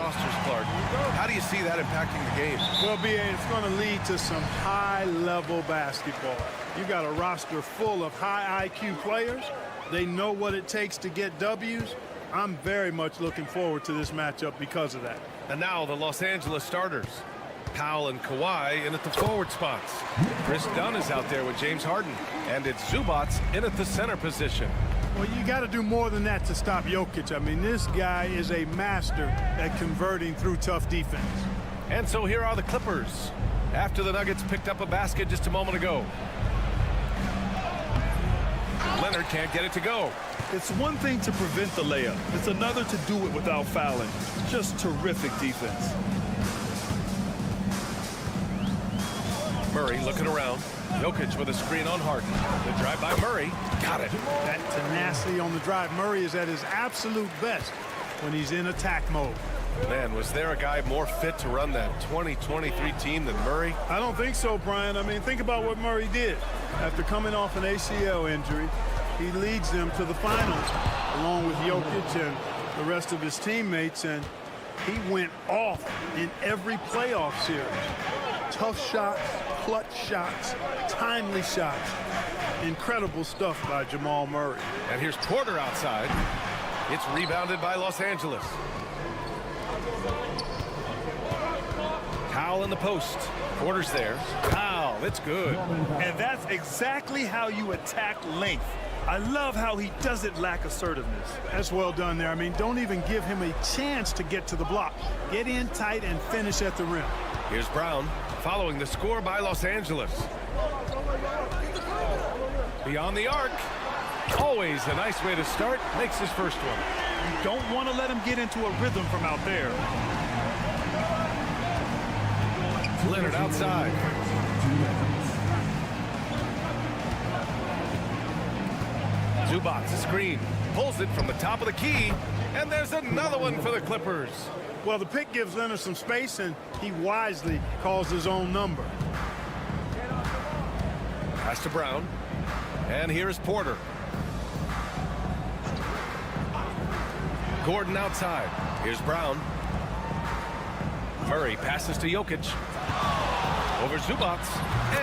rosters, Clark. How do you see that impacting the game? Well, B.A., it's going to lead to some high-level basketball. You got a roster full of high IQ players. They know what it takes to get W's. I'm very much looking forward to this matchup because of that. And now the Los Angeles starters. Powell and Kawhi in at the forward spots. Chris Dunn is out there with James Harden. And it's Zubats in at the center position. Well, you got to do more than that to stop Jokic. I mean, this guy is a master at converting through tough defense. And so here are the Clippers, after the Nuggets picked up a basket just a moment ago. Leonard can't get it to go. It's one thing to prevent the layup. It's another to do it without fouling. Just terrific defense. Murray looking around. Jokic with a screen on Harden. The drive by Murray. Got it. That tenacity on the drive. Murray is at his absolute best when he's in attack mode. Man, was there a guy more fit to run that 2023 team than Murray? I don't think so, Brian. I mean, think about what Murray did. After coming off an ACL injury, he leads them to the finals along with Jokic and the rest of his teammates, and he went off in every playoff series. Tough shots, clutch shots, timely shots. Incredible stuff by Jamal Murray. And here's Porter outside. It's rebounded by Los Angeles. Powell in the post. Porter's there. Powell, it's good. And that's exactly how you attack length. I love how he doesn't lack assertiveness. That's well done there. I mean, don't even give him a chance to get to the block. Get in tight and finish at the rim. Here's Brown, following the score by Los Angeles. Beyond the arc. Always a nice way to start. Makes his first one. You don't want to let him get into a rhythm from out there. Leonard outside. Zubats, a screen. Pulls it from the top of the key. And there's another one for the Clippers. Well, the pick gives Leonard some space, and he wisely calls his own number. Pass to Brown. And here's Porter. Gordon outside. Here's Brown. Murray passes to Jokic. Over Zubats.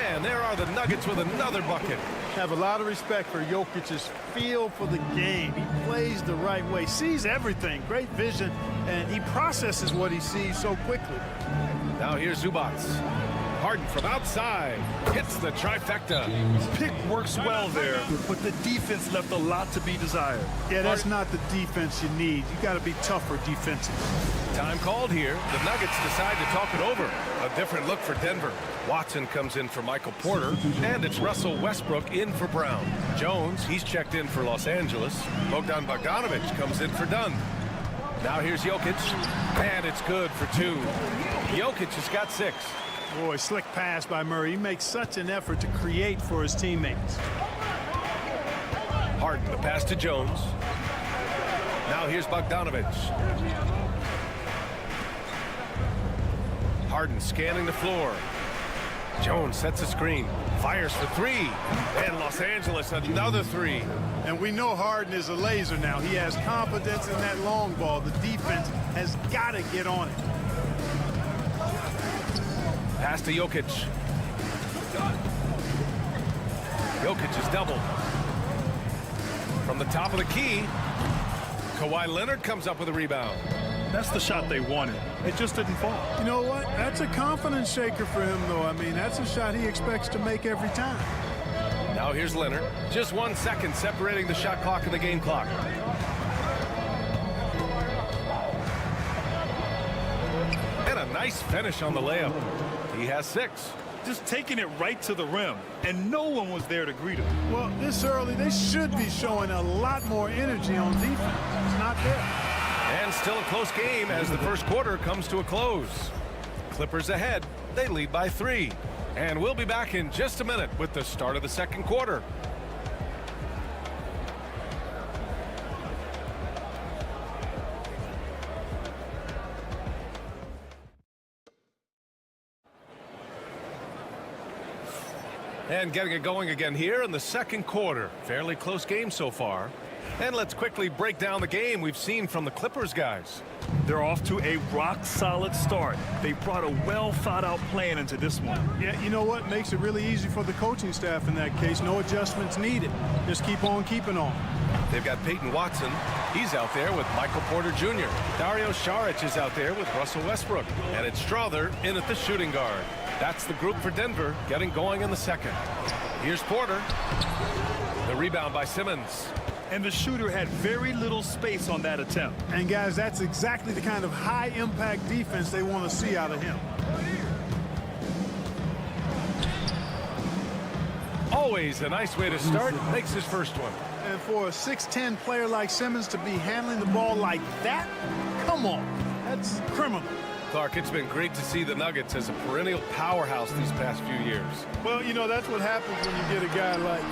And there are the Nuggets with another bucket. Have a lot of respect for Jokic's feel for the game. He plays the right way, sees everything, great vision, and he processes what he sees so quickly. Now here's Zubats. Harden from outside. Hits the trifecta. Pick works well there, but the defense left a lot to be desired. Yeah, that's not the defense you need. You got to be tougher defensively. Time called here. The Nuggets decide to talk it over. A different look for Denver. Watson comes in for Michael Porter, and it's Russell Westbrook in for Brown. Jones, he's checked in for Los Angeles. Bogdan Bogdanovic comes in for Dunn. Now here's Jokic, and it's good for two. Jokic has got 6. Boy, slick pass by Murray. He makes such an effort to create for his teammates. Harden, the pass to Jones. Now here's Bogdanovic. Harden scanning the floor. Jones sets a screen, fires for 3, and Los Angeles another 3. And we know Harden is a laser now. He has confidence in that long ball. The defense has got to get on it. Pass to Jokic. Jokic is doubled. From the top of the key, Kawhi Leonard comes up with a rebound. That's the shot they wanted. It just didn't fall. You know what? That's a confidence shaker for him, though. I mean, that's a shot he expects to make every time. Now here's Leonard. Just 1 second separating the shot clock and the game clock. And a nice finish on the layup. He has 6. Just taking it right to the rim, and no one was there to greet him. Well, this early, they should be showing a lot more energy on defense. It's not there. And still a close game as the first quarter comes to a close. Clippers ahead. They lead by 3. And we'll be back in just a minute with the start of the second quarter. And getting it going again here in the second quarter. Fairly close game so far. And let's quickly break down the game we've seen from the Clippers guys. They're off to a rock-solid start. They brought a well-thought-out plan into this one. Yeah, you know what? Makes it really easy for the coaching staff in that case. No adjustments needed. Just keep on keeping on. They've got Peyton Watson. He's out there with Michael Porter Jr. Dario Saric is out there with Russell Westbrook. And it's Strother in at the shooting guard. That's the group for Denver getting going in the second. Here's Porter. The rebound by Simmons. And the shooter had very little space on that attempt. And guys, that's exactly the kind of high-impact defense they want to see out of him. Always a nice way to start. Makes his first one. And for a 6'10 player like Simmons to be handling the ball like that, come on, that's criminal. Clark, it's been great to see the Nuggets as a perennial powerhouse these past few years. Well, you know, that's what happens when you get a guy like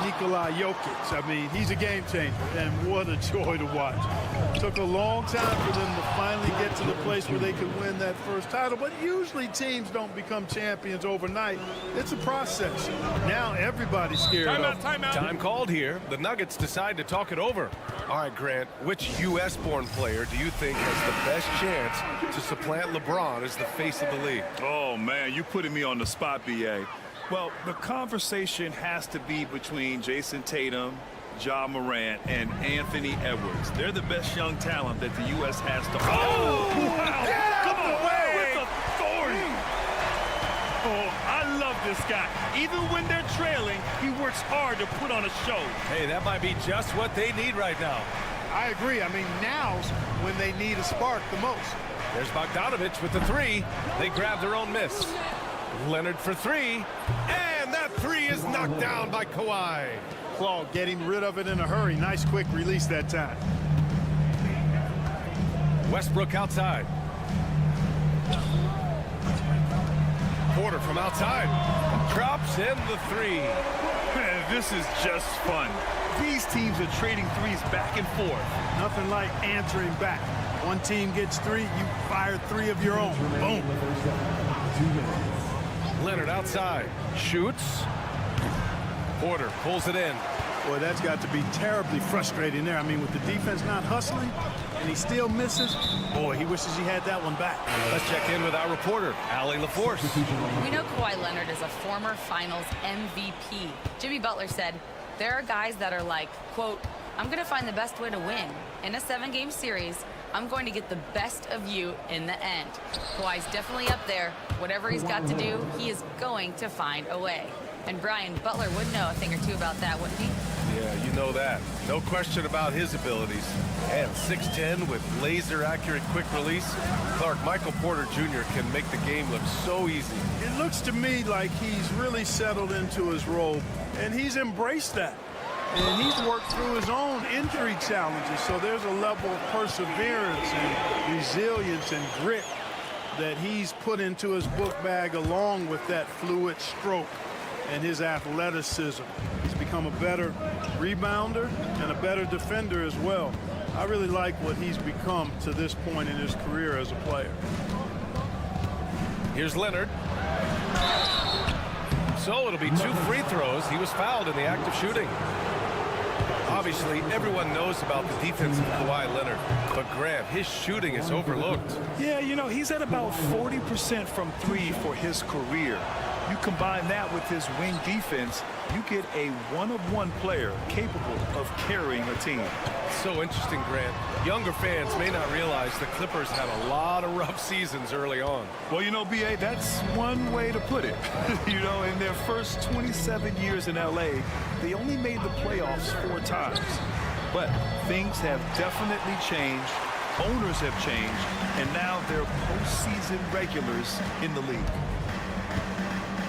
Nikola Jokic. I mean, he's a game changer, and what a joy to watch. Took a long time for them to finally get to the place where they could win that first title, but usually teams don't become champions overnight. It's a process. Now everybody's scared of them. Time called here. The Nuggets decide to talk it over. All right, Grant, which U.S.-born player do you think has the best chance to supplant LeBron as the face of the league? Oh, man, you putting me on the spot, B.A. Well, the conversation has to be between Jason Tatum, Ja Morant, and Anthony Edwards. They're the best young talent that the U.S. has to offer. Oh, wow. Get out Come the on, way. with authority. Oh, I love this guy. Even when they're trailing, he works hard to put on a show. Hey, that might be just what they need right now. I agree. I mean, now's when they need a spark the most. There's Bogdanovich with the three. They grab their own miss. Leonard for three. And that three is knocked down by Kawhi. Claw getting rid of it in a hurry. Nice quick release that time. Westbrook outside. Porter from outside. Drops in the three. Man, this is just fun. These teams are trading threes back and forth. Nothing like answering back. One team gets three, you fire three of your own. Boom. Leonard outside. Shoots. Porter pulls it in. Boy, that's got to be terribly frustrating there. I mean, with the defense not hustling and he still misses, boy, he wishes he had that one back. Let's check in with our reporter, Allie LaForce. We know Kawhi Leonard is a former finals MVP. Jimmy Butler said, there are guys that are like, quote, I'm going to find the best way to win. In a 7-game series, I'm going to get the best of you in the end. Kawhi's definitely up there. Whatever he's got to do, he is going to find a way. And Brian, Butler would know a thing or two about that, wouldn't he? Yeah, you know that. No question about his abilities. And 6'10" with laser-accurate quick release. Clark, Michael Porter Jr. can make the game look so easy. It looks to me like he's really settled into his role, and he's embraced that. And he's worked through his own injury challenges, so there's a level of perseverance and resilience and grit that he's put into his book bag along with that fluid stroke and his athleticism. He's become a better rebounder and a better defender as well. I really like what he's become to this point in his career as a player. Here's Leonard. So it'll be 2 free throws. He was fouled in the act of shooting. Obviously, everyone knows about the defense of Kawhi Leonard, but Grant, his shooting is overlooked. Yeah, you know, he's at about 40% from three for his career. You combine that with his wing defense, you get a one-of-one player capable of carrying a team. So interesting, Grant. Younger fans may not realize the Clippers had a lot of rough seasons early on. Well, you know, B.A., that's one way to put it. You know, in their first 27 years in L.A., they only made the playoffs 4 times. But things have definitely changed. Owners have changed. And now they're postseason regulars in the league.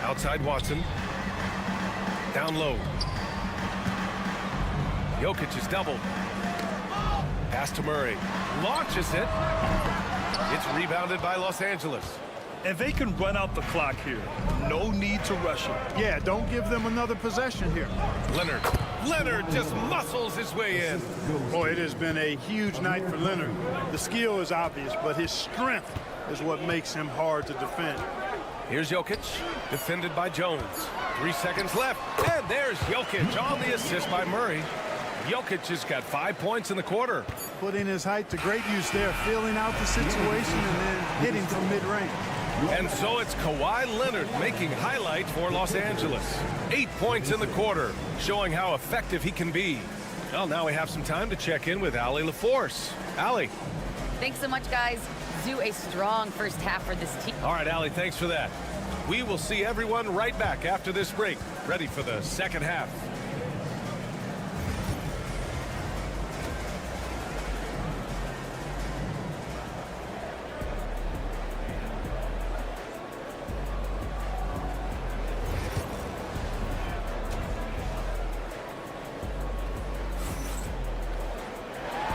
Outside Watson. Down low. Jokic is doubled. Pass to Murray. Launches it. It's rebounded by Los Angeles. And they can run out the clock here. No need to rush it. Yeah, don't give them another possession here. Leonard. Leonard just muscles his way in. Boy, it has been a huge night for Leonard. The skill is obvious, but his strength is what makes him hard to defend. Here's Jokic, defended by Jones. 3 seconds left, and there's Jokic on the assist by Murray. Jokic has got 5 points in the quarter. Putting his height to great use there, feeling out the situation and then hitting from mid-range. And so it's Kawhi Leonard making highlight for Los Angeles. 8 points in the quarter, showing how effective he can be. Well, now we have some time to check in with Allie LaForce. Allie. Thanks so much, guys. Zoo, a strong first half for this team. All right, Allie, thanks for that. We will see everyone right back after this break, ready for the second half.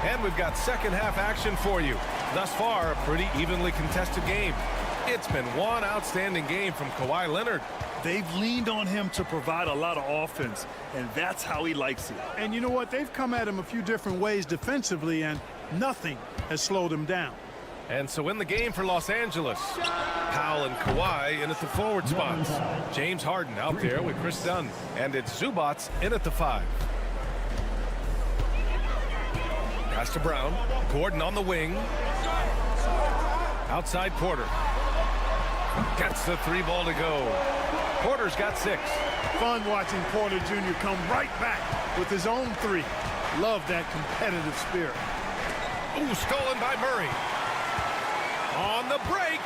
And we've got second half action for you. Thus far, a pretty evenly contested game. It's been one outstanding game from Kawhi Leonard. They've leaned on him to provide a lot of offense, and that's how he likes it. And you know what? They've come at him a few different ways defensively, and nothing has slowed him down. And so in the game for Los Angeles, Powell and Kawhi in at the forward spots. James Harden out there with Chris Dunn. And it's Zubats in at the 5. Pass to Brown. Gordon on the wing. Outside Porter. Gets the 3 ball to go. Porter's got 6. Fun watching Porter Jr. come right back with his own 3. Love that competitive spirit. Ooh, stolen by Murray. On the break.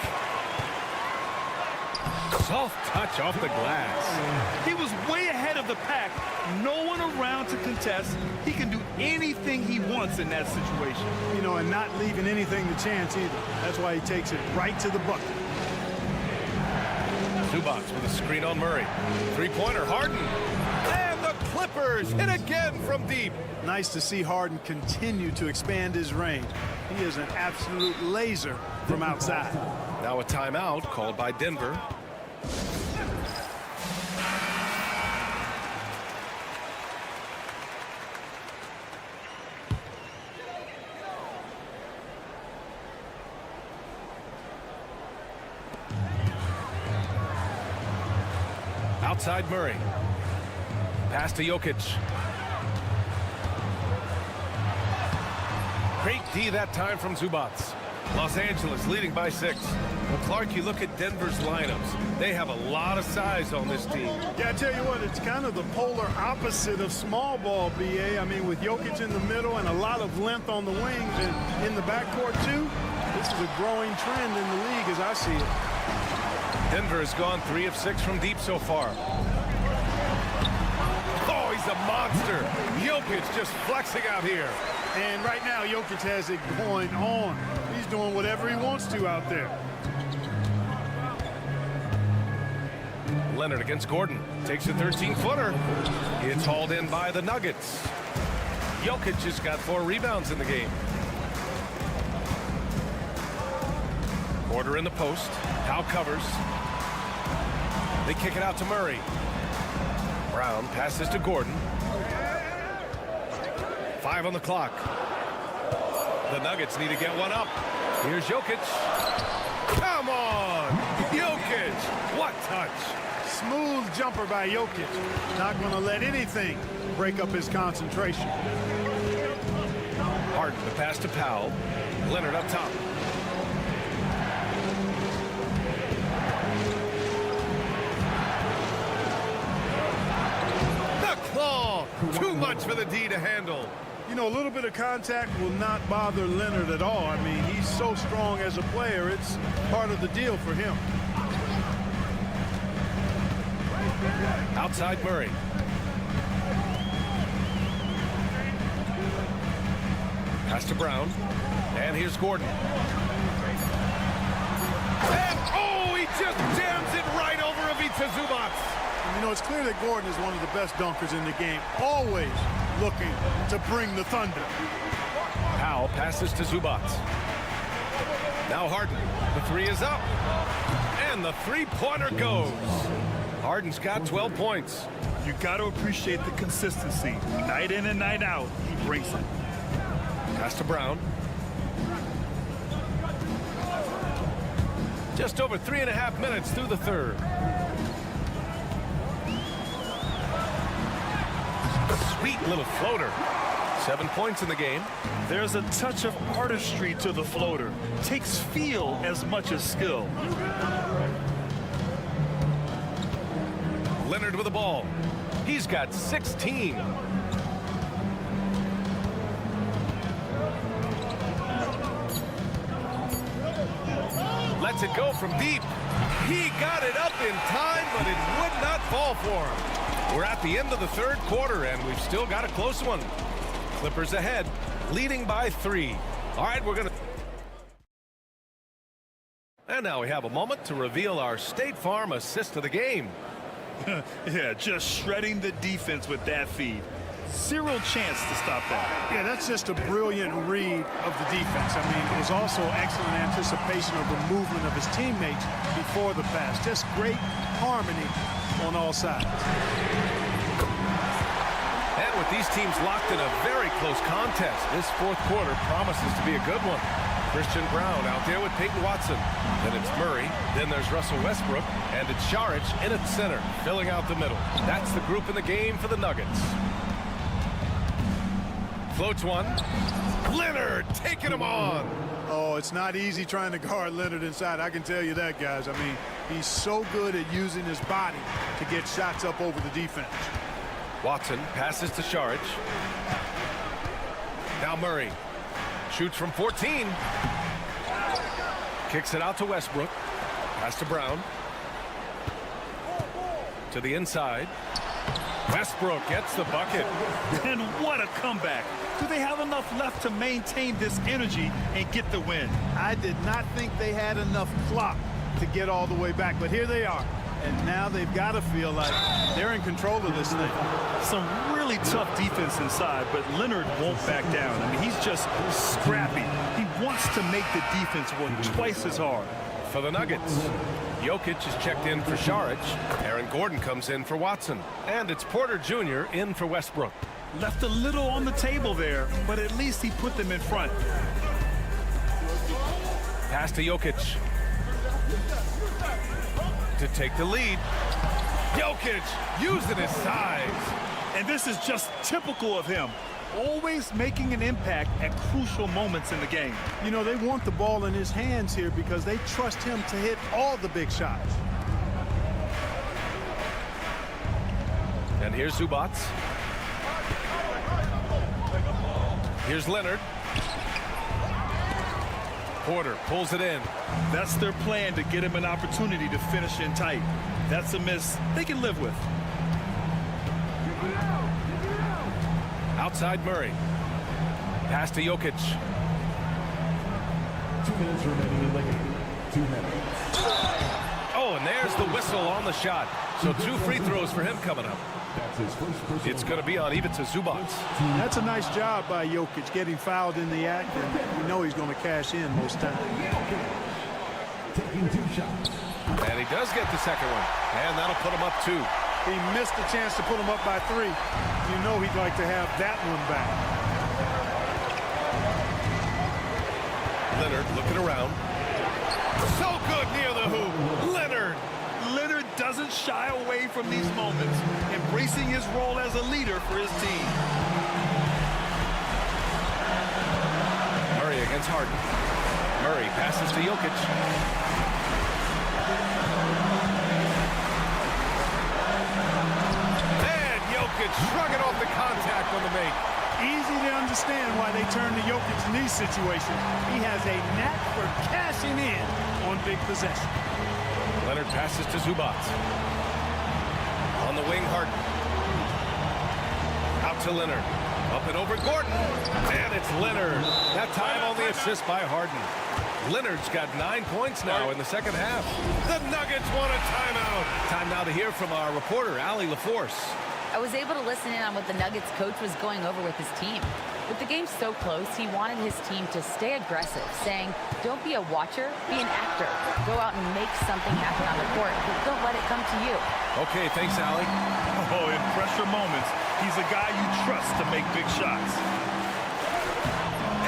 Soft touch off the glass. He was way ahead of the pack. No one around to contest. He can do anything he wants in that situation. You know, and not leaving anything to chance either. That's why he takes it right to the bucket. Zubats with a screen on Murray. 3-pointer, Harden. And the Clippers hit again from deep. Nice to see Harden continue to expand his range. He is an absolute laser from outside. Now a timeout called by Denver. Outside Murray. Pass to Jokic. Great D that time from Zubats. Los Angeles leading by 6. Well, Clark, you look at Denver's lineups. They have a lot of size on this team. Yeah, I tell you what, it's kind of the polar opposite of small ball, BA. I mean, with Jokic in the middle and a lot of length on the wings and in the backcourt, too, this is a growing trend in the league as I see it. Denver has gone 3 of 6 from deep so far. Oh, he's a monster. Jokic just flexing out here. And right now, Jokic has it going on. He's doing whatever he wants to out there. Leonard against Gordon. Takes a 13-footer. It's hauled in by the Nuggets. Jokic has got 4 rebounds in the game. Porter in the post. Powell covers. They kick it out to Murray. Brown passes to Gordon. 5 on the clock. The Nuggets need to get one up. Here's Jokic. Come on! Jokic! What touch! Smooth jumper by Jokic. Not going to let anything break up his concentration. Harden, the pass to Powell. Leonard up top. Too much for the D to handle. You know, a little bit of contact will not bother Leonard at all. I mean, he's so strong as a player. It's part of the deal for him. Outside Murray. Pass to Brown. And here's Gordon. And, oh, he just jams it right over Ivica Zubats. You know, it's clear that Gordon is one of the best dunkers in the game, always looking to bring the thunder. Powell passes to Zubats. Now Harden. The 3 is up. And the 3-pointer goes. Harden's got 12 points. You got to appreciate the consistency. Night in and night out, he brings it. Pass to Brown. Just over 3.5 minutes through the third. Sweet little floater. 7 points in the game. There's a touch of artistry to the floater. Takes feel as much as skill. Leonard with the ball. He's got 16. Lets it go from deep. He got it up in time, but it would not fall for him. We're at the end of the third quarter, and we've still got a close one. Clippers ahead, leading by 3. All right, we're going to... And now we have a moment to reveal our State Farm assist of the game. Yeah, just shredding the defense with that feed. Zero chance to stop that. Yeah, that's just a brilliant read of the defense. I mean, it was also excellent anticipation of the movement of his teammates before the pass. Just great harmony on all sides. And with these teams locked in a very close contest, this fourth quarter promises to be a good one. Christian Brown out there with Peyton Watson. Then it's Murray. Then there's Russell Westbrook. And it's Saric in at center, filling out the middle. That's the group in the game for the Nuggets. Floats one. Leonard taking him on. Oh, it's not easy trying to guard Leonard inside. I can tell you that, guys. I mean, he's so good at using his body to get shots up over the defense. Watson passes to Saric. Now Murray. Shoots from 14. Kicks it out to Westbrook. Pass to Brown. To the inside. Westbrook gets the bucket. And what a comeback. Do they have enough left to maintain this energy and get the win? I did not think they had enough clock to get all the way back, but here they are. And now they've got to feel like they're in control of this thing. Some really tough defense inside, but Leonard won't back down. I mean, he's just scrappy. He wants to make the defense work twice as hard. For the Nuggets, Jokic is checked in for Saric. Aaron Gordon comes in for Watson. And it's Porter Jr. in for Westbrook. Left a little on the table there, but at least he put them in front. Pass to Jokic. To take the lead. Jokic using his size. And this is just typical of him. Always making an impact at crucial moments in the game. You know, they want the ball in his hands here because they trust him to hit all the big shots. And here's Zubac. Here's Leonard. Porter pulls it in. That's their plan, to get him an opportunity to finish in tight. That's a miss they can live with. Outside Murray. Pass to Jokic. 2 minutes remaining in the game. 2 minutes. Oh, and there's the whistle on the shot. So 2 free throws for him coming up. That's his first personal. It's going to be on Ivica Zubac. That's a nice job by Jokic, getting fouled in the act, and we know he's going to cash in most times. Taking 2 shots. And he does get the second one. And that'll put him up 2. He missed the chance to put him up by 3. You know he'd like to have that one back. Leonard looking around. So good near the hoop. Leonard. Leonard doesn't shy away from these moments, embracing his role as a leader for his team. Murray against Harden. Murray passes to Jokic. And Jokic shrugging off the contact on the make. Easy to understand why they turn to Jokic in these situations. He has a knack for cashing in on big possessions. Leonard passes to Zubac. On the wing, Harden. Out to Leonard. Up and over Gordon. And it's Leonard. That time on the assist by Harden. Leonard's got 9 points now in the second half. The Nuggets want a timeout. Time now to hear from our reporter, Allie LaForce. I was able to listen in on what the Nuggets coach was going over with his team. With the game so close, he wanted his team to stay aggressive, saying, don't be a watcher, be an actor. Go out and make something happen on the court. Don't let it come to you. Okay, thanks, Allie. Oh, in pressure moments, he's a guy you trust to make big shots.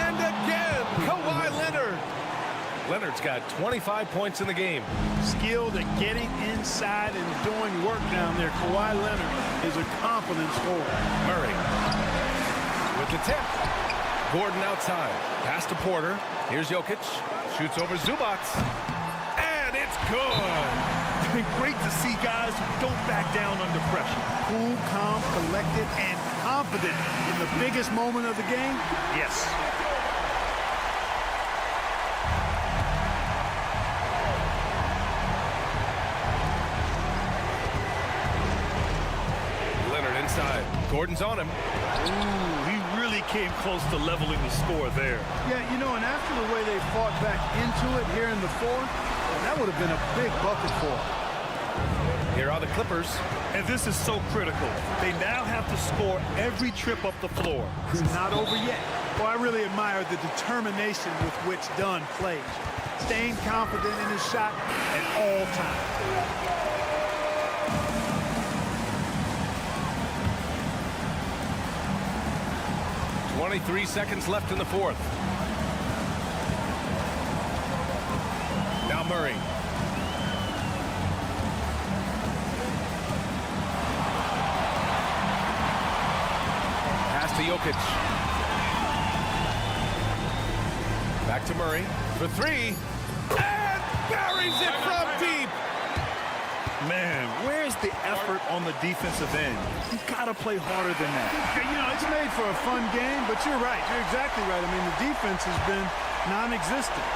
And again, Kawhi Leonard. Leonard's got 25 points in the game. Skilled at getting inside and doing work down there. Kawhi Leonard is a confident scorer. Murray with the tip. Gordon outside. Pass to Porter. Here's Jokic. Shoots over Zubac. And it's good. Great to see guys who don't back down under pressure. Cool, calm, collected, and confident in the biggest moment of the game. Yes. Leonard inside. Gordon's on him. Ooh, he really came close to leveling the score there. Yeah, you know, and after the way they fought back into it here in the fourth, that would have been a big bucket for them. Here are the Clippers. And this is so critical. They now have to score every trip up the floor. It's not over yet. Well, I really admire the determination with which Dunn plays. Staying confident in his shot at all times. 23 seconds left in the fourth. Now Murray. Pass to Jokic. Back to Murray for three. And buries it from deep. Man, where's the effort on the defensive end? You've got to play harder than that. You know, it's made for a fun game, but you're right. You're exactly right. I mean, the defense has been non-existent.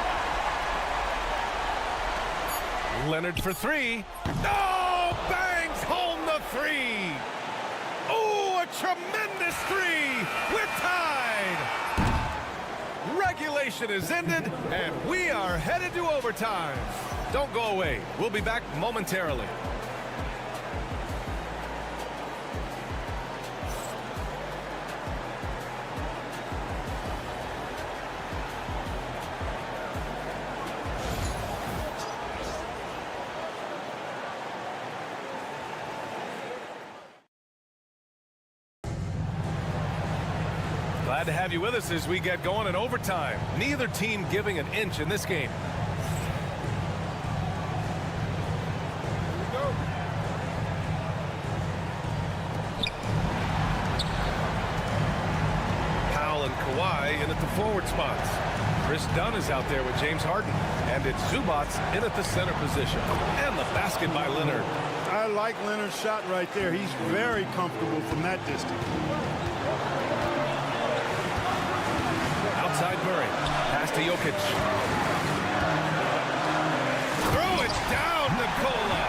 Leonard for three. Oh, bangs home the three. Oh, a tremendous three. We're tied. Regulation is ended, and we are headed to overtime. Don't go away. We'll be back momentarily. Glad to have you with us as we get going in overtime. Neither team giving an inch in this game. In at the forward spots. Chris Dunn is out there with James Harden. And it's Zubac in at the center position. And the basket by Leonard. I like Leonard's shot right there. He's very comfortable from that distance. Outside Murray. Pass to Jokic. Throw it down, Nikola.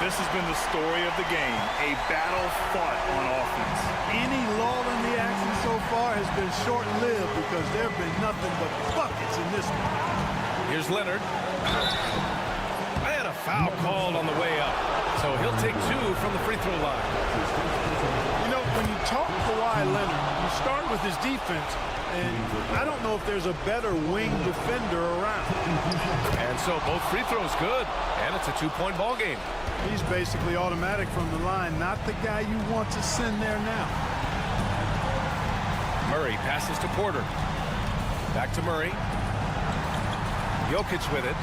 This has been the story of the game. A battle fought on offense. Any lull in the action so far has been short-lived because there have been nothing but buckets in this one. Here's Leonard. And a foul called on the way up. So he'll take two from the free throw line. You know, when you talk Kawhi Leonard, you start with his defense, and I don't know if there's a better wing defender around. And so both free throws good. And it's a two-point ball game. He's basically automatic from the line, not the guy you want to send there now. Murray passes to Porter. Back to Murray. Jokic with it.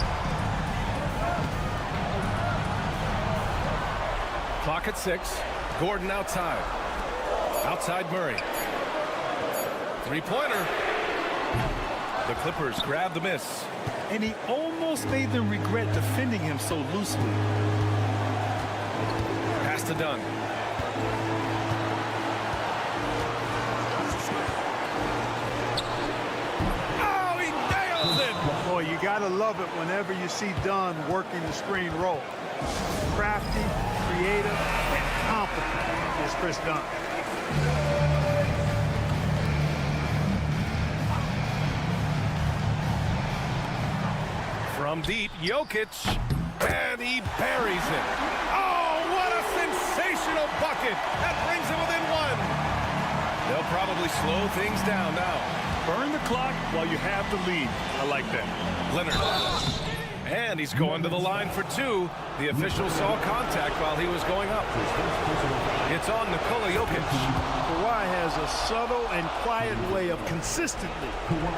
Clock at 6. Gordon outside. Outside Murray. Three-pointer. The Clippers grab the miss. And he almost made them regret defending him so loosely. Pass to Dunn. Oh, he nails it! Boy, you got to love it whenever you see Dunn working the screen roll. Crafty, creative, and confident is Chris Dunn. From deep, Jokic, and he buries it. Oh, what a sensational bucket! That brings him within one. They'll probably slow things down now. Burn the clock while you have the lead. I like that. Leonard. And he's going to the line for two. The official saw contact while he was going up. It's on Nikola Jokic. Kawhi has a subtle and quiet way of consistently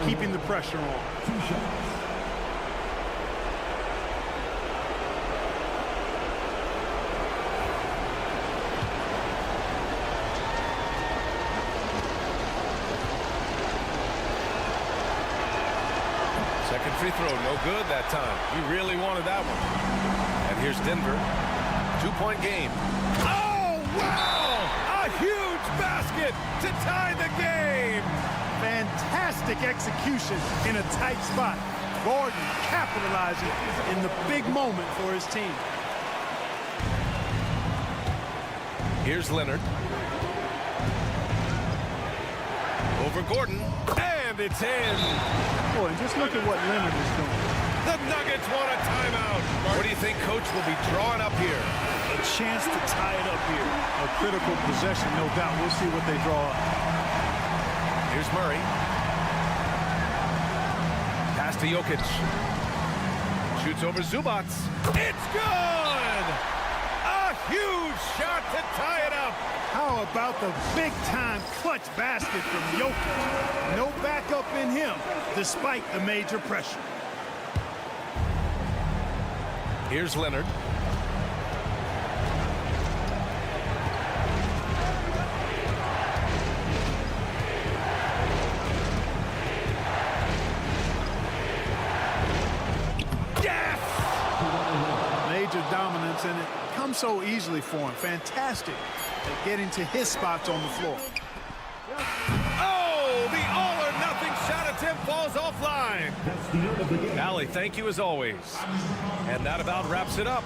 keeping the pressure on. Second free throw, no good that time. He really wanted that one. And here's Denver. 2-point game. Oh, wow! A huge basket to tie the game! Fantastic execution in a tight spot. Gordon capitalizing in the big moment for his team. Here's Leonard. Over Gordon, and it's in. Boy, and just look at what Leonard is doing. The Nuggets want a timeout. What do you think Coach will be drawing up here? A chance to tie it up here. A critical possession, no doubt. We'll see what they draw up. Here's Murray. Pass to Jokic. Shoots over Zubac. It's good! A huge shot to tie it up. How about the big-time clutch basket from Jokic? No backup in him, despite the major pressure. Here's Leonard. Yes! Major dominance, and it comes so easily for him. Fantastic at getting to his spots on the floor. Oh, the all-or-nothing shot attempt falls offline. That's the end of the game. Allie, thank you as always. And that about wraps it up.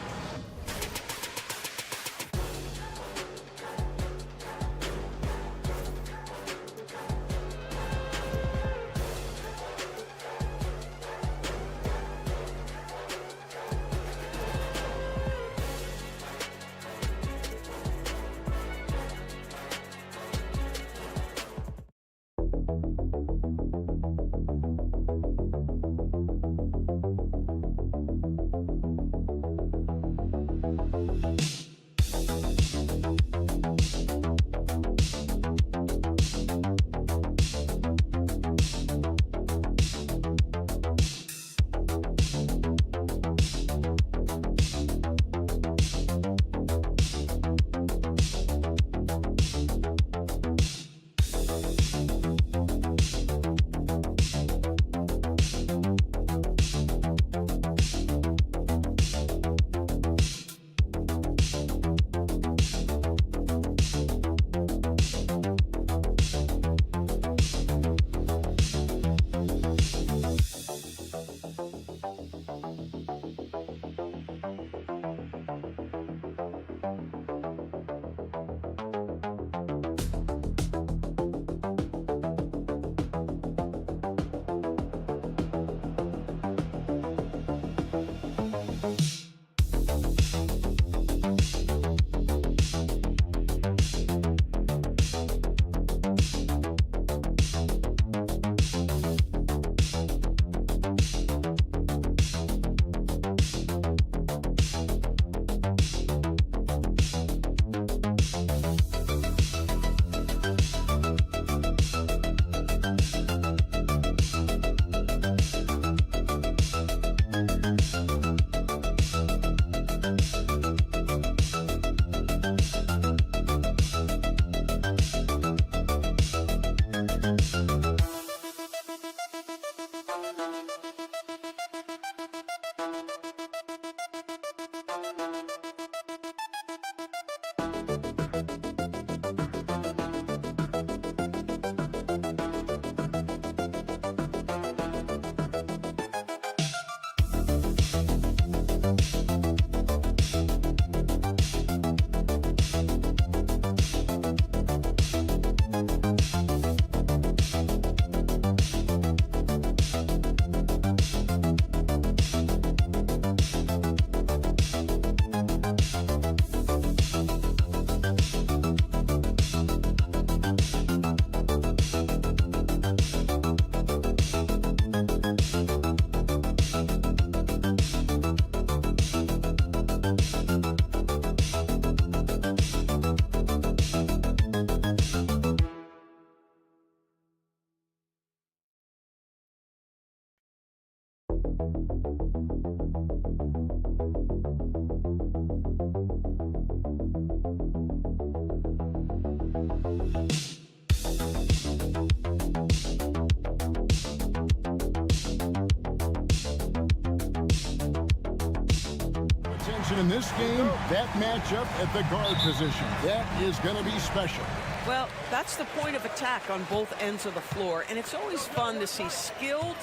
Allison, in this game, that matchup at the guard position, that is going to be special. Well, that's the point of attack on both ends of the floor, and it's always fun to see skilled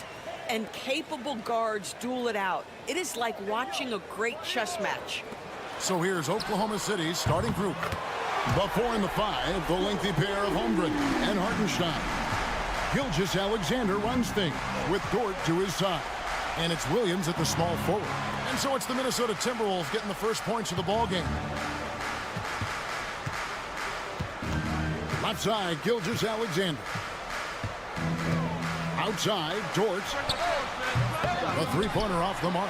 and capable guards duel it out. It is like watching a great chess match. So here's Oklahoma City's starting group. The 4 and the 5, the lengthy pair of Holmgren and Hartenstein. Gilgeous-Alexander runs things with Dort to his side. And it's Williams at the small forward. And so it's the Minnesota Timberwolves getting the first points of the ball game. Left side, Gilgeous-Alexander. Outside, Dort. The three-pointer off the mark.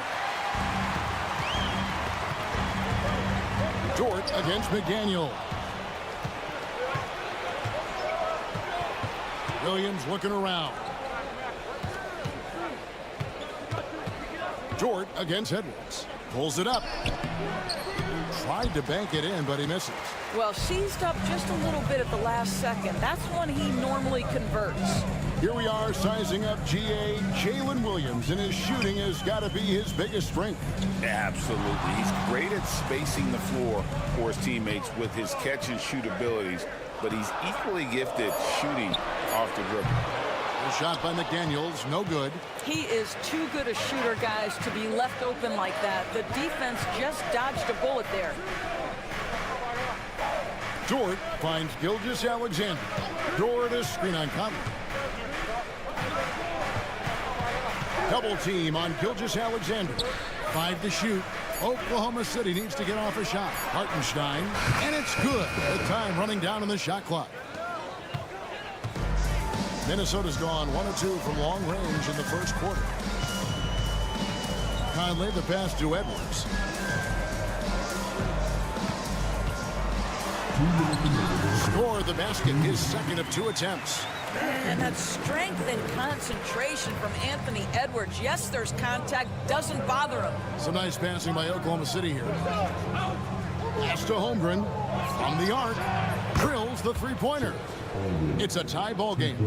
Dort against McDaniel. Williams looking around. Dort against Edwards. Pulls it up. Tried to bank it in, but he misses. Well, seized up just a little bit at the last second. That's when he normally converts. Here we are sizing up GA Jalen Williams, and his shooting has got to be his biggest strength. Absolutely. He's great at spacing the floor for his teammates with his catch and shoot abilities, but he's equally gifted shooting off the dribble. The shot by McDaniels, no good. He is too good a shooter, guys, to be left open like that. The defense just dodged a bullet there. Dort finds Gilgeous-Alexander. Dort is screen on Conley. Double team on Gilgeous-Alexander. 5 to shoot. Oklahoma City needs to get off a shot. Hartenstein, and it's good. The time running down on the shot clock. Minnesota's gone 1 of 2 from long range in the first quarter. Conley, the pass to Edwards. Scored the basket, his second of 2 attempts. And that strength and concentration from Anthony Edwards. Yes, there's contact, doesn't bother him. Some nice passing by Oklahoma City here. Pass to Holmgren from the arc. Drills the three-pointer. It's a tie ball game.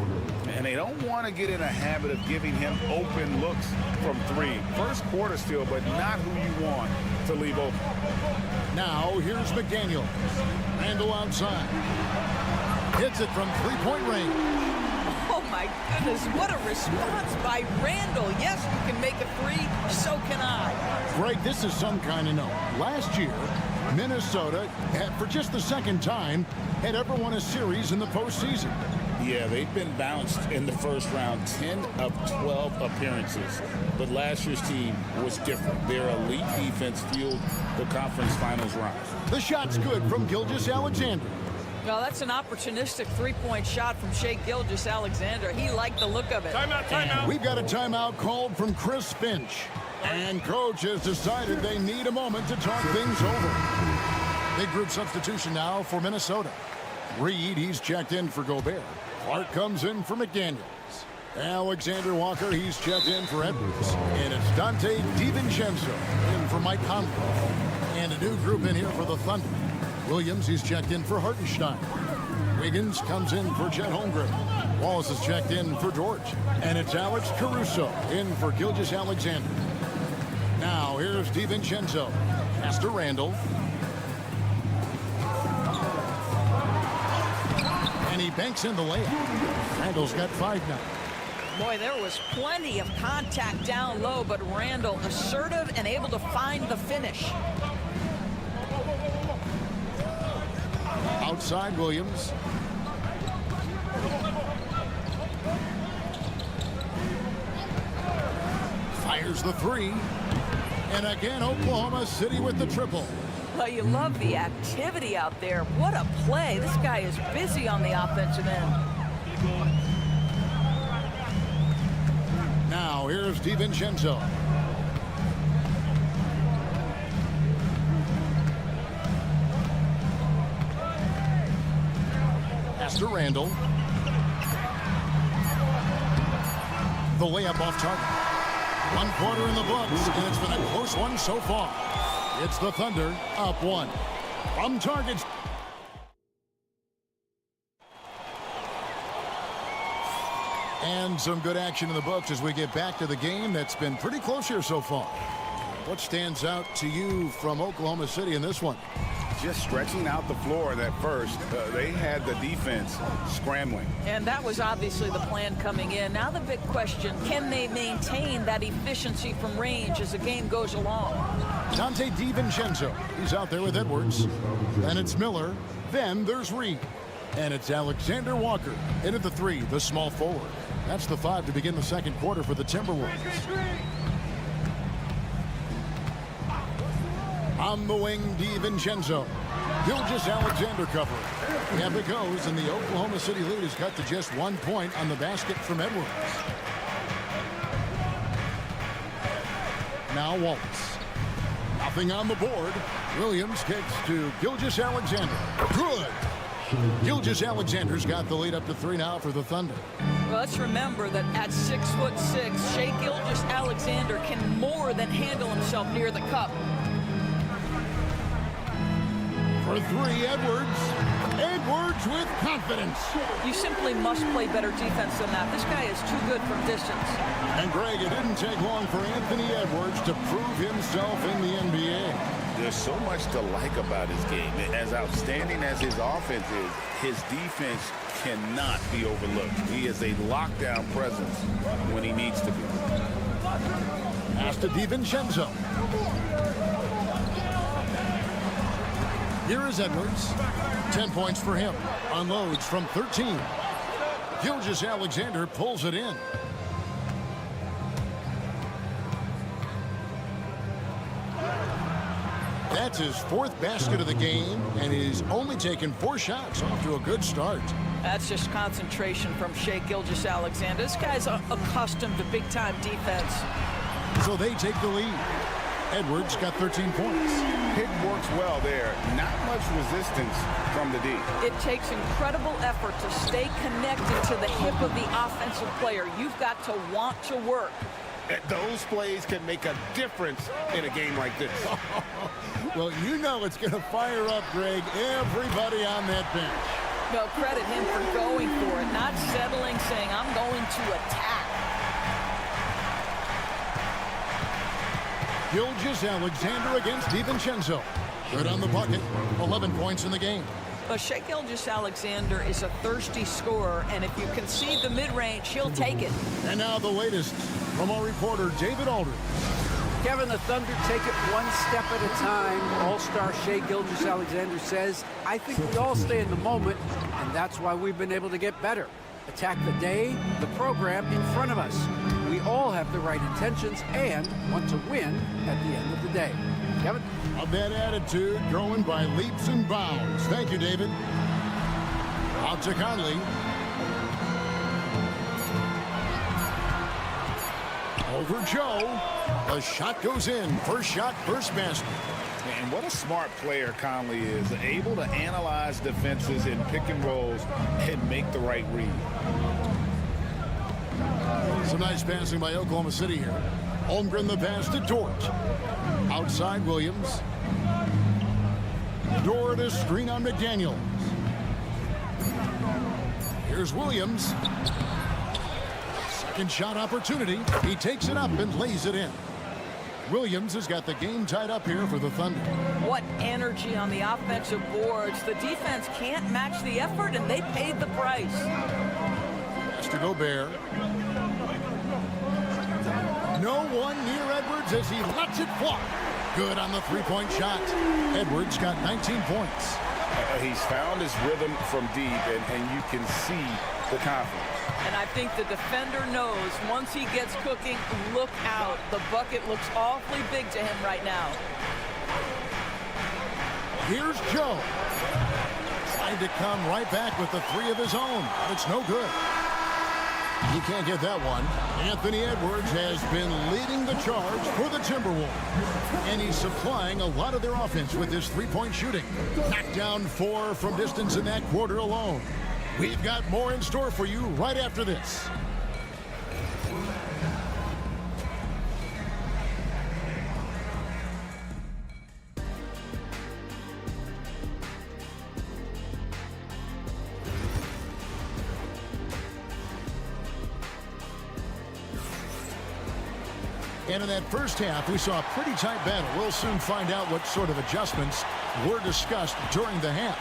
And they don't want to get in a habit of giving him open looks from 3. First quarter still, but not who you want to leave open. Now here's McDaniel. Randall outside. Hits it from three-point range. Oh my goodness, what a response by Randall. Yes, you can make a 3, so can I. Greg, this is some kind of note. Last year, Minnesota, for just the second time, had ever won a series in the postseason. Yeah, they've been bounced in the first round, 10 of 12 appearances. But last year's team was different. Their elite defense fueled the conference finals run. The shot's good from Gilgeous-Alexander. Well, that's an opportunistic three-point shot from Shai Gilgeous-Alexander. He liked the look of it. Timeout. We've got a timeout called from Chris Finch. And coach has decided they need a moment to talk things over. Big group substitution now for Minnesota. Reed, he's checked in for Gobert. Clark comes in for McDaniels. Alexander Walker, he's checked in for Edwards. And it's Dante DiVincenzo in for Mike Conley. And a new group in here for the Thunder. Williams, he's checked in for Hartenstein. Wiggins comes in for Chet Holmgren. Wallace is checked in for Dort. And it's Alex Caruso in for Gilgeous-Alexander. Now here's DiVincenzo. Pass to Randall. And he banks in the layup. Randall's got 5 now. Boy, there was plenty of contact down low, but Randall assertive and able to find the finish. Outside Williams. Fires the 3. And again, Oklahoma City with the triple. Well, you love the activity out there. What a play. This guy is busy on the offensive end. Now, here's DiVincenzo. Pass to Randall. The layup off target. 1 quarter in the books, and it's been a close one so far. It's the Thunder up 1. From targets. And some good action in the books as we get back to the game that's been pretty close here so far. What stands out to you from Oklahoma City in this one? Just stretching out the floor at first. They had the defense scrambling. And that was obviously the plan coming in. Now the big question, can they maintain that efficiency from range as the game goes along? Dante DiVincenzo. He's out there with Edwards. Then it's Miller. Then there's Reed. And it's Alexander Walker. In at the 3, the small forward. That's the 5 to begin the second quarter for the Timberwolves. On the wing, DiVincenzo. Gilgeous Alexander covering. Up it goes, and the Oklahoma City lead is cut to just 1 point on the basket from Edwards. Now Waltz. Nothing on the board. Williams kicks to Gilgeous Alexander. Good. Gilgeous Alexander's got the lead up to 3 now for the Thunder. Well, let's remember that at 6'6", Shai Gilgeous Alexander can more than handle himself near the cup. For 3, Edwards. Edwards with confidence. You simply must play better defense than that. This guy is too good from distance. And Greg, it didn't take long for Anthony Edwards to prove himself in the NBA. There's so much to like about his game. As outstanding as his offense is, his defense cannot be overlooked. He is a lockdown presence when he needs to be. Pass to DiVincenzo. Here is Edwards. 10 points for him. Unloads from 13. Gilgeous Alexander pulls it in. That's his 4th basket of the game, and he's only taken 4 shots. Off to a good start. That's just concentration from Shai Gilgeous Alexander. This guy's accustomed to big-time defense. So they take the lead. Edwards got 13 points. Pick works well there. Not much resistance from the D. It takes incredible effort to stay connected to the hip of the offensive player. You've got to want to work. Those plays can make a difference in a game like this. Well, you know it's going to fire up, Greg, everybody on that bench. No, credit him for going for it, not settling, saying, I'm going to attack. Gilgeous Alexander against DiVincenzo. Good on the bucket. 11 points in the game. But Shai Gilgeous Alexander is a thirsty scorer, and if you concede the mid-range, he'll take it. And now the latest from our reporter, David Aldridge. Kevin, the Thunder take it one step at a time. All-star Shai Gilgeous Alexander says, I think we all stay in the moment, and that's why we've been able to get better. Attack the day, the program in front of us. We all have the right intentions and want to win at the end of the day. Kevin? Of that attitude, growing by leaps and bounds. Thank you, David. Out to Conley. Over Joe. The shot goes in. First shot, first basket. And what a smart player Conley is. Able to analyze defenses in pick and rolls and make the right read. Some nice passing by Oklahoma City here. Holmgren the pass to Dort. Outside Williams. Dort a screen on McDaniels. Here's Williams. Second shot opportunity. He takes it up and lays it in. Williams has got the game tied up here for the Thunder. What energy on the offensive boards. The defense can't match the effort, and they paid the price. Pass to Gobert. No one near Edwards as he lets it fly. Good on the three-point shot. Edwards got 19 points. He's found his rhythm from deep, and you can see the confidence. And I think the defender knows once he gets cooking, look out. The bucket looks awfully big to him right now. Here's Joe. Trying to come right back with the 3 of his own. But it's no good. He can't get that one. Anthony Edwards has been leading the charge for the Timberwolves. And he's supplying a lot of their offense with his three-point shooting. Knocked down 4 from distance in that quarter alone. We've got more in store for you right after this. And in that first half, we saw a pretty tight battle. We'll soon find out what sort of adjustments were discussed during the half.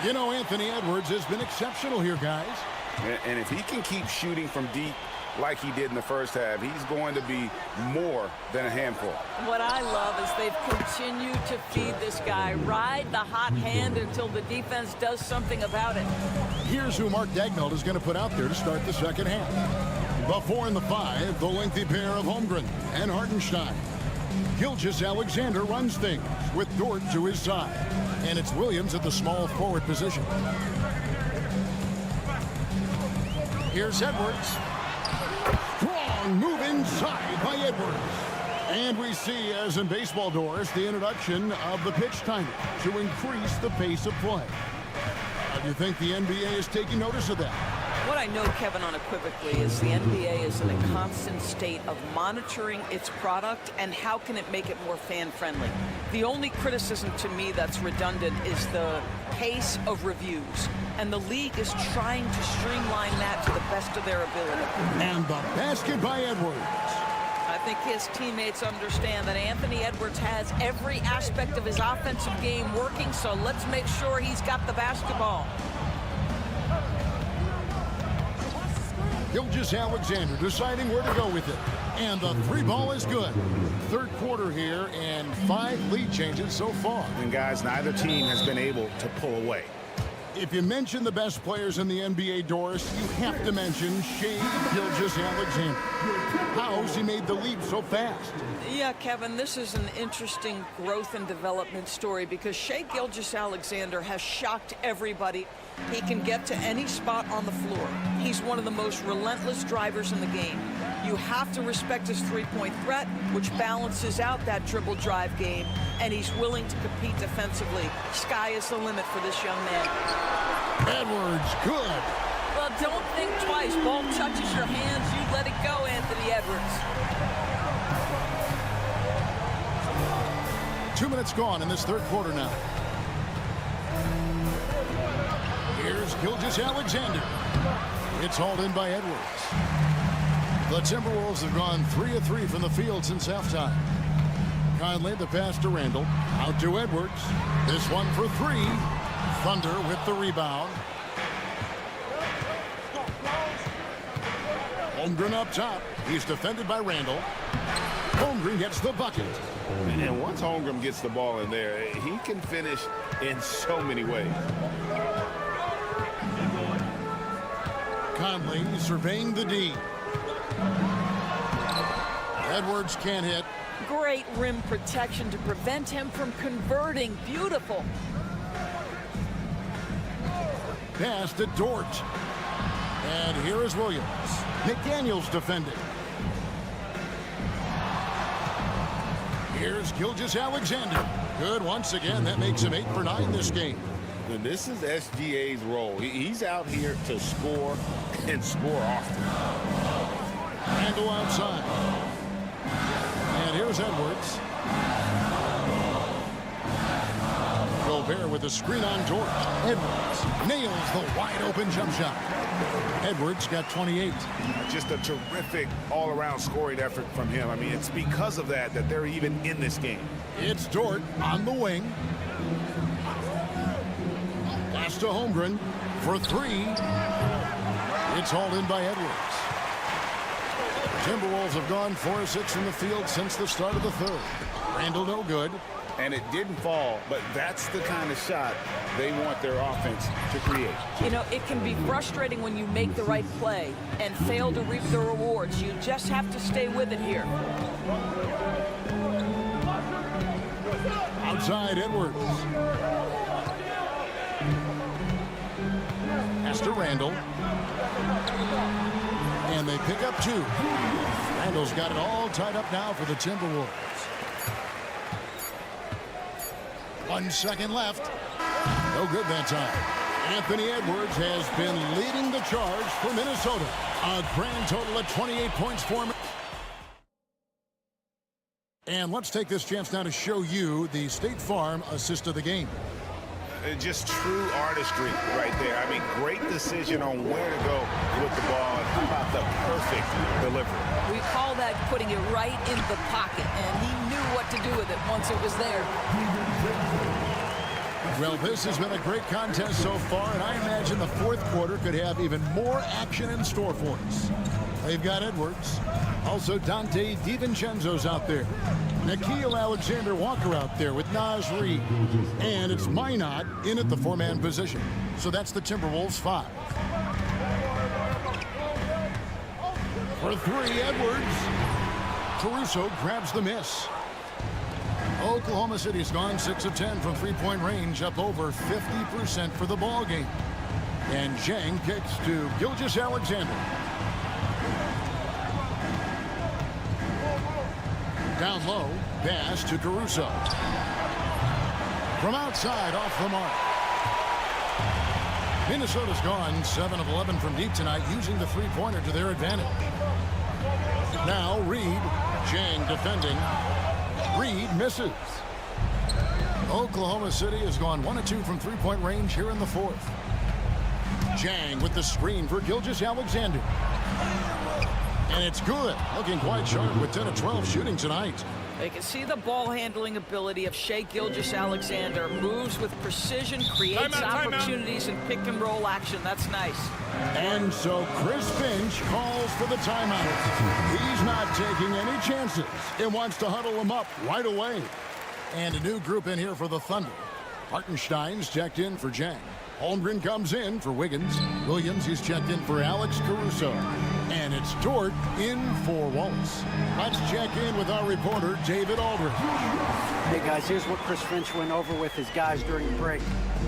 You know, Anthony Edwards has been exceptional here, guys. And if he can keep shooting from deep like he did in the first half, he's going to be more than a handful. What I love is they've continued to feed this guy, ride the hot hand until the defense does something about it. Here's who Mark Dagnall is going to put out there to start the second half. The 4 and the 5, the lengthy pair of Holmgren and Hartenstein. Gilgeous-Alexander runs things with Dort to his side. And it's Williams at the small forward position. Here's Edwards. Strong move inside by Edwards. And we see, as in baseball, Doris, the introduction of the pitch timer to increase the pace of play. Do you think the NBA is taking notice of that? What I know, Kevin, unequivocally is the NBA is in a constant state of monitoring its product and how can it make it more fan-friendly. The only criticism to me that's redundant is the pace of reviews. And the league is trying to streamline that to the best of their ability. And the basket by Edwards. I think his teammates understand that Anthony Edwards has every aspect of his offensive game working, so let's make sure he's got the basketball. Gilgeous-Alexander deciding where to go with it. And the 3 ball is good. Third quarter here and 5 lead changes so far. And guys, neither team has been able to pull away. If you mention the best players in the NBA, Doris, you have to mention Shai Gilgeous-Alexander. How's he made the leap so fast? Yeah, Kevin, this is an interesting growth and development story because Shai Gilgeous-Alexander has shocked everybody. He can get to any spot on the floor. He's one of the most relentless drivers in the game. You have to respect his three-point threat, which balances out that dribble drive game, and he's willing to compete defensively. Sky is the limit for this young man. Edwards, good. Well, don't think twice. Ball touches your hands, you let it go, Anthony Edwards. 2 minutes gone in this third quarter now. Here's Gilgeous-Alexander. It's hauled in by Edwards. The Timberwolves have gone 3 of 3 from the field since halftime. Conley, the pass to Randall. Out to Edwards. This one for 3. Thunder with the rebound. Holmgren up top. He's defended by Randall. Holmgren gets the bucket. And once Holmgren gets the ball in there, he can finish in so many ways. Conley surveying the D. Edwards can't hit. Great rim protection to prevent him from converting. Beautiful. Pass to Dort. And here is Williams. McDaniels defending. Here's Gilgeous-Alexander. Good once again. That makes him 8 for 9 this game. And this is SGA's role. He's out here to score and score often. Randall outside. And here's Edwards. Gobert with a screen on Dort. Edwards nails the wide open jump shot. Edwards got 28. Just a terrific all-around scoring effort from him. I mean, it's because of that they're even in this game. It's Dort on the wing. Pass to Holmgren for 3. It's hauled in by Edwards. The Timberwolves have gone 4 of 6 from the field since the start of the third. Randall no good. And it didn't fall, but that's the kind of shot they want their offense to create. You know, it can be frustrating when you make the right play and fail to reap the rewards. You just have to stay with it here. Outside Edwards. Pass to Randall. And they pick up 2. Randall's got it all tied up now for the Timberwolves. 1 second left. No good that time. Anthony Edwards has been leading the charge for Minnesota. A grand total of 28 points for him. And let's take this chance now to show you the State Farm assist of the game. Just true artistry right there. I mean, great decision on where to go with the ball and how about the perfect delivery. We call that putting it right in the pocket, and he knew what to do with it once it was there. Well, this has been a great contest so far, and I imagine the fourth quarter could have even more action in store for us. They've got Edwards. Also, Dante DiVincenzo's out there. Nickeil Alexander-Walker out there with Naz Reid. And it's Minot in at the four-man position. So that's the Timberwolves 5. For three, Edwards. Caruso grabs the miss. Oklahoma City's gone 6 of 10 from three-point range, up over 50% for the ball game. And Zhang kicks to Gilgeous-Alexander. Down low, pass to Caruso. From outside, off the mark. Minnesota's gone 7 of 11 from deep tonight, using the three-pointer to their advantage. Now Reid, Zhang defending. Reid misses. Oklahoma City has gone 1 of 2 from three-point range here in the fourth. Zhang with the screen for Gilgeous-Alexander. And it's good. Looking quite sharp with 10 of 12 shooting tonight. They can see the ball handling ability of Shai Gilgeous-Alexander. Moves with precision, creates opportunities in pick and roll action. That's nice. And so Chris Finch calls for the timeout. He's not taking any chances and wants to huddle them up right away. And a new group in here for the Thunder. Hartenstein's checked in for Zhang. Holmgren comes in for Wiggins. Williams is checked in for Alex Caruso. And it's Dort in for Wallace. Let's check in with our reporter, David Aldridge. Hey, guys, here's what Chris Finch went over with his guys during the break.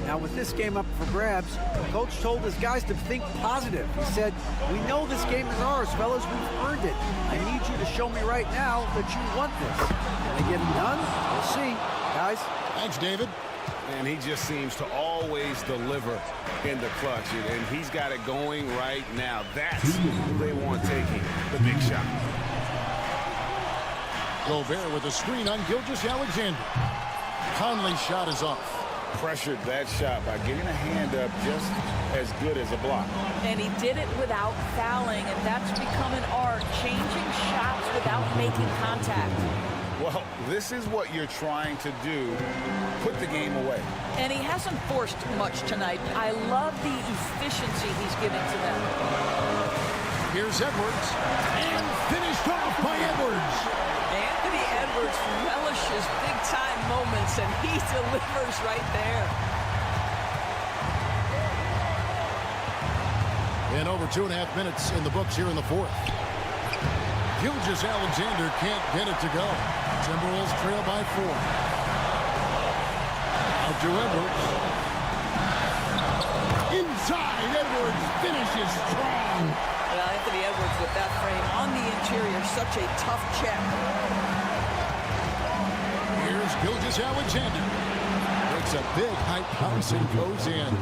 Now, with this game up for grabs, Coach told his guys to think positive. He said, "We know this game is ours, fellas. We've earned it. I need you to show me right now that you want this." Can they get it done? We'll see. Guys. Thanks, David. And he just seems to always deliver in the clutch, and he's got it going right now. That's who they want taking the big shot. Gobert with a screen on Gilgeous-Alexander. Conley's shot is off. Pressured that shot by getting a hand up just as good as a block. And he did it without fouling, and that's become an art, changing shots without making contact. Well, this is what you're trying to do. Put the game away. And he hasn't forced much tonight. I love the efficiency he's giving to them. Here's Edwards. And finished off by Edwards. Anthony Edwards relishes big-time moments, and he delivers right there. And over 2.5 minutes in the books here in the fourth. Gilgeous-Alexander can't get it to go. Timberwolves trail by 4. Out to Edwards. Inside, Edwards finishes strong. Well, Anthony Edwards with that frame on the interior, such a tough check. Here's Gilgeous-Alexander. Makes a big height bounce and goes in.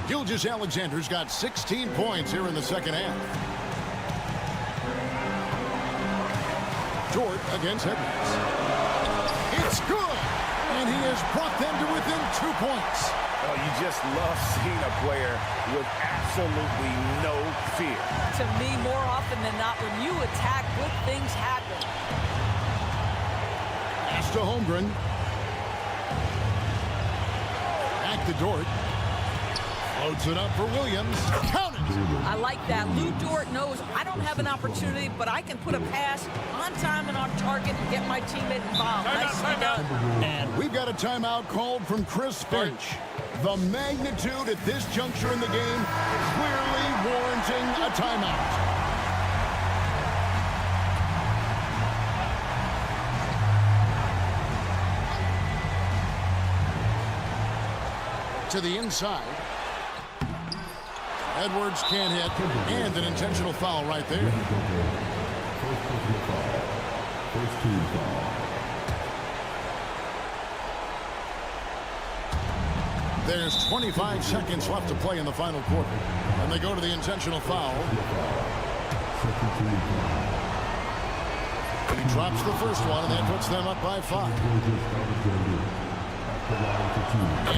Gilgeous-Alexander's got 16 points here in the second half. Dort against Edwards. It's good! And he has brought them to within 2 points. Oh, you just love seeing a player with absolutely no fear. To me, more often than not, when you attack, good things happen. Pass to Holmgren. Back to Dort. Loads it up for Williams. Count it! I like that. Lou Dort knows I don't have an opportunity, but I can put a pass on time and on target and get my teammate involved. Nicely done. And we've got a timeout called from Chris Finch. The magnitude at this juncture in the game clearly warranting a timeout. To the inside. Edwards can't hit, and an intentional foul right there. There's 25 seconds left to play in the final quarter, and they go to the intentional foul. And he drops the first one, and that puts them up by 5.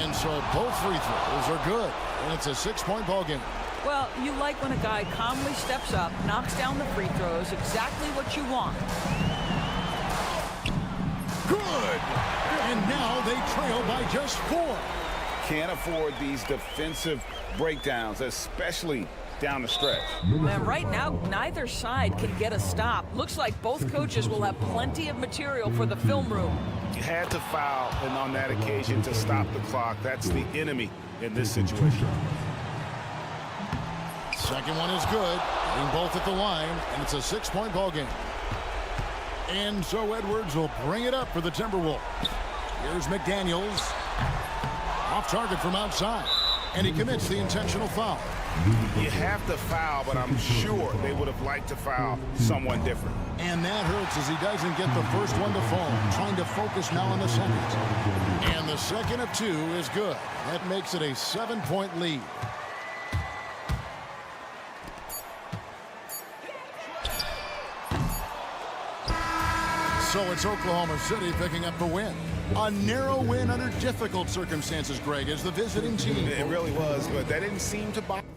And so both free throws are good, and it's a 6-point ball game. Well, you like when a guy calmly steps up, knocks down the free throws, exactly what you want. Good. And now they trail by just 4. Can't afford these defensive breakdowns, especially down the stretch. And right now, neither side can get a stop. Looks like both coaches will have plenty of material for the film room. You had to foul, and on that occasion to stop the clock. That's the enemy in this situation. Second one is good. Getting both at the line, and it's a 6-point ball game. And so Edwards will bring it up for the Timberwolves. Here's McDaniels. Off target from outside. And he commits the intentional foul. You have to foul, but I'm sure they would have liked to foul someone different. And that hurts as he doesn't get the first one to fall. Trying to focus now on the second. And the second of 2 is good. That makes it a 7-point lead. So it's Oklahoma City picking up the win. A narrow win under difficult circumstances, Greg, as the visiting team. It really was, but that didn't seem to bother.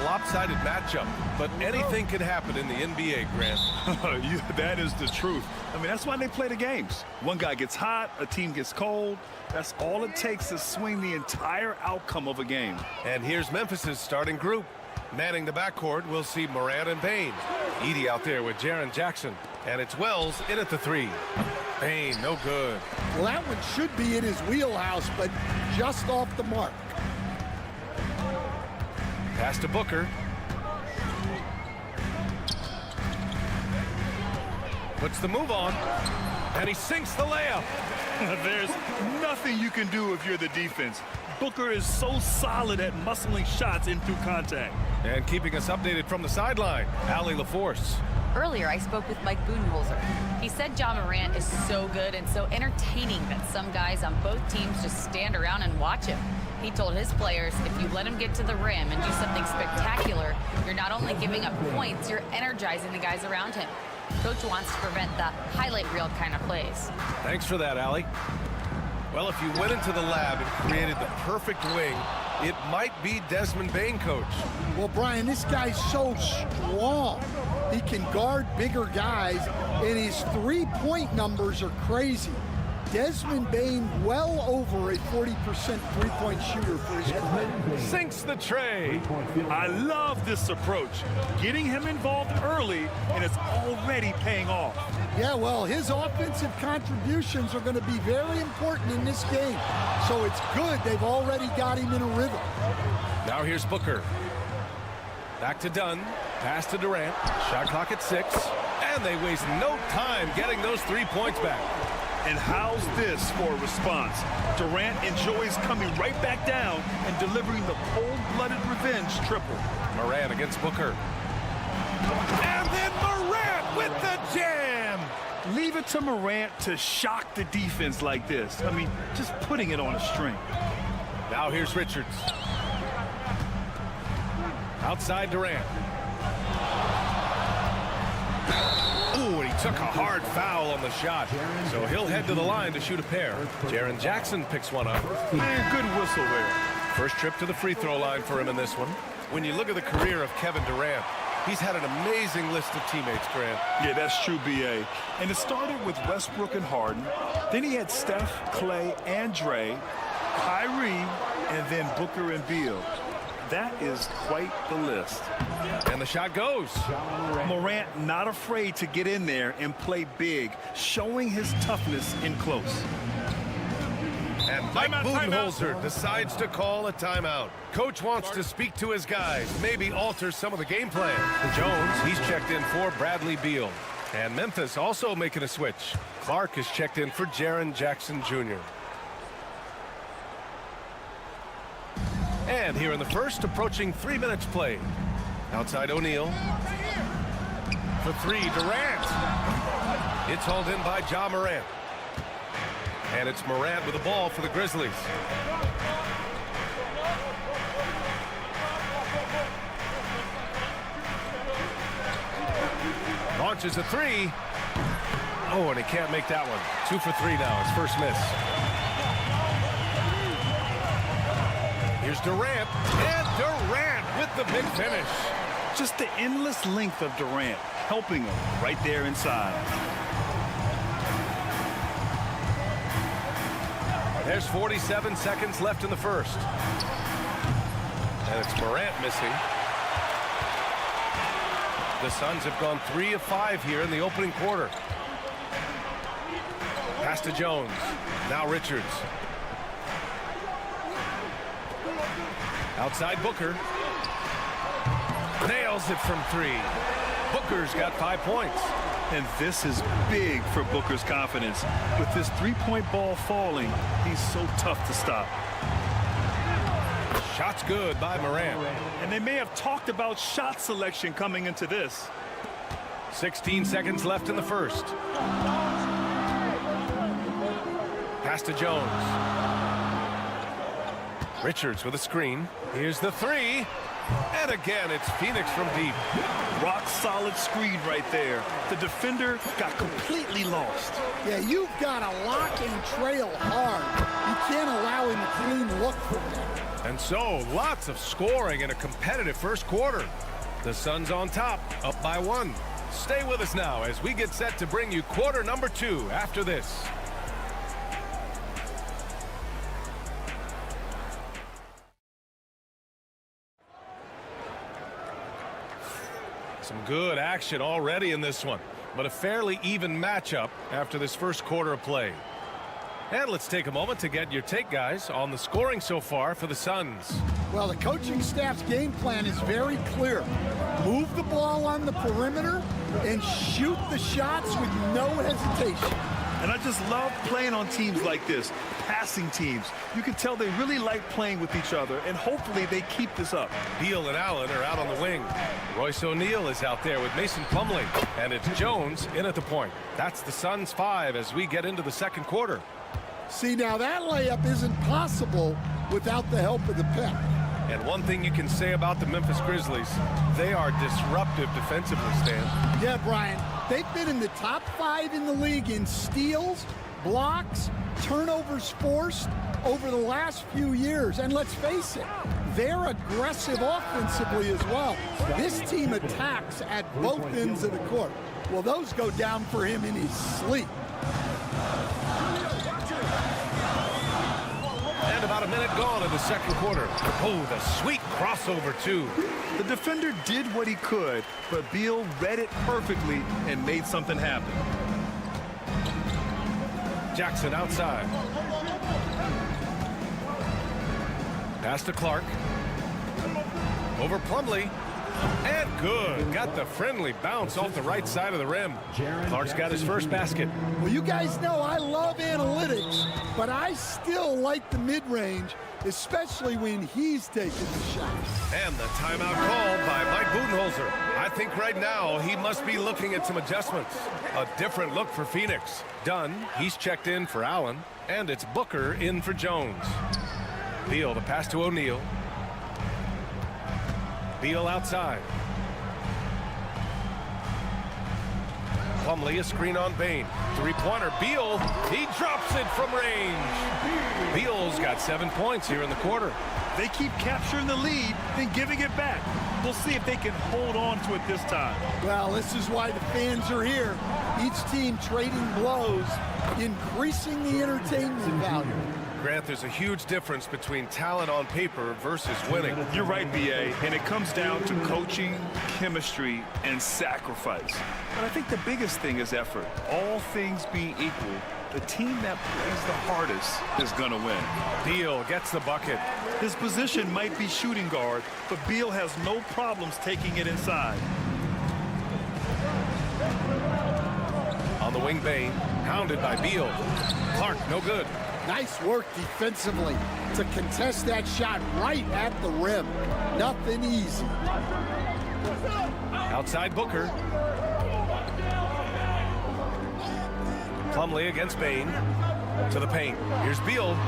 Lopsided matchup, but anything can happen in the NBA, Grant. That is the truth. I mean, that's why they play the games. One guy gets hot, a team gets cold. That's all it takes to swing the entire outcome of a game. And here's Memphis's starting group. Manning the backcourt, we'll see Morant and Bane. Edey out there with Jaren Jackson. And it's Wells in at the three. Bane, no good. Well, that one should be in his wheelhouse, but just off the mark. Pass to Booker. Puts the move on, and he sinks the layup. There's nothing you can do if you're the defense. Booker is so solid at muscling shots in through contact. And keeping us updated from the sideline, Allie LaForce. Earlier, I spoke with Mike Budenholzer. He said Ja Morant is so good and so entertaining that some guys on both teams just stand around and watch him. He told his players, if you let him get to the rim and do something spectacular, you're not only giving up points, you're energizing the guys around him. Coach wants to prevent the highlight reel kind of plays. Thanks for that, Allie. Well, if you went into the lab and created the perfect wing, it might be Desmond Bane, Coach. Well, Brian, this guy's so strong. He can guard bigger guys, and his three-point numbers are crazy. Desmond Bane well over a 40% three-point shooter for his career. Sinks the tray. I love this approach. Getting him involved early, and it's already paying off. Yeah, well, his offensive contributions are going to be very important in this game. So it's good they've already got him in a rhythm. Now here's Booker. Back to Dunn. Pass to Durant. Shot clock at 6. And they waste no time getting those 3 points back. And how's this for a response? Durant enjoys coming right back down and delivering the cold-blooded revenge triple. Morant against Booker. And then Morant with the jam! Leave it to Morant to shock the defense like this. I mean, just putting it on a string. Now here's Richards. Outside Durant. Ooh, and he took a hard foul on the shot. So he'll head to the line to shoot a pair. Jaren Jackson picks one up. Man, good whistle there. First trip to the free throw line for him in this one. When you look at the career of Kevin Durant, he's had an amazing list of teammates, Grant. Yeah, that's true, B.A. And it started with Westbrook and Harden. Then he had Steph, Clay, and Dre, Kyrie, and then Booker and Beal. That is quite the list. And the shot goes. Morant not afraid to get in there and play big, showing his toughness in close. And Mike Budenholzer decides to call a timeout. Coach wants to speak to his guys, maybe alter some of the game plan. Jones, he's checked in for Bradley Beal. And Memphis also making a switch. Clark is checked in for Jaren Jackson Jr. And here in the first, approaching 3 minutes played. Outside O'Neal. For three, Durant. It's hauled in by Ja Morant. And it's Morant with the ball for the Grizzlies. Launches a three. Oh, and he can't make that one. 2 for 3 now, his first miss. Here's Durant, and Durant with the big finish. Just the endless length of Durant, helping him right there inside. There's 47 seconds left in the first. And it's Morant missing. The Suns have gone 3 of 5 here in the opening quarter. Pass to Jones. Now Richards. Outside Booker. Nails it from 3. Booker's got 5 points. And this is big for Booker's confidence. With this three-point ball falling, he's so tough to stop. Shot's good by Morant. And they may have talked about shot selection coming into this. 16 seconds left in the first. Pass to Jones. Richards with a screen. Here's the 3. And again, it's Phoenix from deep. Rock solid screen right there. The defender got completely lost. Yeah, you've got to lock and trail hard. You can't allow him a clean look from there. And so, lots of scoring in a competitive first quarter. The Suns on top, up by 1. Stay with us now as we get set to bring you quarter number 2 after this. Some good action already in this one, but a fairly even matchup after this first quarter of play. And let's take a moment to get your take, guys, on the scoring so far for the Suns. Well, the coaching staff's game plan is very clear. Move the ball on the perimeter and shoot the shots with no hesitation. And I just love playing on teams like this, passing teams. You can tell they really like playing with each other, and hopefully they keep this up. Beal and Allen are out on the wing. Royce O'Neal is out there with Mason Plumlee, and it's Jones in at the point. That's the Suns' 5 as we get into the second quarter. See, now that layup isn't possible without the help of the pick. And one thing you can say about the Memphis Grizzlies, they are disruptive defensively, Stan. Yeah, Brian, they've been in the top 5 in the league in steals, blocks, turnovers forced over the last few years. And let's face it, they're aggressive offensively as well. This team attacks at both ends of the court. Well, those go down for him in his sleep. And about a minute gone in the second quarter. Oh, the sweet crossover, too. The defender did what he could, but Beal read it perfectly and made something happen. Jackson outside. Pass to Clark. Over Plumlee. And good. Got the friendly bounce off the right side of the rim. Clark's got his first basket. Well, you guys know I love analytics, but I still like the mid-range, especially when he's taking the shot. And the timeout called by Mike Budenholzer. I think right now he must be looking at some adjustments. A different look for Phoenix. Dunn, he's checked in for Allen, and it's Booker in for Jones. Beal, the pass to O'Neal. Beal outside. Plumlee, a screen on Bane. Three-pointer. Beal, he drops it from range. Beal's got 7 points here in the quarter. They keep capturing the lead, then giving it back. We'll see if they can hold on to it this time. Well, this is why the fans are here. Each team trading blows, increasing the entertainment value. Grant, there's a huge difference between talent on paper versus winning. You're right, B.A., and it comes down to coaching, chemistry, and sacrifice. But I think the biggest thing is effort. All things being equal, the team that plays the hardest is going to win. Beal gets the bucket. His position might be shooting guard, but Beal has no problems taking it inside. On the wing, Bane, hounded by Beal. Clark, no good. Nice work defensively to contest that shot right at the rim. Nothing easy. Outside Booker. Plumlee against Bane. To the paint. Here's Beal.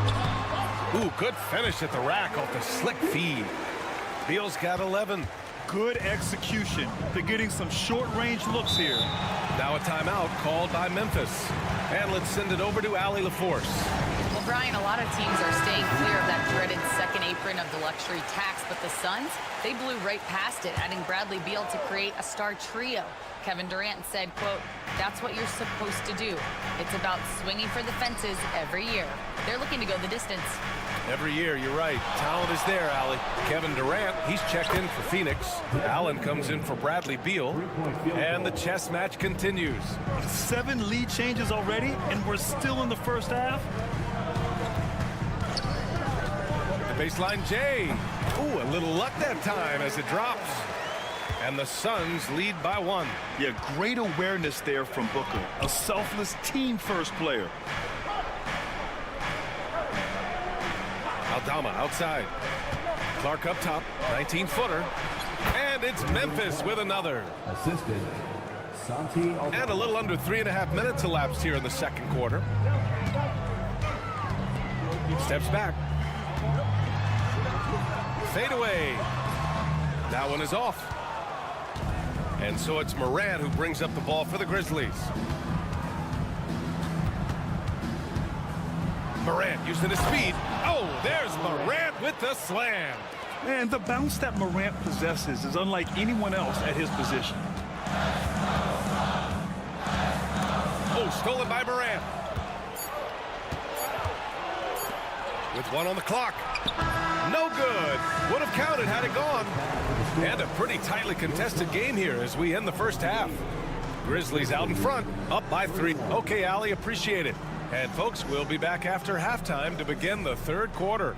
Ooh, good finish at the rack off the slick feed. Beal's got 11. Good execution. They're getting some short-range looks here. Now a timeout called by Memphis. And let's send it over to Allie LaForce. Well, Brian, a lot of teams are staying clear of that dreaded second apron of the luxury tax, but the Suns, they blew right past it, adding Bradley Beal to create a star trio. Kevin Durant said, quote, "That's what you're supposed to do. It's about swinging for the fences every year." They're looking to go the distance. Every year, you're right. Talent is there, Allie. Kevin Durant, he's checked in for Phoenix. Allen comes in for Bradley Beal. And the chess match continues. 7 lead changes already, and we're still in the first half. The baseline J. Ooh, a little luck that time as it drops. And the Suns lead by 1. Yeah, great awareness there from Booker. A selfless team-first player. Aldama outside. Clark up top, 19-footer. And it's Memphis with another. Assisted, Santi. And a little under 3.5 minutes elapsed here in the second quarter. Steps back. Fade away. That one is off. And so it's Morant who brings up the ball for the Grizzlies. Morant using his speed. Oh, there's Morant with the slam. Man, the bounce that Morant possesses is unlike anyone else at his position. Oh, stolen by Morant. With one on the clock. No good. Would have counted had it gone. And a pretty tightly contested game here as we end the first half. Grizzlies out in front, up by 3. Okay, Allie, appreciate it. And folks, we'll be back after halftime to begin the third quarter.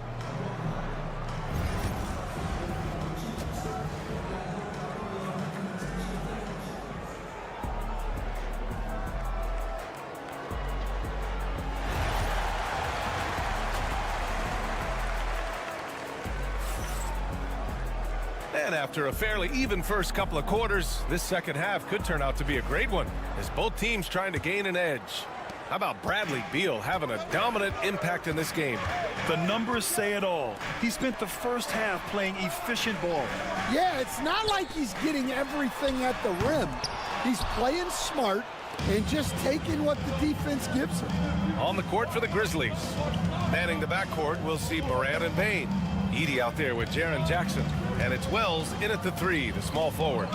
And after a fairly even first couple of quarters, this second half could turn out to be a great one as both teams trying to gain an edge. How about Bradley Beal having a dominant impact in this game? The numbers say it all. He spent the first half playing efficient ball. Yeah, it's not like he's getting everything at the rim. He's playing smart and just taking what the defense gives him. On the court for the Grizzlies. Manning the backcourt, we'll see Morant and Bane. Edey out there with Jaren Jackson. And it's Wells in at the 3, the small forward.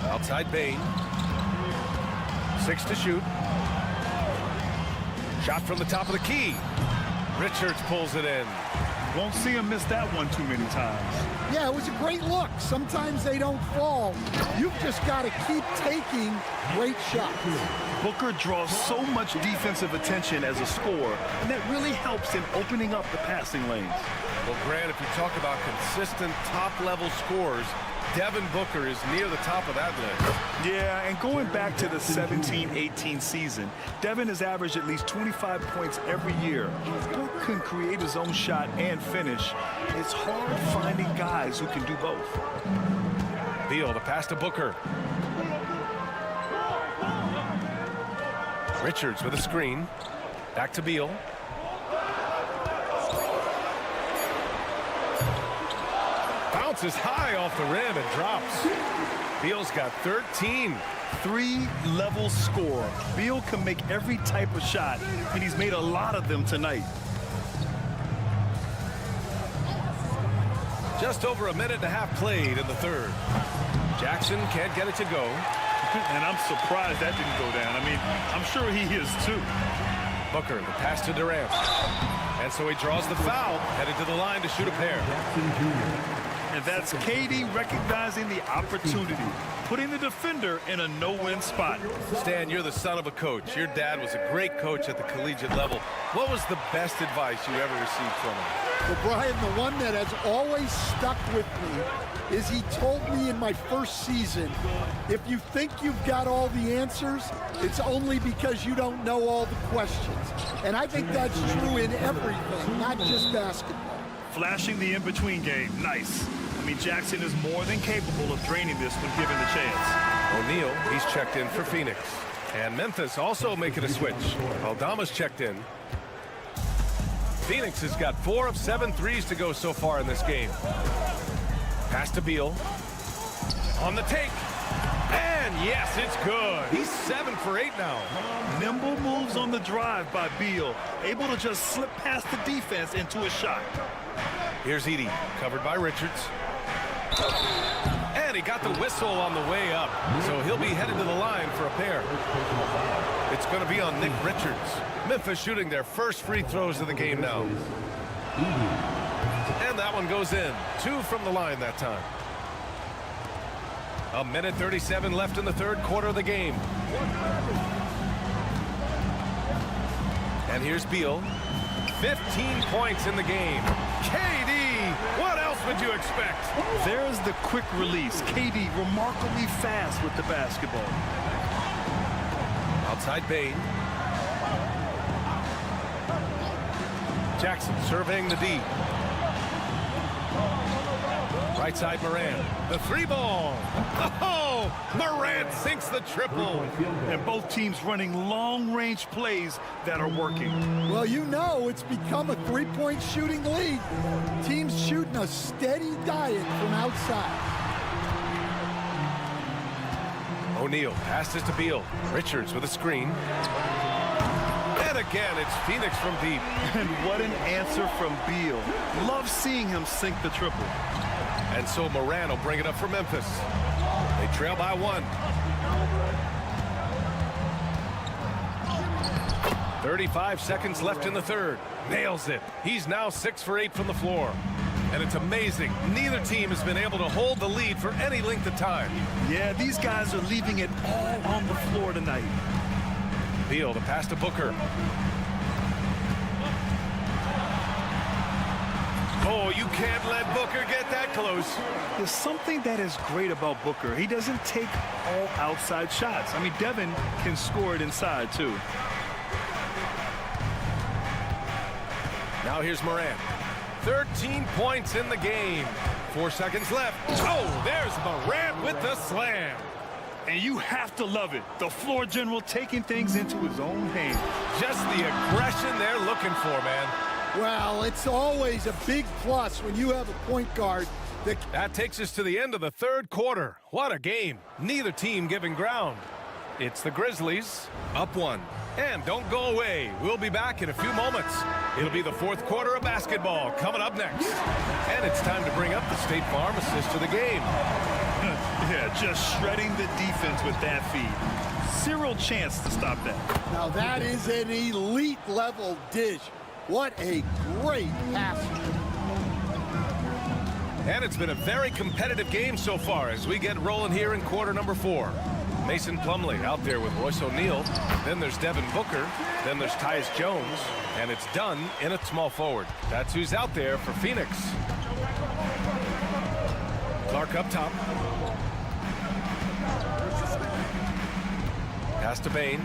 Outside Bane. 6 to shoot. Shot from the top of the key. Richards pulls it in. Won't see him miss that one too many times. Yeah, it was a great look. Sometimes they don't fall. You've just got to keep taking great shots. Booker draws so much defensive attention as a scorer, and that really helps in opening up the passing lanes. Well, Grant, if you talk about consistent top-level scores, Devin Booker is near the top of that list. Yeah, and going back to the 17-18 season, Devin has averaged at least 25 points every year. Booker can create his own shot and finish. It's hard finding guys who can do both. Beal, the pass to Booker. Richards with a screen. Back to Beal. Bounces high off the rim and drops. Beal's got 13. 3-level score. Beal can make every type of shot, and he's made a lot of them tonight. Just over a minute and a half played in the third. Jackson can't get it to go. And I'm surprised that didn't go down. I mean, I'm sure he is too. Booker, the pass to Durant. And so he draws the foul, headed to the line to shoot a pair. And that's KD recognizing the opportunity, putting the defender in a no-win spot. Stan, you're the son of a coach. Your dad was a great coach at the collegiate level. What was the best advice you ever received from him? Well, Brian, the one that has always stuck with me is he told me in my first season, if you think you've got all the answers, it's only because you don't know all the questions. And I think that's true in everything, not just basketball. Flashing the in-between game. Nice. I mean, Jackson is more than capable of draining this when given the chance. O'Neal, he's checked in for Phoenix. And Memphis also making a switch. Aldama's checked in. Phoenix has got 4 of 7 threes to go so far in this game. Pass to Beal. On the take. And yes, it's good. He's 7 for 8 now. Nimble moves on the drive by Beal. Able to just slip past the defense into a shot. Here's Edey, covered by Richards. And he got the whistle on the way up. So he'll be headed to the line for a pair. It's going to be on Nick Richards. Memphis shooting their first free throws of the game now. And that one goes in. 2 from the line that time. A minute 37 left in the third quarter of the game. And here's Beal. 15 points in the game. KD, what else would you expect? There's the quick release. KD remarkably fast with the basketball. Outside Bane. Jackson surveying the D. Right side Morant. The 3 ball. Oh, Oh, Morant sinks the triple. And both teams running long-range plays that are working. Well, you know it's become a three-point shooting league. Teams shooting a steady diet from outside. O'Neal passes to Beal. Richards with a screen. And again, it's Phoenix from deep. And what an answer from Beal. Love seeing him sink the triple. And so Moran will bring it up for Memphis. They trail by 1. 35 seconds left in the third. Nails it. He's now 6 for 8 from the floor. And it's amazing. Neither team has been able to hold the lead for any length of time. Yeah, these guys are leaving it all on the floor tonight. Beal, the pass to Booker. Oh, you can't let Booker get that close. There's something that is great about Booker. He doesn't take all outside shots. I mean, Devin can score it inside, too. Now here's Morant. 13 points in the game. 4 seconds left. Oh, there's Morant with the slam. And you have to love it. The floor general taking things into his own hands. Just the aggression they're looking for, man. Well, it's always a big plus when you have a point guard that takes us to the end of the third quarter. What a game. Neither team giving ground. It's the Grizzlies up 1. And don't go away. We'll be back in a few moments. It'll be the fourth quarter of basketball coming up next. And it's time to bring up the State Farm assist to the game. Yeah, just shredding the defense with that feed. Zero chance to stop that. Now that is an elite level dish. What a great pass. And it's been a very competitive game so far as we get rolling here in quarter number 4. Mason Plumlee out there with Royce O'Neal. Then there's Devin Booker. Then there's Tyus Jones. And it's done in a small forward. That's who's out there for Phoenix. Clark up top. Pass to Bain.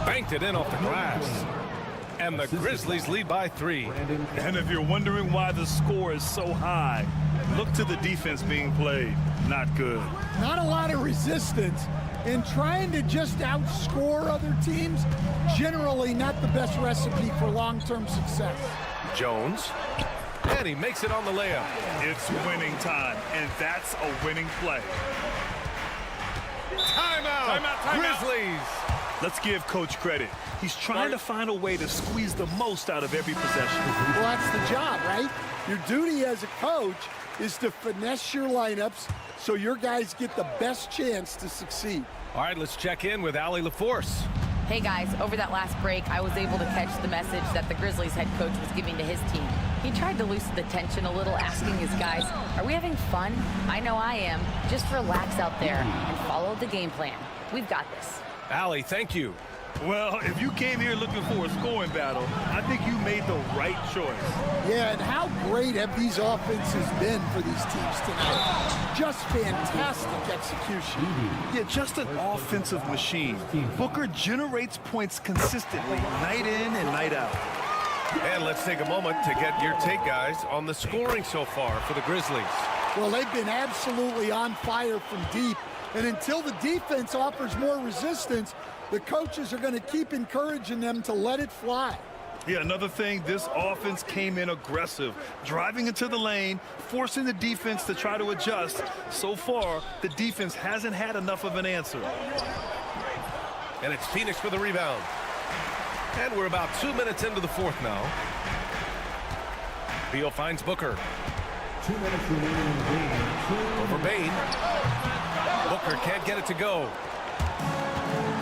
Banked it in off the glass. And the Grizzlies lead by 3. And if you're wondering why the score is so high, look to the defense being played. Not good. Not a lot of resistance. And trying to just outscore other teams, generally not the best recipe for long-term success. Jones. And he makes it on the layup. It's winning time, and that's a winning play. Timeout. Grizzlies. Let's give Coach credit. He's trying to find a way to squeeze the most out of every possession. Well, that's the job, right? Your duty as a coach is to finesse your lineups so your guys get the best chance to succeed. All right, let's check in with Allie LaForce. Hey guys, over that last break, I was able to catch the message that the Grizzlies head coach was giving to his team. He tried to loosen the tension a little, asking his guys, are we having fun? I know I am. Just relax out there and follow the game plan. We've got this. Allie, thank you. Well, if you came here looking for a scoring battle, I think you made the right choice. Yeah, and how great have these offenses been for these teams tonight? Just fantastic execution. Yeah, just an offensive machine. Booker generates points consistently, night in and night out. And let's take a moment to get your take, guys, on the scoring so far for the Grizzlies. Well, they've been absolutely on fire from deep. And until the defense offers more resistance, the coaches are going to keep encouraging them to let it fly. Yeah, another thing, this offense came in aggressive, driving into the lane, forcing the defense to try to adjust. So far, the defense hasn't had enough of an answer. And it's Phoenix for the rebound. And we're about 2 minutes into the fourth now. Beal finds Booker. 2 minutes remaining in the game. Over Bain. Booker can't get it to go.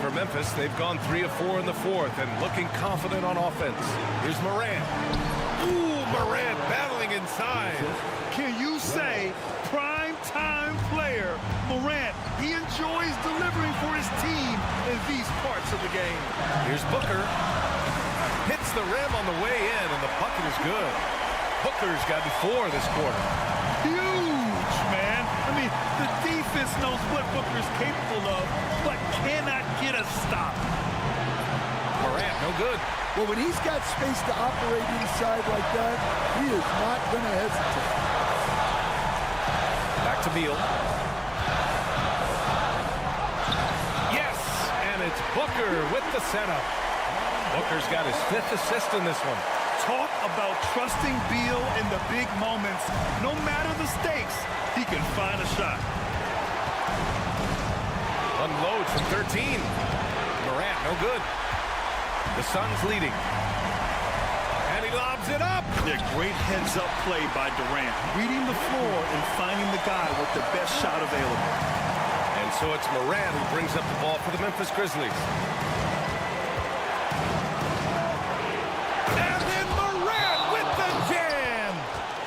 For Memphis, they've gone 3 of 4 in the fourth and looking confident on offense. Here's Morant. Ooh, Morant battling inside. Can you say prime-time player Morant? He enjoys delivering for his team in these parts of the game. Here's Booker. Hits the rim on the way in, and the bucket is good. Booker's gotten 4 this quarter. Huge, man. I mean, the defense knows what Booker's capable of, but cannot get a stop. Morant, no good. Well, when he's got space to operate inside like that, he is not going to hesitate. Back to Beal. Booker with the setup. Booker's got his 5th assist in this one. Talk about trusting Beal in the big moments. No matter the stakes, he can find a shot. Unloads from 13. Morant, no good. The Suns leading. And he lobs it up. Yeah, great heads-up play by Durant. Reading the floor and finding the guy with the best shot available. And so it's Morant who brings up the ball for the Memphis Grizzlies. And then Morant with the jam!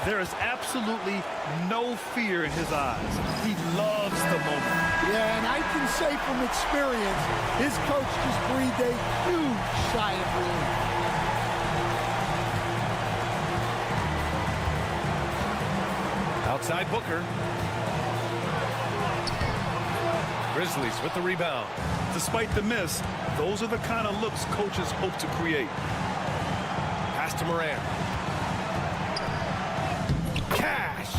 There is absolutely no fear in his eyes. He loves the moment. Yeah, and I can say from experience, his coach just breathed a huge sigh of relief. Outside Booker. Grizzlies with the rebound. Despite the miss, those are the kind of looks coaches hope to create. Pass to Morant. Cash!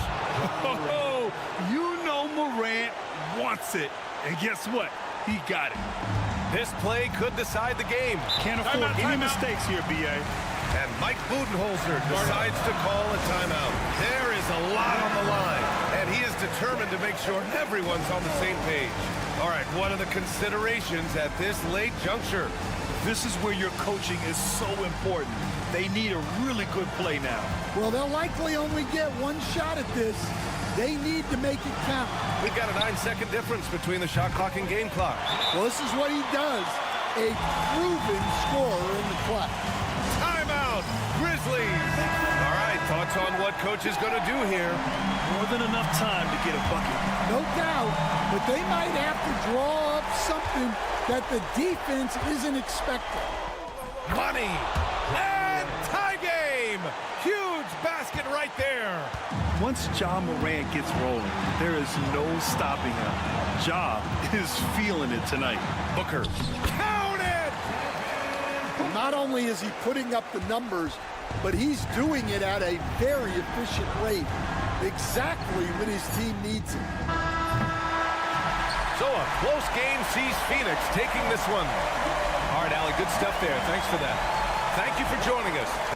Oh, you know Morant wants it. And guess what? He got it. This play could decide the game. Can't afford any mistakes here, B.A. And Mike Budenholzer decides to call a timeout. There is a lot on the line, and he is determined to make sure everyone's on the same page. All right, what are the considerations at this late juncture? This is where your coaching is so important. They need a really good play now. Well, they'll likely only get one shot at this. They need to make it count. We've got a 9-second difference between the shot clock and game clock. Well, this is what he does. A proven scorer in the clutch. Timeout, Grizzlies. All right, thoughts on what coach is going to do here? More than enough time to get a bucket. No doubt, but they might have to draw up something that the defense isn't expecting. Money and tie game. Huge basket right there. Once Ja Morant gets rolling, there is no stopping him. Ja is feeling it tonight. Booker. Count it! Not only is he putting up the numbers, but he's doing it at a very efficient rate. Exactly when his team needs it. So a close game sees Phoenix taking this one. All right, Allie, good stuff there. Thanks for that. Thank you for joining us.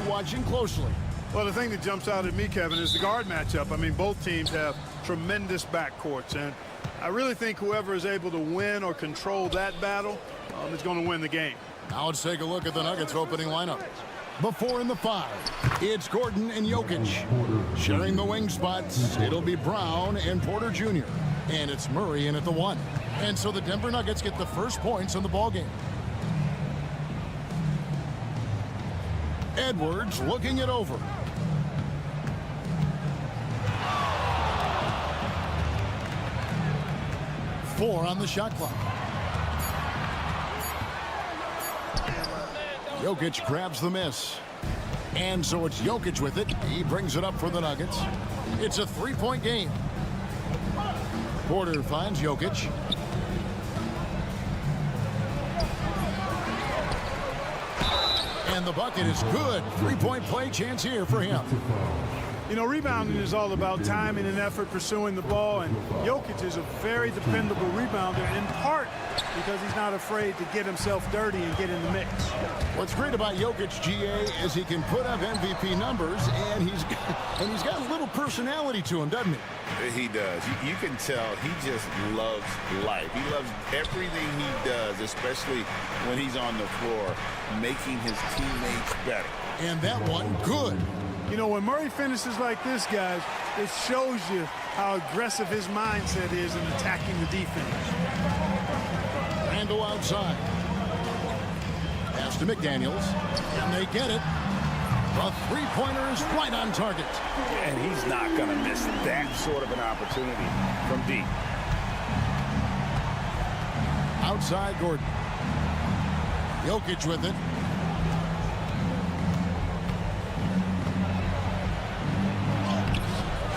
Watching closely. Well, the thing that jumps out at me, Kevin, is the guard matchup. I mean, both teams have tremendous backcourts. And I really think whoever is able to win or control that battle is going to win the game. Now let's take a look at the Nuggets opening lineup. The 4 and the 5. It's Gordon and Jokic. Sharing the wing spots, it'll be Brown and Porter Jr. And it's Murray in at the 1. And so the Denver Nuggets get the first points in the ballgame. Edwards looking it over. Four on the shot clock. Jokic grabs the miss. And so it's Jokic with it. He brings it up for the Nuggets. It's a 3-point game. Porter finds Jokic. And the bucket is good. 3-point play chance here for him. You know, rebounding is all about timing and effort pursuing the ball, and Jokic is a very dependable rebounder, in part because he's not afraid to get himself dirty and get in the mix. What's great about Jokic, GA, is he can put up MVP numbers, and he's got a little personality to him, doesn't he? He does. You can tell he just loves life. He loves everything he does, especially when he's on the floor, making his teammates better. And that one, good. You know, when Murray finishes like this, guys, it shows you how aggressive his mindset is in attacking the defense. Randall outside. Pass to McDaniels. And they get it. The three-pointer is right on target. And he's not going to miss that sort of an opportunity from deep. Outside Gordon. Jokic with it.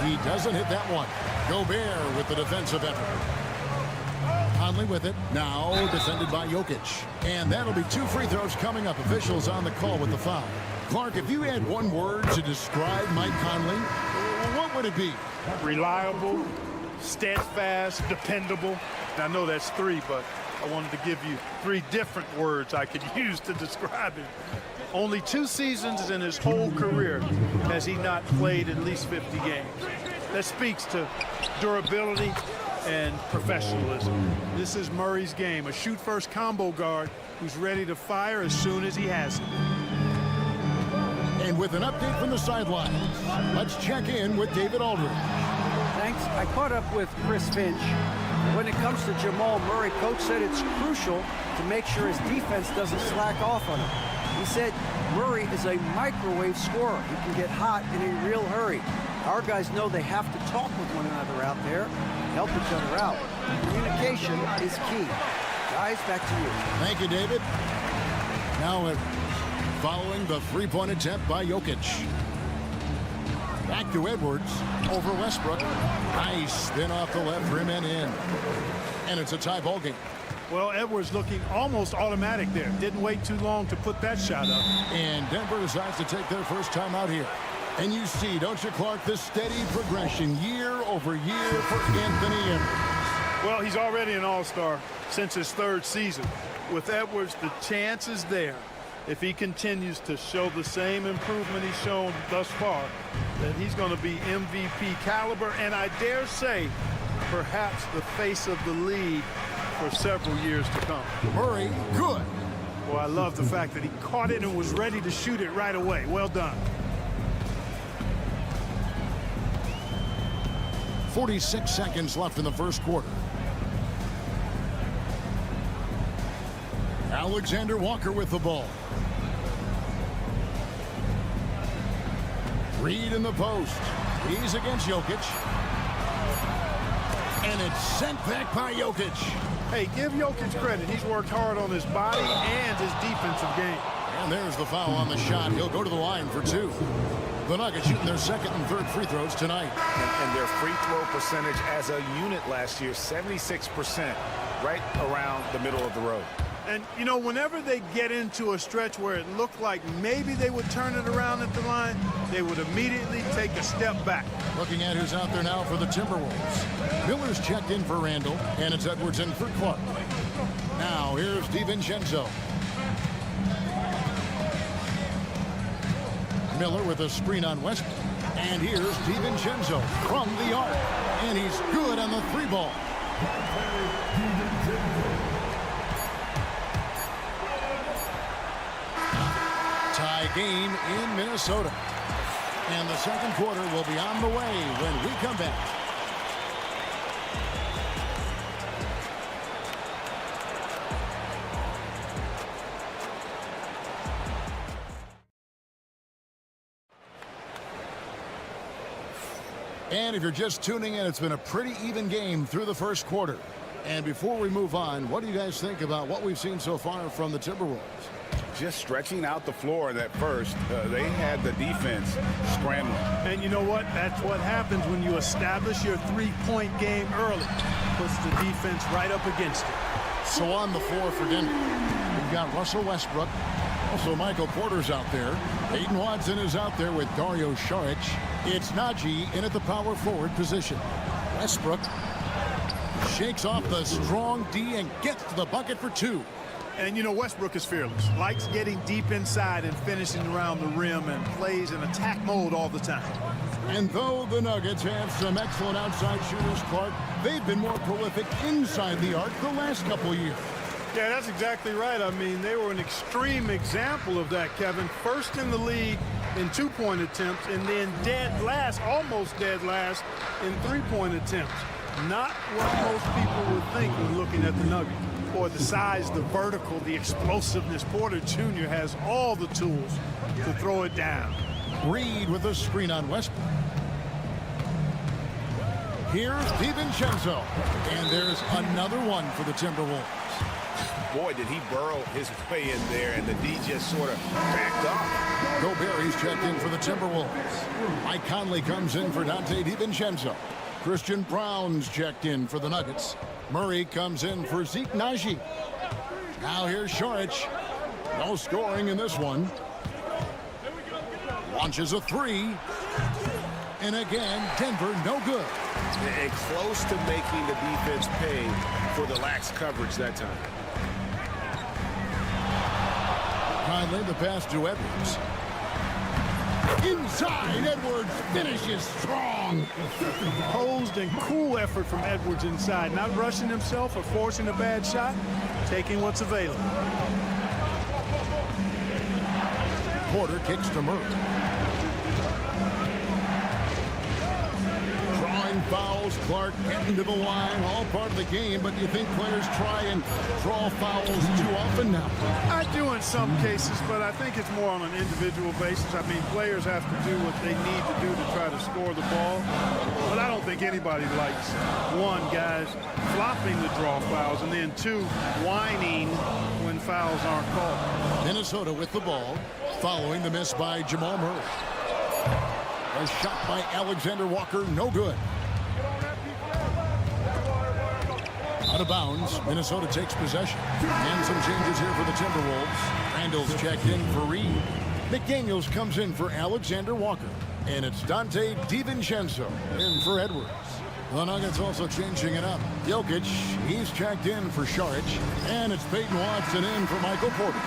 He doesn't hit that one. Gobert with the defensive effort. Conley with it. Now defended by Jokic. And that'll be 2 free throws coming up. Officials on the call with the foul. Clark, if you had one word to describe Mike Conley, what would it be? Reliable, steadfast, dependable. I know that's 3, but I wanted to give you 3 different words I could use to describe him. Only 2 seasons in his whole career has he not played at least 50 games. That speaks to durability and professionalism. This is Murray's game, a shoot-first combo guard who's ready to fire as soon as he has it. And with an update from the sidelines, let's check in with David Aldridge. Thanks. I caught up with Chris Finch. When it comes to Jamal Murray, coach said it's crucial to make sure his defense doesn't slack off on him. He said Murray is a microwave scorer. He can get hot in a real hurry. Our guys know they have to talk with one another out there, help each other out. Communication is key. Guys, back to you. Thank you, David. Now following the three-point attempt by Jokic. Back to Edwards over Westbrook. Nice spin off the left rim and in. And it's a tie ball game. Well, Edwards looking almost automatic there. Didn't wait too long to put that shot up. And Denver decides to take their first time out here. And you see, don't you, Clark, the steady progression year over year for Anthony Edwards. Well, he's already an all-star since his 3rd season. With Edwards, the chance is there, if he continues to show the same improvement he's shown thus far, that he's going to be MVP caliber, and I dare say, perhaps the face of the league for several years to come. Murray, good. Well, I love the fact that he caught it and was ready to shoot it right away. Well done. 46 seconds left in the first quarter. Alexander Walker with the ball. Reed in the post. He's against Jokic. And it's sent back by Jokic. Hey, give Jokic credit. He's worked hard on his body and his defensive game. And there's the foul on the shot. He'll go to the line for 2. The Nuggets shooting their 2nd and 3rd free throws tonight. And their free throw percentage as a unit last year, 76%, right around the middle of the road. And, you know, whenever they get into a stretch where it looked like maybe they would turn it around at the line, they would immediately take a step back. Looking at who's out there now for the Timberwolves. Miller's checked in for Randall, and it's Edwards in for Clark. Now, here's DiVincenzo. Miller with a screen on Westbrook. And here's DiVincenzo from the arc. And he's good on the 3-ball. Tie game in Minnesota. And the second quarter will be on the way when we come back. And if you're just tuning in, it's been a pretty even game through the first quarter. And before we move on, what do you guys think about what we've seen so far from the Timberwolves? Just stretching out the floor in that first. They had the defense scrambling. And you know what? That's what happens when you establish your three-point game early. Puts the defense right up against it. So on the floor for Denver, we've got Russell Westbrook. Also, Michael Porter's out there. Peyton Watson is out there with Dario Saric. It's Najee in at the power forward position. Westbrook shakes off the strong D and gets to the bucket for 2. And, you know, Westbrook is fearless. Likes getting deep inside and finishing around the rim and plays in attack mode all the time. And though the Nuggets have some excellent outside shooters, Clark, they've been more prolific inside the arc the last couple of years. Yeah, that's exactly right. I mean, they were an extreme example of that, Kevin. First in the league in 2-point attempts, and then dead last, almost dead last, in 3-point attempts. Not what most people would think when looking at the Nuggets. Boy, the size, the vertical, the explosiveness. Porter Jr. has all the tools to throw it down. Reed with a screen on Westbrook. Here's DiVincenzo. And there's another one for the Timberwolves. Boy, did he burrow his way in there, and the D just sort of backed off. Gobert checked in for the Timberwolves. Mike Conley comes in for Dante DiVincenzo. Christian Brown's checked in for the Nuggets. Murray comes in for Zeke Najee. Now here's Saric. No scoring in this one. Launches a 3. And again, Denver no good. And close to making the defense pay for the lax coverage that time. Conley, the pass to Edwards. Inside, Edwards finishes strong. Posed and cool effort from Edwards inside. Not rushing himself or forcing a bad shot. Taking what's available. Porter kicks to Murray. Drawing fouls, Clark getting to the line. All part of the game, but you think players try and draw fouls too often now? I do in some cases, but I think it's more on an individual basis. I mean, players have to do what they need to do to try to score the ball. But I don't think anybody likes, one, guys flopping the draw fouls, and then two, whining when fouls aren't called. Minnesota with the ball, following the miss by Jamal Murray. A shot by Alexander Walker, no good. Out of bounds, Minnesota takes possession. And some changes here for the Timberwolves. Randall's checked in for Reed. McDaniels comes in for Alexander Walker. And it's Dante DiVincenzo in for Edwards. The Nuggets also changing it up. Jokic, he's checked in for Saric. And it's Peyton Watson in for Michael Porter.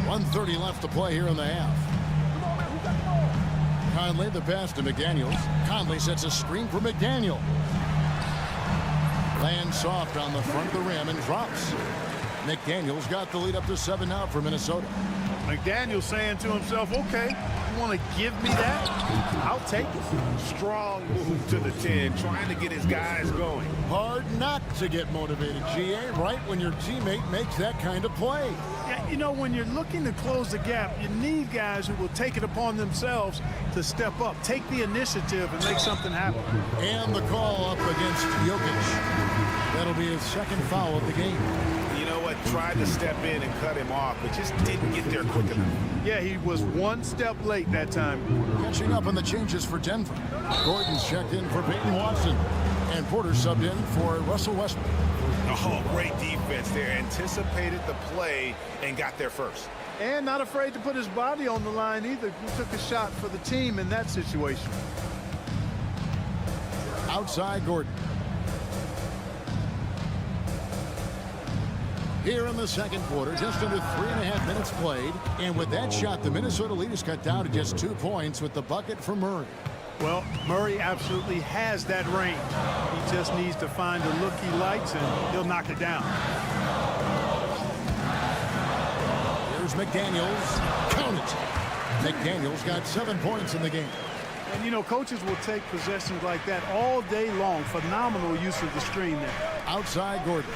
.130 left to play here in the half. Conley, the pass to McDaniels. Conley sets a screen for McDaniel. Lands soft on the front of the rim and drops. McDaniels got the lead up to 7 now for Minnesota. McDaniels saying to himself, okay, you want to give me that? I'll take it. Strong move to the 10, trying to get his guys going. Hard not to get motivated, GA, right when your teammate makes that kind of play. Yeah, you know, when you're looking to close the gap, you need guys who will take it upon themselves to step up, take the initiative, and make something happen. And the call up against Jokic. That'll be his second foul of the game. You know what? Tried to step in and cut him off, but just didn't get there quick enough. Yeah, he was one step late that time. Catching up on the changes for Denver. Gordon's checked in for Peyton Watson. And Porter subbed in for Russell Westbrook. Oh, great defense there. Anticipated the play and got there first. And not afraid to put his body on the line either. He took a shot for the team in that situation. Outside Gordon. Here in the second quarter, just under 3.5 minutes played. And with that shot, the Minnesota lead is cut down to just 2 points with the bucket from Murray. Well, Murray absolutely has that range. He just needs to find the look he likes, and he'll knock it down. Here's McDaniels. Count it. McDaniels got 7 points in the game. And, you know, coaches will take possessions like that all day long. Phenomenal use of the screen there. Outside Gordon.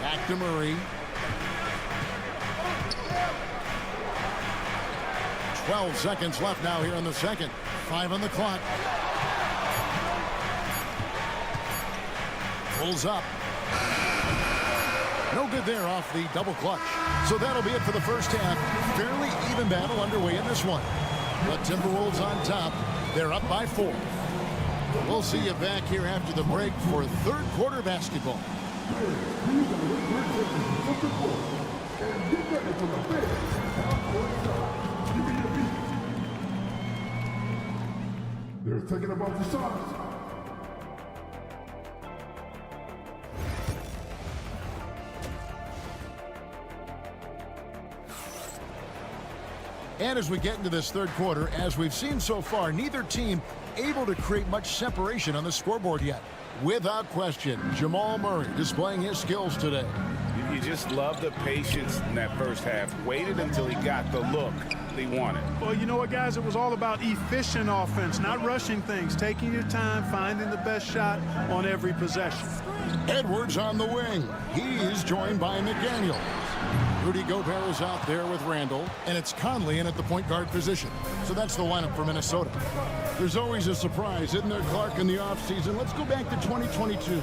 Back to Murray. 12 seconds left now here in the second. 5 on the clock. Pulls up. No good there off the double clutch. So that'll be it for the first half. Fairly even battle underway in this one. The Timberwolves on top. They're up by 4. We'll see you back here after the break for third quarter basketball. They're thinking about the shots. And as we get into this third quarter, as we've seen so far, neither team able to create much separation on the scoreboard yet. Without question, Jamal Murray displaying his skills today. You just love the patience in that first half. Waited until he got the look he wanted. Well, you know what, guys? It was all about efficient offense, not rushing things, taking your time, finding the best shot on every possession. Edwards on the wing. He's joined by McDaniels. Rudy Gobert is out there with Randall, and it's Conley in at the point guard position. So that's the lineup for Minnesota. There's always a surprise, isn't there, Clark, in the offseason? Let's go back to 2022.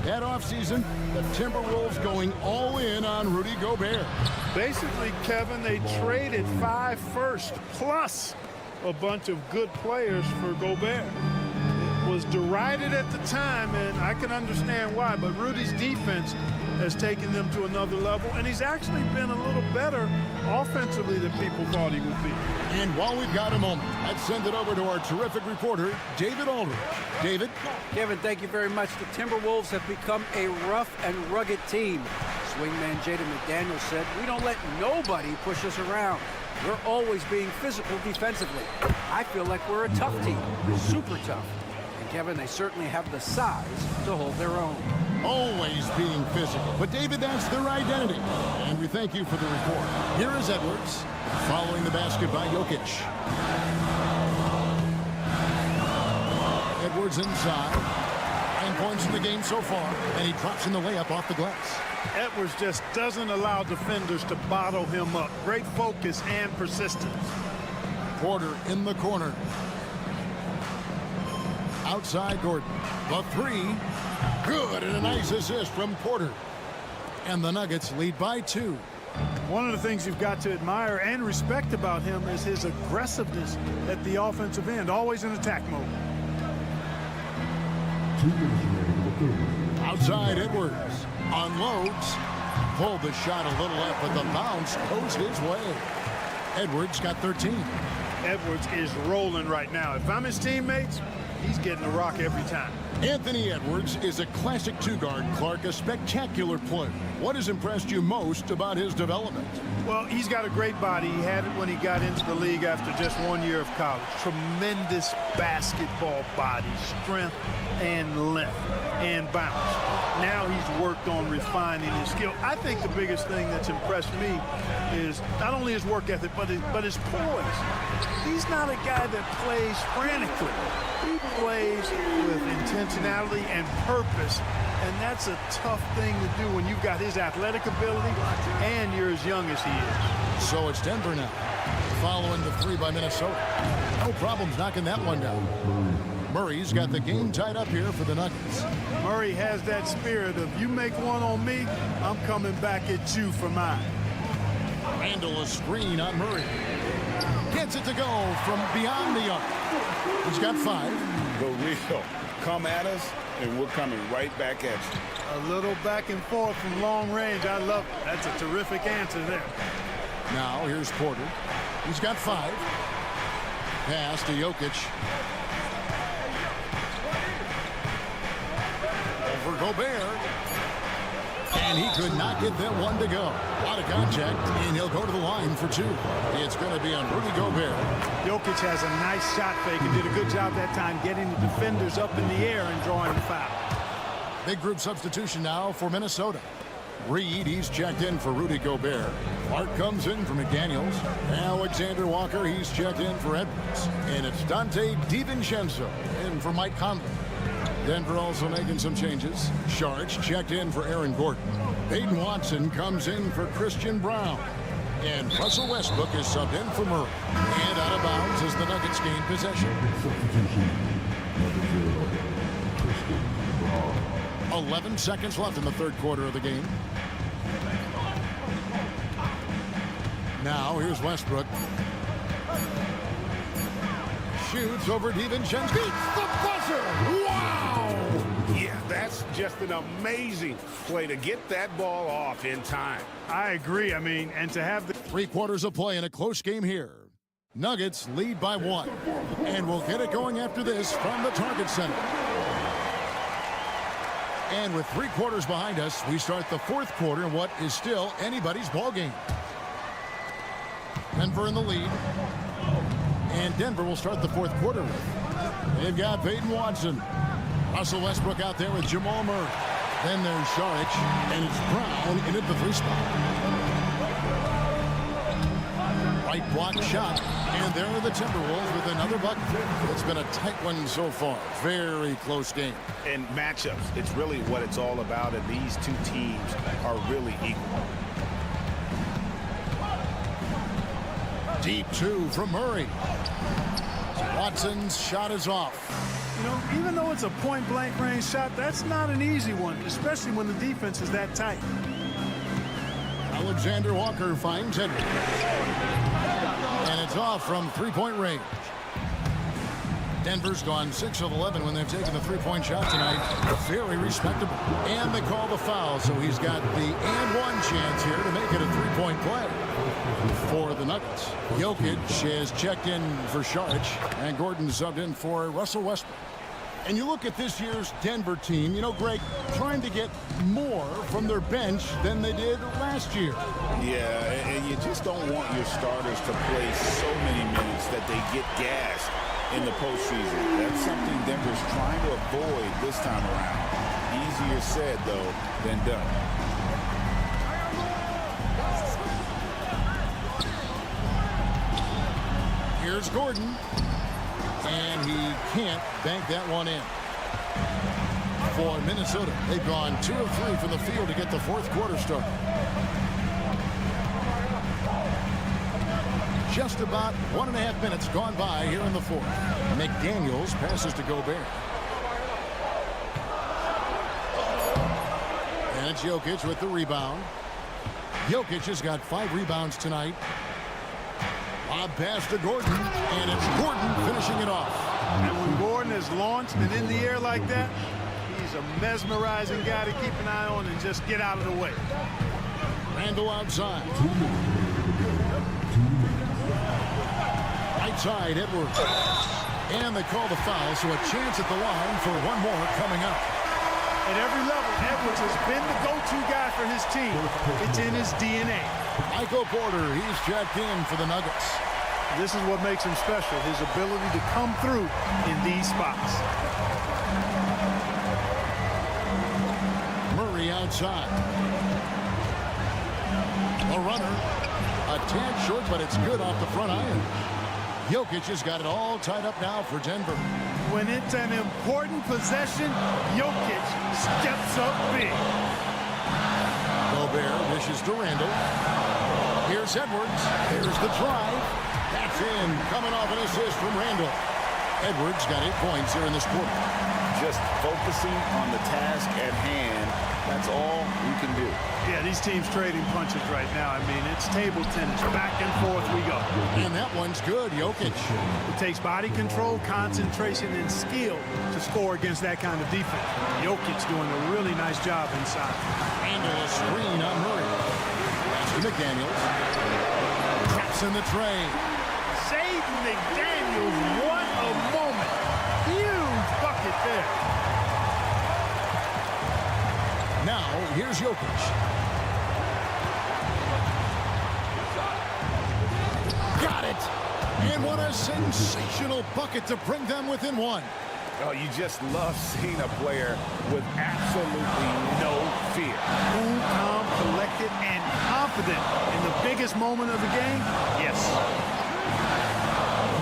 That offseason, the Timberwolves going all in on Rudy Gobert. Basically, Kevin, they traded 5 firsts plus a bunch of good players for Gobert. It was derided at the time, and I can understand why, but Rudy's defense has taken them to another level, and he's actually been a little better offensively than people thought he would be. And while we've got a moment, let's send it over to our terrific reporter, David Aldridge. David? Kevin, thank you very much. The Timberwolves have become a rough and rugged team. Swingman Jaden McDaniels said, "We don't let nobody push us around. We're always being physical defensively. I feel like we're a tough team, super tough." And Kevin, they certainly have the size to hold their own. Always being physical. But, David, that's their identity. And we thank you for the report. Here is Edwards, following the basket by Jokic. Edwards inside. 9 points in the game so far, and he drops in the layup off the glass. Edwards just doesn't allow defenders to bottle him up. Great focus and persistence. Porter in the corner. Outside Gordon. The 3. Good, and a nice assist from Porter. And the Nuggets lead by 2. One of the things you've got to admire and respect about him is his aggressiveness at the offensive end, always in attack mode. Outside Edwards. Unloads. Pulled the shot a little left, but the bounce goes his way. Edwards got 13. Edwards is rolling right now. If I'm his teammates, he's getting the rock every time. Anthony Edwards is a classic two-guard, Clark, a spectacular player. What has impressed you most about his development? Well, he's got a great body. He had it when he got into the league after just 1 year of college. Tremendous basketball body, strength and length and bounce. Now he's worked on refining his skill. I think the biggest thing that's impressed me is not only his work ethic, but his poise. He's not a guy that plays frantically. He plays with intentionality and purpose, and that's a tough thing to do when you've got his athletic ability and you're as young as he is. So it's Denver now, following the 3 by Minnesota. No problems knocking that one down. Murray's got the game tied up here for the Nuggets. Murray has that spirit of, you make one on me, I'm coming back at you for mine. Randall a screen on Murray. Gets it to go from beyond the arc. He's got 5. The real. Come at us, and we're coming right back at you. A little back and forth from long range. I love it. That's a terrific answer there. Now here's Porter. He's got 5. Pass to Jokic. Over Gobert. And he could not get that one to go. Out of contact, and he'll go to the line for two. It's going to be on Rudy Gobert. Jokic has a nice shot fake and did a good job that time getting the defenders up in the air and drawing the foul. Big group substitution now for Minnesota. Reed, he's checked in for Rudy Gobert. Mark comes in for McDaniels. Alexander Walker, he's checked in for Edwards. And it's Dante DiVincenzo in for Mike Conley. Denver also making some changes. Sharch checked in for Aaron Gordon. Peyton Watson comes in for Christian Brown. And Russell Westbrook is subbed in for Murray. And out of bounds as the Nuggets gain possession. 11 seconds left in the third quarter of the game. Now here's Westbrook. Shoots over DiVincenzo. Beats the buzzer. Wow! Yeah, that's just an amazing play to get that ball off in time. I agree. I mean, and to have the 3 quarters of play in a close game here. Nuggets lead by 1. And we'll get it going after this from the Target Center. And with 3 quarters behind us, we start the fourth quarter in what is still anybody's ball game. Denver in the lead. And Denver will start the fourth quarter with. They've got Peyton Watson. Russell Westbrook out there with Jamal Murray. Then there's Saric. And it's Brown in at the 3 spot. Right block shot. And there are the Timberwolves with another bucket. It's been a tight one so far. Very close game. And matchups, it's really what it's all about. And these two teams are really equal. Deep 2 from Murray. Watson's shot is off. You know, even though it's a point-blank range shot, that's not an easy one, especially when the defense is that tight. Alexander Walker finds Edwards. And it's off from 3-point range. Denver's gone 6 of 11 when they've taken the 3-point shot tonight. Very respectable. And they call the foul, so he's got the and one chance here to make it a 3-point play for the Nuggets. Jokic has checked in for Saric, and Gordon subbed in for Russell Westbrook. And you look at this year's Denver team, you know, Greg, trying to get more from their bench than they did last year. Yeah, and you just don't want your starters to play so many minutes that they get gassed in the postseason. That's something Denver's trying to avoid this time around. Easier said, though, than done. Here's Gordon. And he can't bank that one in. For Minnesota, they've gone 2 of 3 from the field to get the fourth quarter started. Just about 1.5 minutes gone by here in the fourth. McDaniels passes to Gobert. And it's Jokic with the rebound. Jokic has got 5 rebounds tonight. Lob pass to Gordon, and it's Gordon finishing it off. And when Gordon is launched and in the air like that, he's a mesmerizing guy to keep an eye on and just get out of the way. Randall outside. Right side, Edwards. And they call the foul, so a chance at the line for one more coming up. At every level, Edwards has been the go-to guy for his team. It's in his DNA. Michael Porter, he's checked in for the Nuggets. This is what makes him special, his ability to come through in these spots. Murray outside. A runner. A tad short, but it's good off the front iron. Jokic has got it all tied up now for Denver. When it's an important possession, Jokic steps up big. Gobert dishes to Randall. Here's Edwards. Here's the drive. That's in. Coming off an assist from Randall. Edwards got 8 points here in this quarter. Just focusing on the task at hand. That's all we can do. Yeah, these teams trading punches right now. I mean, it's table tennis. Back and forth we go. And that one's good, Jokic. It takes body control, concentration, and skill to score against that kind of defense. Jokic doing a really nice job inside. Randall a screen on Murray. That's to McDaniels. Traps in the tray. Shaden McDaniels, what a moment. Huge bucket there. Now, here's Jokic. Got it. And what a sensational bucket to bring them within one. Oh, you just love seeing a player with absolutely no fear. Cool, calm, collected, and confident in the biggest moment of the game? Yes.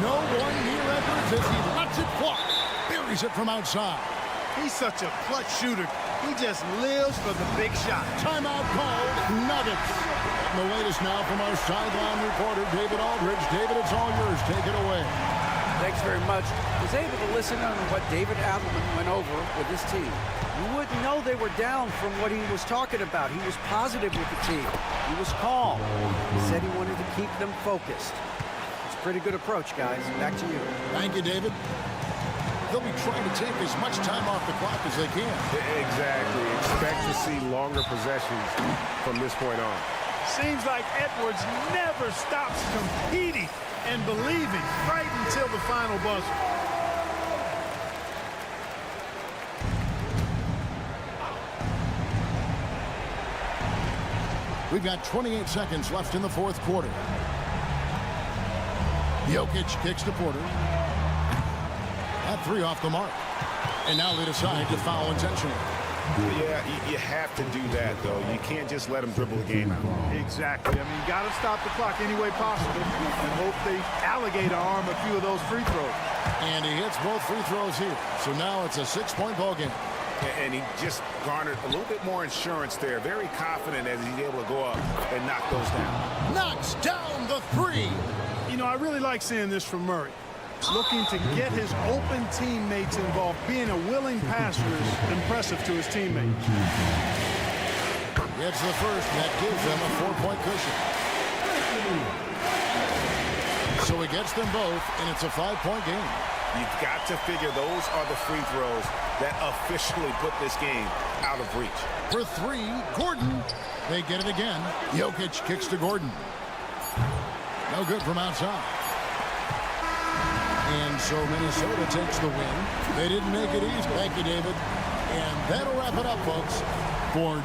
No one near Edwards as he lets it fly. Buries it from outside. He's such a clutch shooter. He just lives for the big shot. Timeout called. Nuggets. And the latest now from our sideline reporter, David Aldridge. David, it's all yours. Take it away. Thanks very much. I was able to listen on what David Adelman went over with his team. You wouldn't know they were down from what he was talking about. He was positive with the team. He was calm. He said he wanted to keep them focused. It's a pretty good approach, guys. Back to you. Thank you, David. They'll be trying to take as much time off the clock as they can. Exactly. Expect to see longer possessions from this point on. Seems like Edwards never stops competing and believing right until the final buzzer. We've got 28 seconds left in the fourth quarter. Jokic kicks to Porter. That three off the mark. And now they decide to foul intentionally. Yeah, you have to do that, though. You can't just let them dribble the game out. Exactly. I mean, you got to stop the clock any way possible and hope they alligator arm a few of those free throws. And he hits both free throws here. So now it's a 6-point ball game. And he just garnered a little bit more insurance there. Very confident as he's able to go up and knock those down. Knocks down the three. You know, I really like seeing this from Murray. Looking to get his open teammates involved. Being a willing passer is impressive to his teammates. Gets the first, and that gives them a 4-point cushion. So he gets them both, and it's a 5-point game. You've got to figure those are the free throws that officially put this game out of reach. For three, Gordon. They get it again. Jokic kicks to Gordon. No good from outside. And so Minnesota takes the win. They didn't make it easy. Thank you, David. And that'll wrap it up, folks, for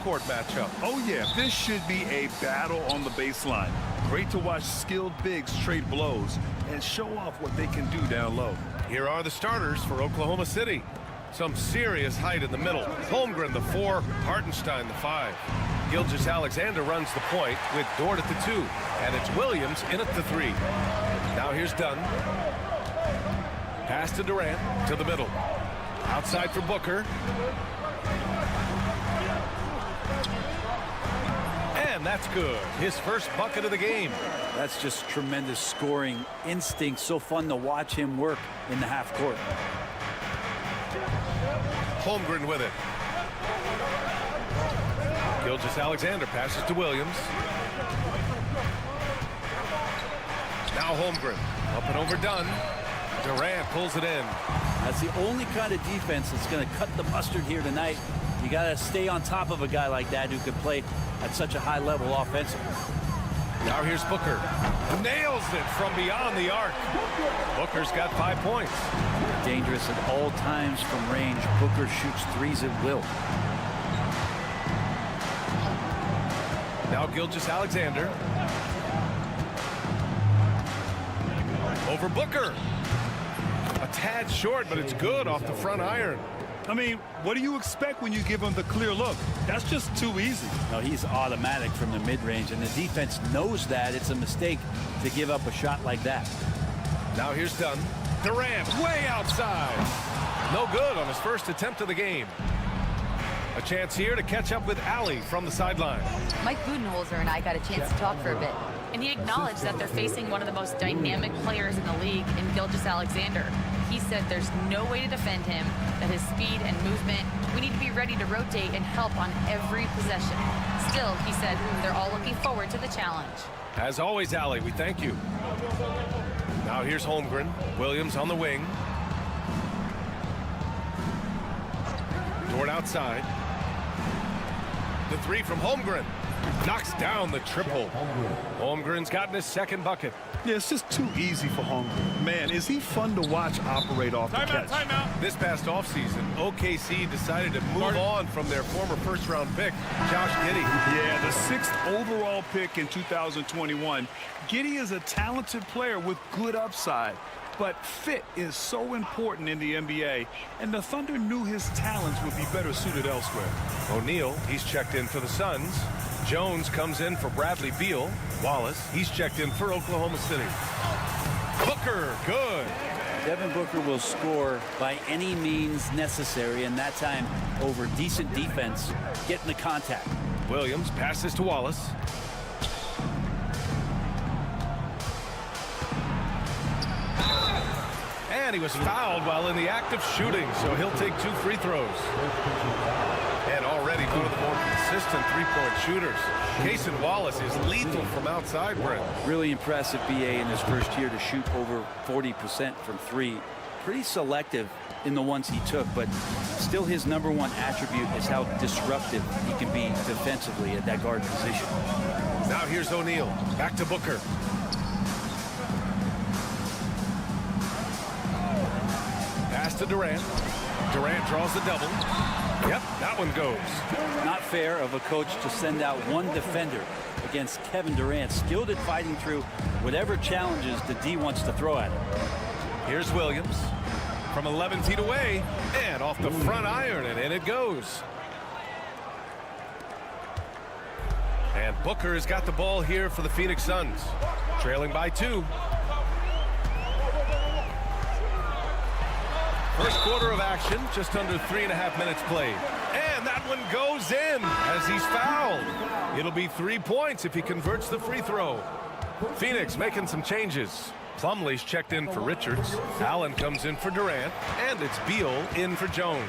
court matchup. Oh, yeah, this should be a battle on the baseline. Great to watch skilled bigs trade blows and show off what they can do down low. Here are the starters for Oklahoma City. Some serious height in the middle. Holmgren, the 4, Hartenstein, the 5. Gilgeous-Alexander runs the point with Dort at the 2. And it's Williams in at the 3. Now here's Dunn. Pass to Durant, to the middle. Outside for Booker. And that's good. His first bucket of the game. That's just tremendous scoring instinct. So fun to watch him work in the half court. Holmgren with it. Gilgeous-Alexander passes to Williams. Now Holmgren. Up and overdone. Durant pulls it in. That's the only kind of defense that's going to cut the mustard here tonight. You got to stay on top of a guy like that who can play at such a high level offensively. Now here's Booker. Nails it from beyond the arc. Booker's got 5 points. Dangerous at all times from range. Booker shoots threes at will. Now Gilgeous-Alexander. Over Booker. A tad short, but it's good off the front iron. I mean, what do you expect when you give him the clear look? That's just too easy. No, he's automatic from the mid-range, and the defense knows that. It's a mistake to give up a shot like that. Now here's Dunn. Durant way outside. No good on his first attempt of the game. A chance here to catch up with Allie from the sideline. Mike Budenholzer and I got a chance to talk for a bit, and he acknowledged that they're facing one of the most dynamic players in the league in Gilgeous-Alexander. He said there's no way to defend him, that his speed and movement, we need to be ready to rotate and help on every possession. Still, he said they're all looking forward to the challenge. As always, Allie, we thank you. Now here's Holmgren. Williams on the wing. Dort outside. The three from Holmgren. Knocks down the triple. Holmgren's gotten his second bucket. Yeah, it's just too easy for Holmgren. Man, is he fun to watch operate off the catch. Timeout. This past offseason, OKC decided to move on from their former first-round pick, Josh Giddey. Yeah, the 6th overall pick in 2021. Giddey is a talented player with good upside. But fit is so important in the NBA, and the Thunder knew his talents would be better suited elsewhere. O'Neal, he's checked in for the Suns. Jones comes in for Bradley Beal. Wallace, he's checked in for Oklahoma City. Booker, good. Devin Booker will score by any means necessary, and that time over decent defense, getting the contact. Williams passes to Wallace. And he was fouled while in the act of shooting, so he'll take 2 free throws. And already one of the more consistent three-point shooters. Cason Wallace is lethal from outside, Brent. Really impressive BA in his first year to shoot over 40% from 3. Pretty selective in the ones he took, but still his #1 attribute is how disruptive he can be defensively at that guard position. Now here's O'Neal. Back to Booker. Pass to Durant. Durant draws the double. Yep, that one goes. Not fair of a coach to send out one defender against Kevin Durant, skilled at fighting through whatever challenges the D wants to throw at him. Here's Williams from 11 feet away and off the front iron, and in it goes. And Booker has got the ball here for the Phoenix Suns, trailing by 2. First quarter of action, just under 3.5 minutes played. And that one goes in as he's fouled. It'll be 3 points if he converts the free throw. Phoenix making some changes. Plumlee's checked in for Richards. Allen comes in for Durant. And it's Beal in for Jones.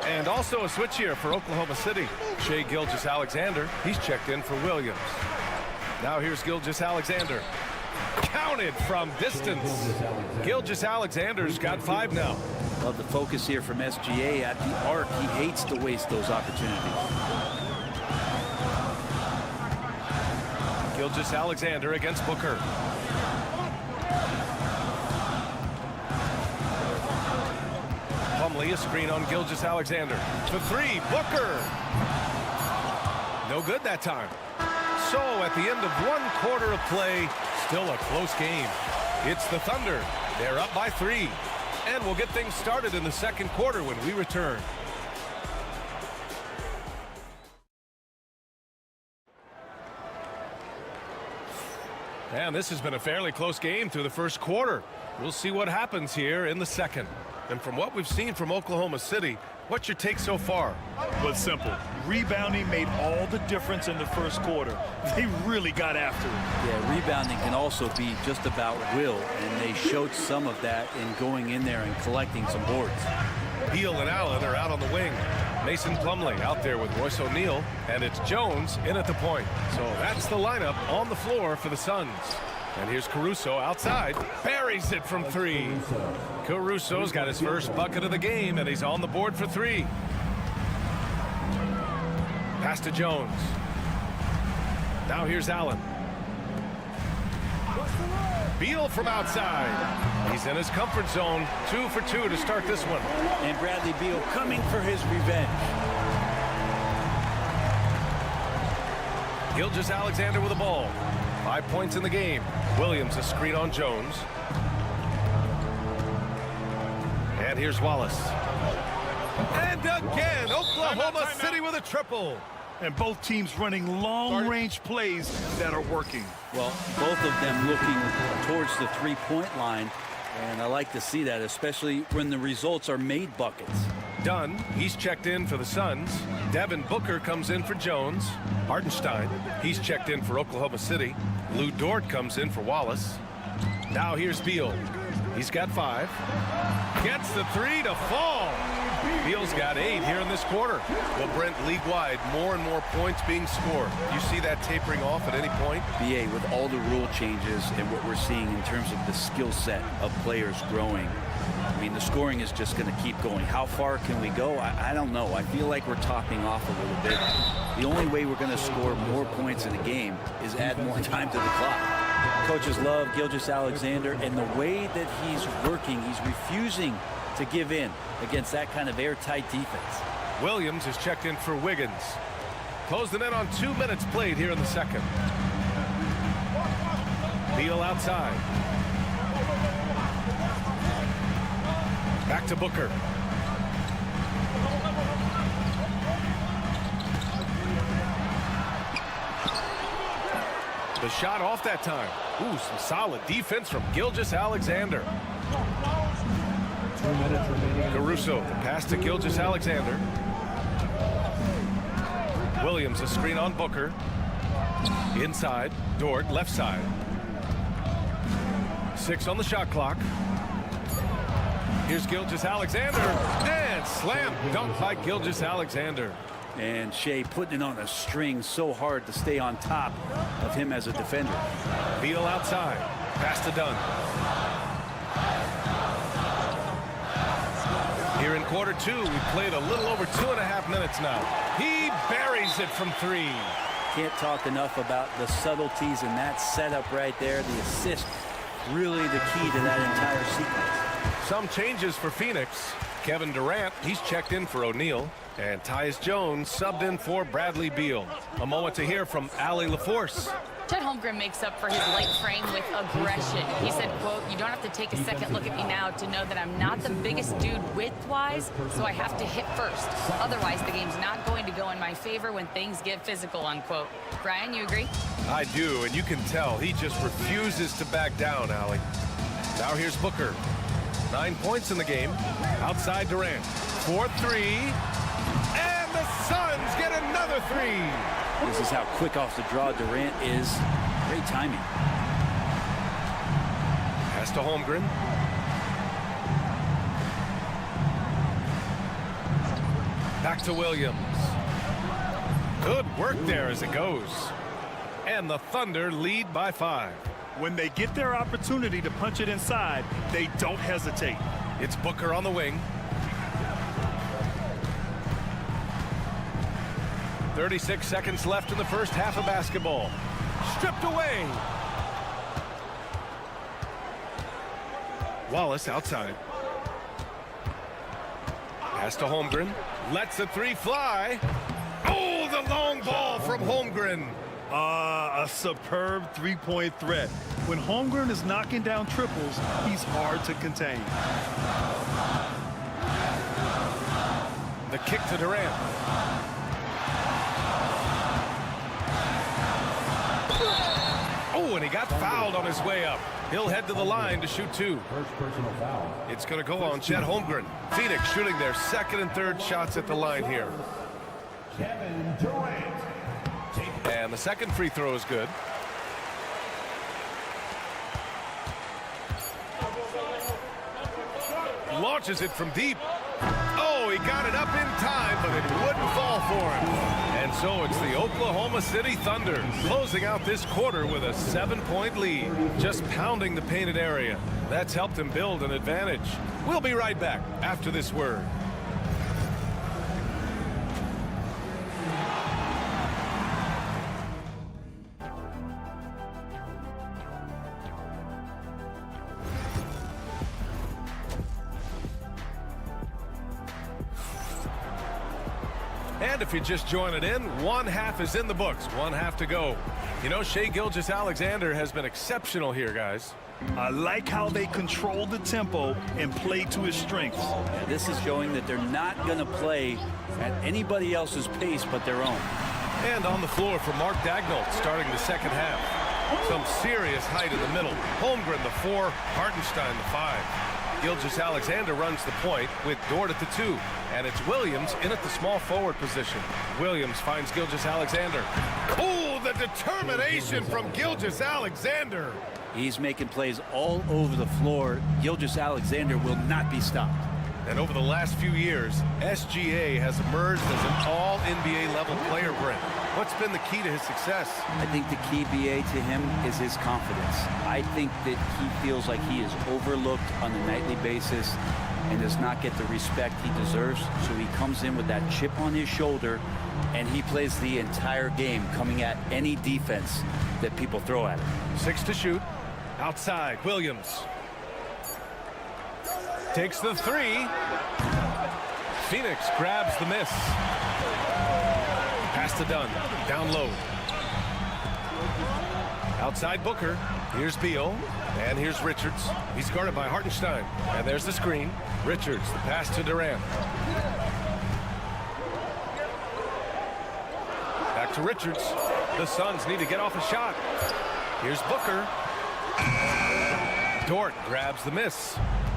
And also a switch here for Oklahoma City. Shai Gilgeous-Alexander, he's checked in for Williams. Now here's Gilgeous-Alexander. Counted from distance. Gilgeous-Alexander's got 5 now. Love the focus here from SGA at the arc. He hates to waste those opportunities. Gilgeous-Alexander against Booker. Plumlee, a screen on Gilgeous-Alexander. For 3, Booker. No good that time. So at the end of 1 quarter of play, still a close game. It's the Thunder. They're up by 3. And we'll get things started in the second quarter when we return. And this has been a fairly close game through the first quarter. We'll see what happens here in the second. And from what we've seen from Oklahoma City, what's your take so far? Well, it's simple. Rebounding made all the difference in the first quarter. They really got after it. Yeah, rebounding can also be just about will, and they showed some of that in going in there and collecting some boards. Beal and Allen are out on the wing. Mason Plumlee out there with Royce O'Neal, and it's Jones in at the point. So that's the lineup on the floor for the Suns. And here's Caruso outside, buries it from three. Caruso's got his first bucket of the game, and he's on the board for three. Pass to Jones. Now here's Allen. Beal from outside. He's in his comfort zone. 2 for 2 to start this one. And Bradley Beal coming for his revenge. Gilgeous-Alexander with the ball. 5 points in the game. Williams a screen on Jones. And here's Wallace. And again, Oklahoma City with a triple. And both teams running long-range plays that are working. Well, both of them looking towards the three-point line, and I like to see that, especially when the results are made buckets. Dunn, he's checked in for the Suns. Devin Booker comes in for Jones. Hartenstein, he's checked in for Oklahoma City. Lou Dort comes in for Wallace. Now here's Beal. He's got 5. Gets the 3 to fall. Beal's got 8 here in this quarter. Well, Brent, league-wide, more and more points being scored. You see that tapering off at any point? BA, with all the rule changes and what we're seeing in terms of the skill set of players growing, I mean, the scoring is just going to keep going. How far can we go? I don't know. I feel like we're topping off a little bit. The only way we're going to score more points in a game is add more time to the clock. Coaches love Gilgeous-Alexander, and the way that he's working, he's refusing to give in against that kind of airtight defense. Williams is checked in for Wiggins. Close the net on 2 minutes played here in the second. Beal outside. Back to Booker. The shot off that time. Ooh, some solid defense from Gilgeous-Alexander. Caruso, the pass to Gilgeous-Alexander. Williams, a screen on Booker. Inside, Dort, left side. 6 on the shot clock. Here's Gilgeous-Alexander, and slam dunk by Gilgeous-Alexander. And Shea putting it on a string so hard to stay on top of him as a defender. Beal outside, pass to Dunn. Here in quarter 2, we played a little over 2.5 minutes now. He buries it from 3. Can't talk enough about the subtleties in that setup right there. The assist, really the key to that entire sequence. Some changes for Phoenix. Kevin Durant, he's checked in for O'Neal. And Tyus Jones subbed in for Bradley Beal. A moment to hear from Allie LaForce. Chet Holmgren makes up for his light frame with aggression. He said, quote, "You don't have to take a second look at me now to know that I'm not the biggest dude width-wise, so I have to hit first. Otherwise, the game's not going to go in my favor when things get physical," unquote. Brian, you agree? I do, and you can tell he just refuses to back down, Allie. Now here's Booker. 9 points in the game. Outside Durant. 4-3. And the Suns get another 3. This is how quick off the draw Durant is. Great timing. Pass to Holmgren. Back to Williams. Good work there as it goes. And the Thunder lead by 5. When they get their opportunity to punch it inside, they don't hesitate. It's Booker on the wing. 36 seconds left in the first half of basketball. Stripped away. Wallace outside. Pass to Holmgren. Lets the 3 fly. Oh, the long ball from Holmgren. A superb three-point threat. When Holmgren is knocking down triples, he's hard to contain. The kick to Durant. Oh, and he got fouled on his way up. He'll head to the line to shoot 2. It's going to go on Chet Holmgren. Phoenix shooting their second and third shots at the line here. And the second free throw is good. Launches it from deep. Oh, he got it up in time, but it wouldn't fall for him. And so it's the Oklahoma City Thunder closing out this quarter with a 7-point lead, just pounding the painted area. That's helped him build an advantage. We'll be right back after this word. And if you're just joining in, one half is in the books, one half to go. You know, Shai Gilgeous-Alexander has been exceptional here, guys. I like how they control the tempo and play to his strengths. Yeah, this is showing that they're not going to play at anybody else's pace but their own. And on the floor for Mark Daigneault starting the second half. Some serious height in the middle. Holmgren the 4, Hartenstein the 5. Gilgeous-Alexander runs the point with Dort at the 2. And it's Williams in at the small forward position. Williams finds Gilgeous-Alexander. Oh, the determination from Gilgeous-Alexander. He's making plays all over the floor. Gilgeous-Alexander will not be stopped. And over the last few years, SGA has emerged as an all-NBA level player, Brent. What's been the key to his success? I think the key, BA, to him is his confidence. I think that he feels like he is overlooked on a nightly basis and does not get the respect he deserves. So he comes in with that chip on his shoulder, and he plays the entire game, coming at any defense that people throw at him. 6 to shoot. Outside, Williams. Takes the 3. Phoenix grabs the miss. Pass to Dunn. Down low. Outside Booker. Here's Beal. And here's Richards. He's guarded by Hartenstein. And there's the screen. Richards, the pass to Durant. Back to Richards. The Suns need to get off a shot. Here's Booker. Dort grabs the miss.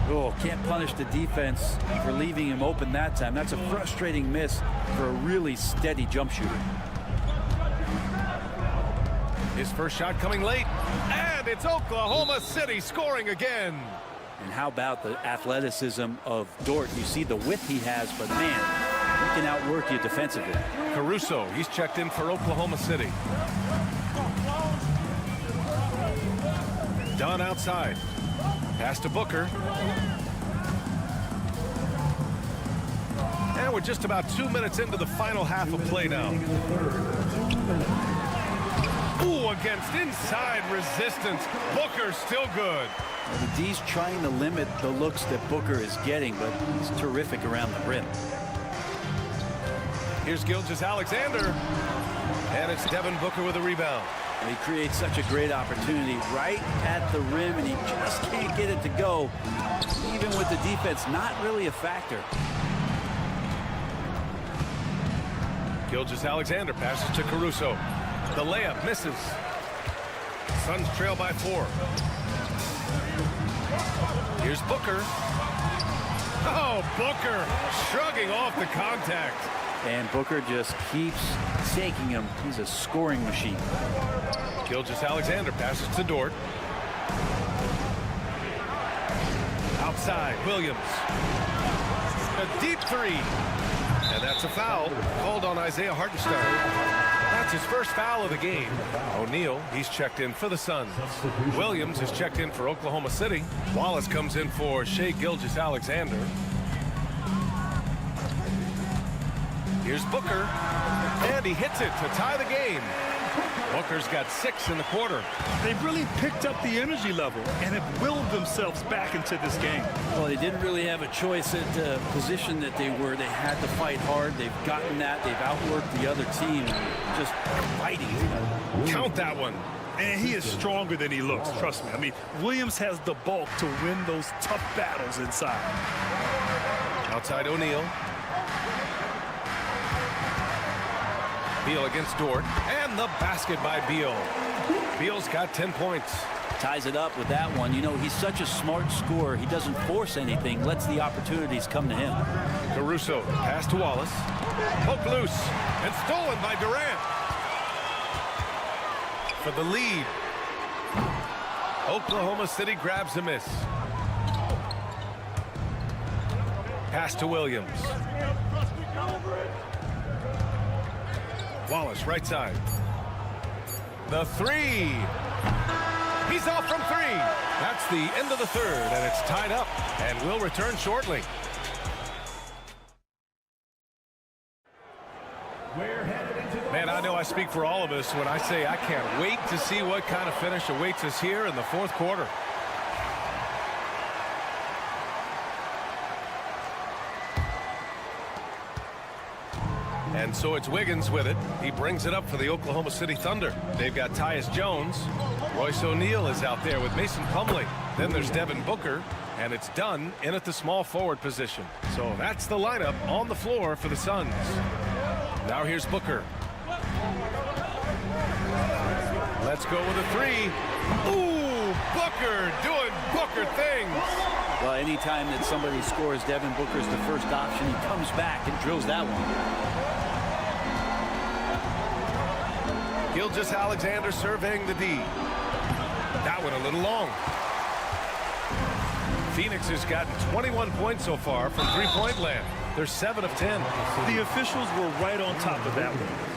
Oh, can't punish the defense for leaving him open that time. That's a frustrating miss for a really steady jump shooter. His first shot coming late. And it's Oklahoma City scoring again. And how about the athleticism of Dort? You see the width he has, but man, he can outwork you defensively. Caruso, he's checked in for Oklahoma City. Dunn outside. Pass to Booker. And we're just about 2 minutes into the final half of play now. Ooh, against inside resistance. Booker still good. Well, the D's trying to limit the looks that Booker is getting, but he's terrific around the rim. Here's Gilgeous-Alexander. And it's Devin Booker with a rebound. He creates such a great opportunity right at the rim, and he just can't get it to go. Even with the defense, not really a factor. Gilgeous-Alexander passes to Caruso. The layup misses. Suns trail by 4. Here's Booker. Oh, Booker shrugging off the contact. And Booker just keeps taking him. He's a scoring machine. Gilgeous-Alexander passes to Dort. Outside, Williams. A deep 3. And that's a foul called on Isaiah Hartenstein. That's his first foul of the game. O'Neal, he's checked in for the Suns. Williams is checked in for Oklahoma City. Wallace comes in for Shai Gilgeous-Alexander. Here's Booker, and he hits it to tie the game. Booker's got 6 in the quarter. They've really picked up the energy level and have willed themselves back into this game. Well, they didn't really have a choice at the position that they were. They had to fight hard. They've gotten that. They've outworked the other team. Just fighting. Count that one. And he is stronger than he looks, trust me. I mean, Williams has the bulk to win those tough battles inside. Outside O'Neal. Beal against Dort, and the basket by Beal. Beal's got 10 points. Ties it up with that one. You know, he's such a smart scorer. He doesn't force anything, lets the opportunities come to him. Caruso, pass to Wallace. Poke loose, and stolen by Durant. For the lead. Oklahoma City grabs a miss. Pass to Williams. Wallace, right side. The three. He's off from three. That's the end of the third, and it's tied up, and will return shortly. Man, I know I speak for all of us when I say I can't wait to see what kind of finish awaits us here in the fourth quarter. And so it's Wiggins with it. He brings it up for the Oklahoma City Thunder. They've got Tyus Jones. Royce O'Neal is out there with Mason Plumlee. Then there's Devin Booker. And it's done in at the small forward position. So that's the lineup on the floor for the Suns. Now here's Booker. Let's go with a three. Ooh, Booker doing Booker things. Well, anytime that somebody scores, Devin Booker's the first option. He comes back and drills that one. Gilgeous-Alexander surveying the D. That one a little long. Phoenix has gotten 21 points so far from three-point land. They're 7 of 10. The officials were right on top of that one.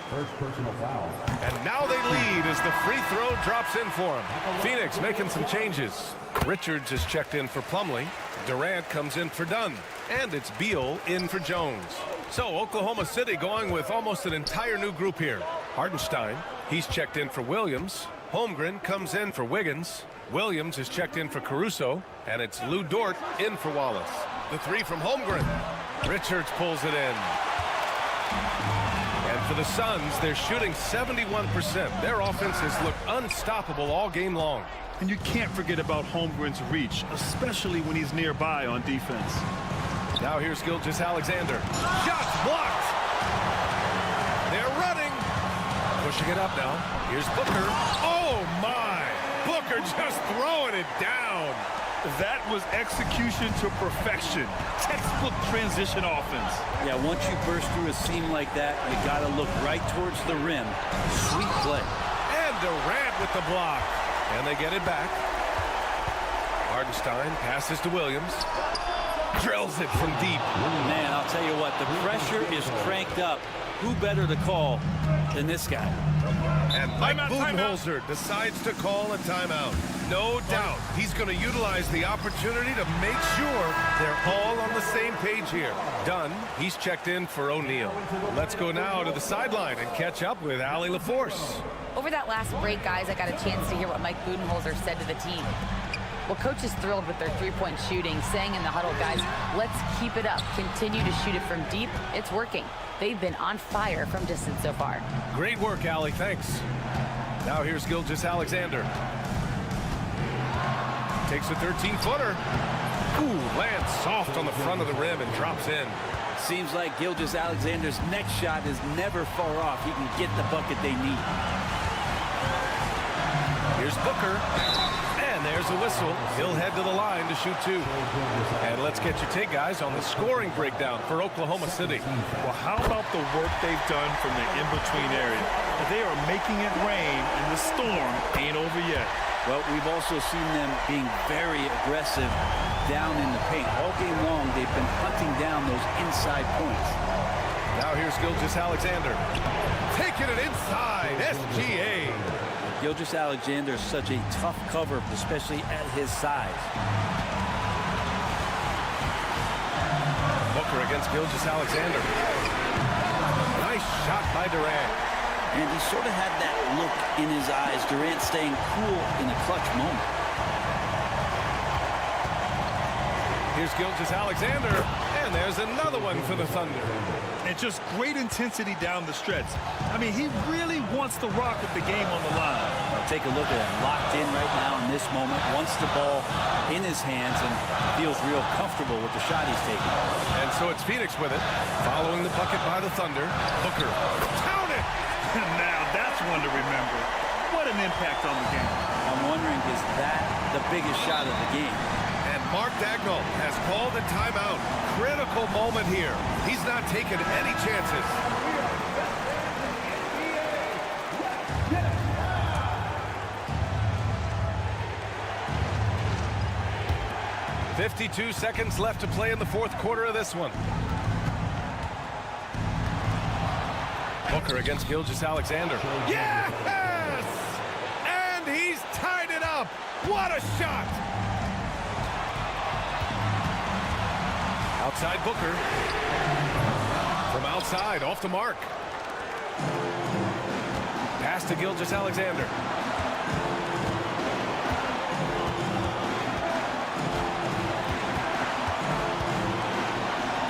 First personal foul. And now they lead as the free throw drops in for them. Phoenix making some changes. Richards is checked in for Plumlee. Durant comes in for Dunn. And it's Beal in for Jones. So Oklahoma City going with almost an entire new group here. Hardenstein, he's checked in for Williams. Holmgren comes in for Wiggins. Williams is checked in for Caruso. And it's Lou Dort in for Wallace. The three from Holmgren. Richards pulls it in. And for the Suns, they're shooting 71%. Their offense has looked unstoppable all game long. And you can't forget about Holmgren's reach, especially when he's nearby on defense. Now here's Gilgeous-Alexander. Shots blocked. They're running. Pushing it up now. Here's Booker. Oh, my. Booker just throwing it down. That was execution to perfection. Textbook transition offense. Yeah, once you burst through a seam like that, you got to look right towards the rim. Sweet play. And Durant with the block. And they get it back. Hardenstein passes to Williams. Drills it from deep. Man, I'll tell you what, the pressure is cranked up. Who better to call than this guy? And Mike Budenholzer decides to call a timeout. No doubt he's going to utilize the opportunity to make sure they're all on the same page here. Dunn, he's checked in for O'Neal. Let's go now to the sideline and catch up with Allie LaForce. Over that last break, guys, I got a chance to hear what Mike Budenholzer said to the team. Well, coach is thrilled with their three-point shooting, saying in the huddle, guys, let's keep it up. Continue to shoot it from deep. It's working. They've been on fire from distance so far. Great work, Allie. Thanks. Now here's Gilgeous-Alexander. Takes a 13-footer. Ooh, lands soft on the front of the rim and drops in. Seems like Gilgeous-Alexander's next shot is never far off. He can get the bucket they need. Here's Booker. And there's a whistle. He'll head to the line to shoot two. And let's get your take, guys, on the scoring breakdown for Oklahoma City. Well, how about the work they've done from the in-between area? They are making it rain, and the storm ain't over yet. Well, we've also seen them being very aggressive down in the paint. All game long, they've been hunting down those inside points. Now here's Gilgeous-Alexander. Taking it inside. SGA. Gilgeous-Alexander is such a tough cover, especially at his size. Booker against Gilgeous-Alexander. Nice shot by Durant. And he sort of had that look in his eyes. Durant staying cool in a clutch moment. Here's Gilgeous-Alexander. And there's another one for the Thunder. And just great intensity down the stretch. I mean, he really wants to rock with the game on the line. Now take a look at him. Locked in right now in this moment. Wants the ball in his hands and feels real comfortable with the shot he's taking. And so it's Phoenix with it. Following the bucket by the Thunder. Booker. Count it! Now that's one to remember. What What an impact on the game. I'm wondering, is that the biggest shot of the game? And Mark Dagnall has called a timeout. Critical moment here. He's not taking any chances. "52 seconds left to play in the fourth quarter of this one." Booker against Gilgeous-Alexander. Yes! And he's tied it up. What a shot! Outside Booker. From outside, off the mark. Pass to Gilgeous-Alexander.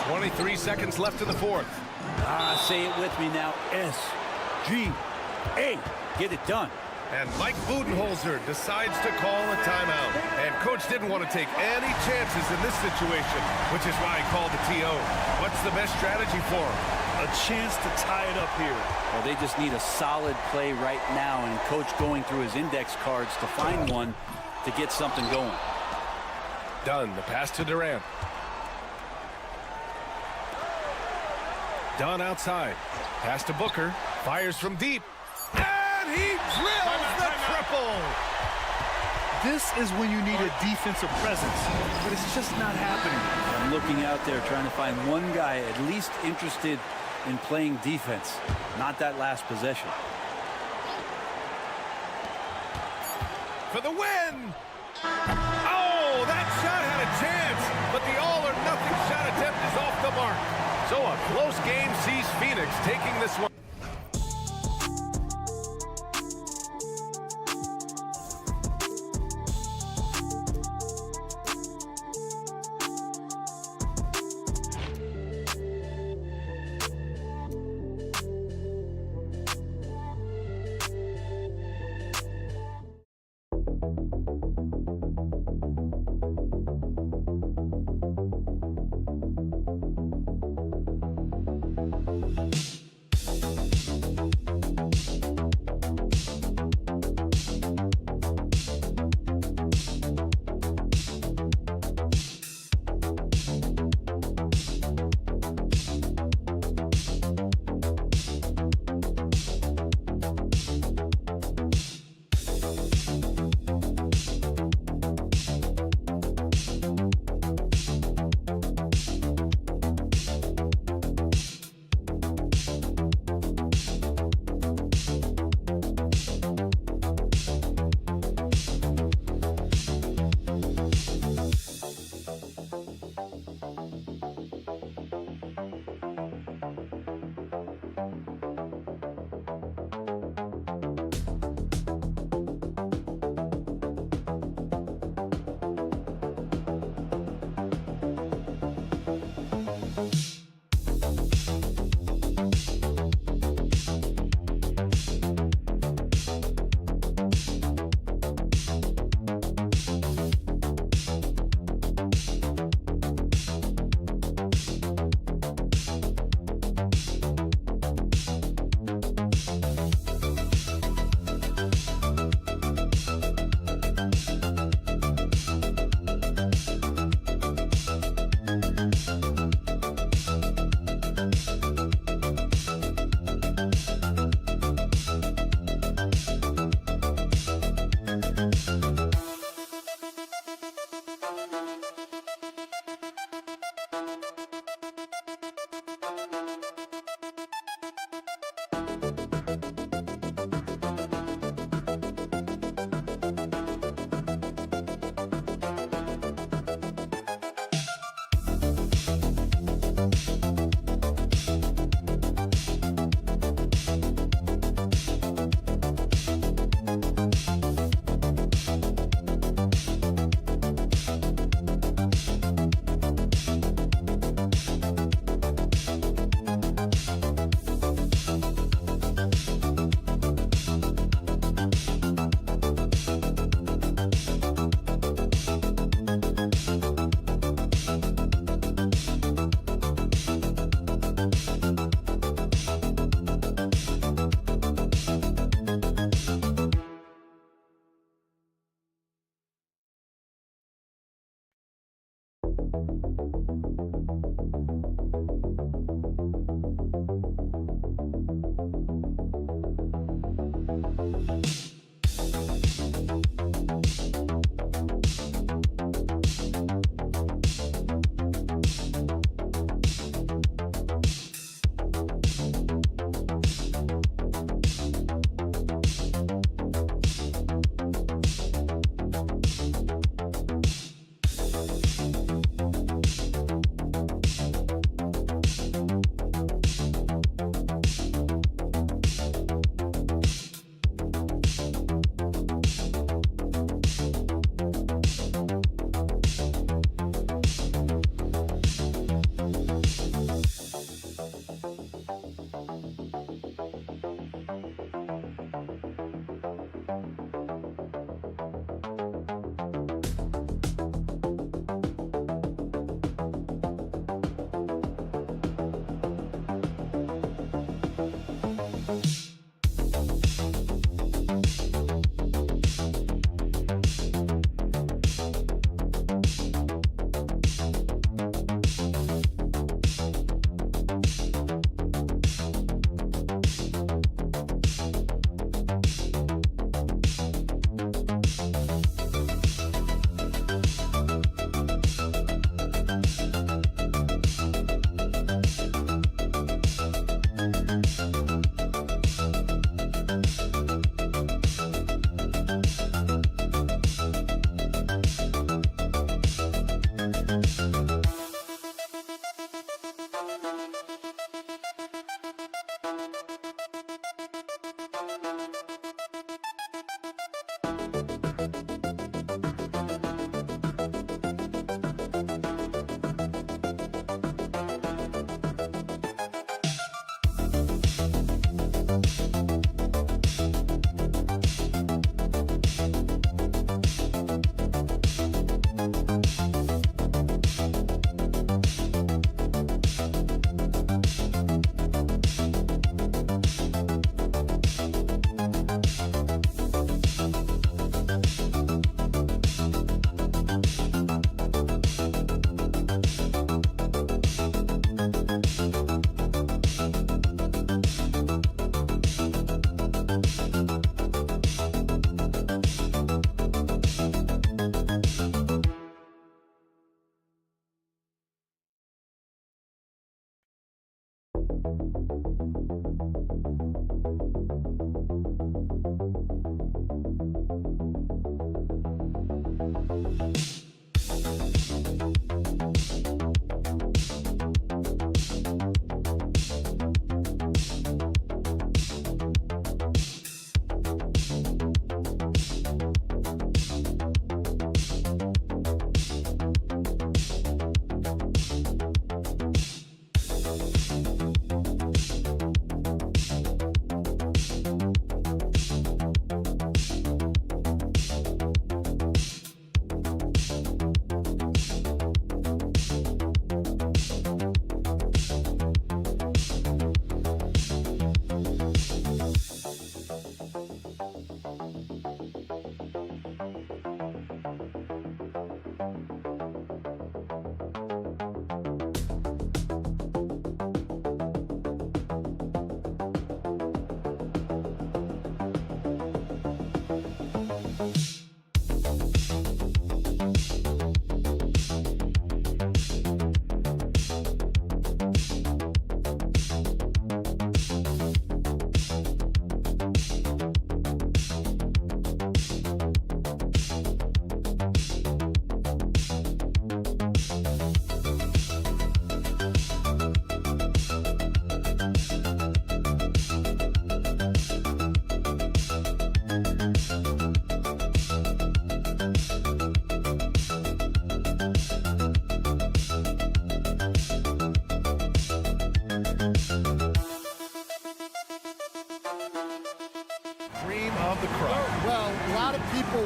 "23 seconds left in the fourth." Say it with me now. S-G-A. Get it done. And Mike Budenholzer decides to call a timeout. And coach didn't want to take any chances in this situation, which is why he called the TO. What's the best strategy for him? A chance to tie it up here. Well, they just need a solid play right now, and coach going through his index cards to find one to get something going. Dunn, the pass to Durant. Dunn outside. Pass to Booker. Fires from deep. And he drills the triple. This is when you need a defensive presence, but it's just not happening. I'm looking out there trying to find one guy at least interested in playing defense, not that last possession. For the win! Oh, that shot had a chance, but the all-or-nothing shot attempt is off the mark. So a close game sees Phoenix taking this one.